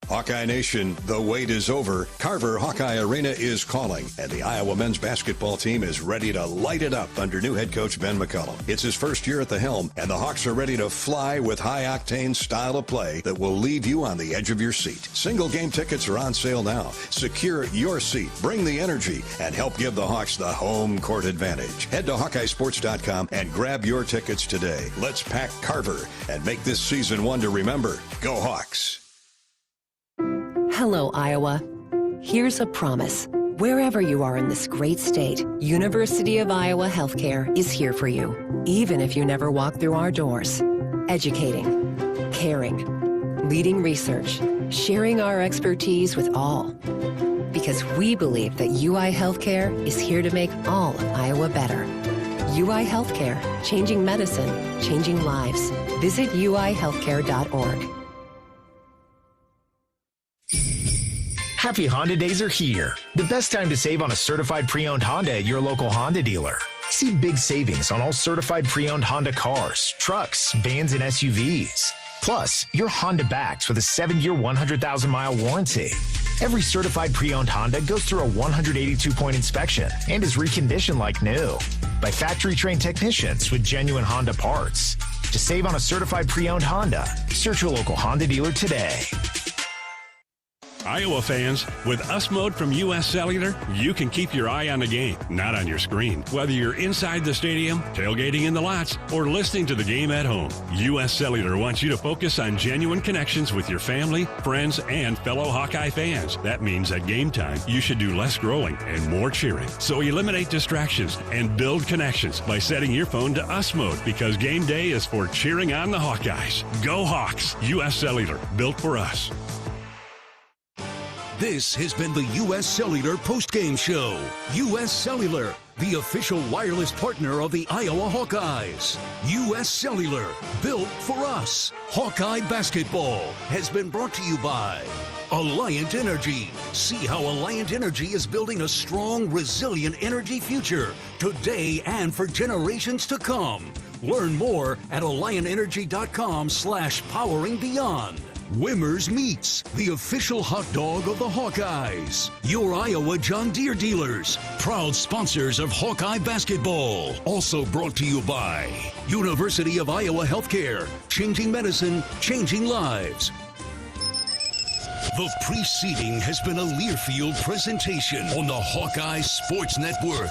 Hawkeye Nation, the wait is over. Carver Hawkeye Arena is calling, and the Iowa men's basketball team is ready to light it up under new head coach Ben McCollum. It's his first year at the helm, and the Hawks are ready to fly with high-octane style of play that will leave you on the edge of your seat. Single game tickets are on sale now. Secure your seat, bring the energy, and help give the Hawks the home court advantage. Head to HawkeyeSports.com and grab your tickets today. Let's pack Carver and make this season one to remember. Go Hawks! Hello, Iowa. Here's a promise. Wherever you are in this great state, University of Iowa Healthcare is here for you, even if you never walk through our doors. Educating, caring, leading research, sharing our expertise with all. Because we believe that UI Healthcare is here to make all of Iowa better. UI Healthcare, changing medicine, changing lives. Visit uihealthcare.org. Happy Honda Days are here. The best time to save on a certified pre-owned Honda at your local Honda dealer. See big savings on all certified pre-owned Honda cars, trucks, vans, and SUVs. Plus, you're Honda backed with a 7-year, 100,000-mile warranty. Every certified pre-owned Honda goes through a 182-point inspection and is reconditioned like new by factory-trained technicians with genuine Honda parts. To save on a certified pre-owned Honda, search your local Honda dealer today. Iowa fans, with US Mode from US Cellular, you can keep your eye on the game, not on your screen. Whether you're inside the stadium, tailgating in the lots, or listening to the game at home, US Cellular wants you to focus on genuine connections with your family, friends, and fellow Hawkeye fans. That means at game time, you should do less scrolling and more cheering. So eliminate distractions and build connections by setting your phone to US Mode, because game day is for cheering on the Hawkeyes. Go Hawks! US Cellular, built for us. This has been the U.S. Cellular Postgame Show. U.S. Cellular, the official wireless partner of the Iowa Hawkeyes. U.S. Cellular, built for us. Hawkeye Basketball has been brought to you by Alliant Energy. See how Alliant Energy is building a strong, resilient energy future today and for generations to come. Learn more at AlliantEnergy.com/poweringBeyond. Wimmer's Meats, the official hot dog of the Hawkeyes. Your Iowa John Deere dealers, proud sponsors of Hawkeye Basketball. Also brought to you by University of Iowa Healthcare, changing medicine, changing lives. The preceding has been a Learfield presentation on the Hawkeye Sports Network.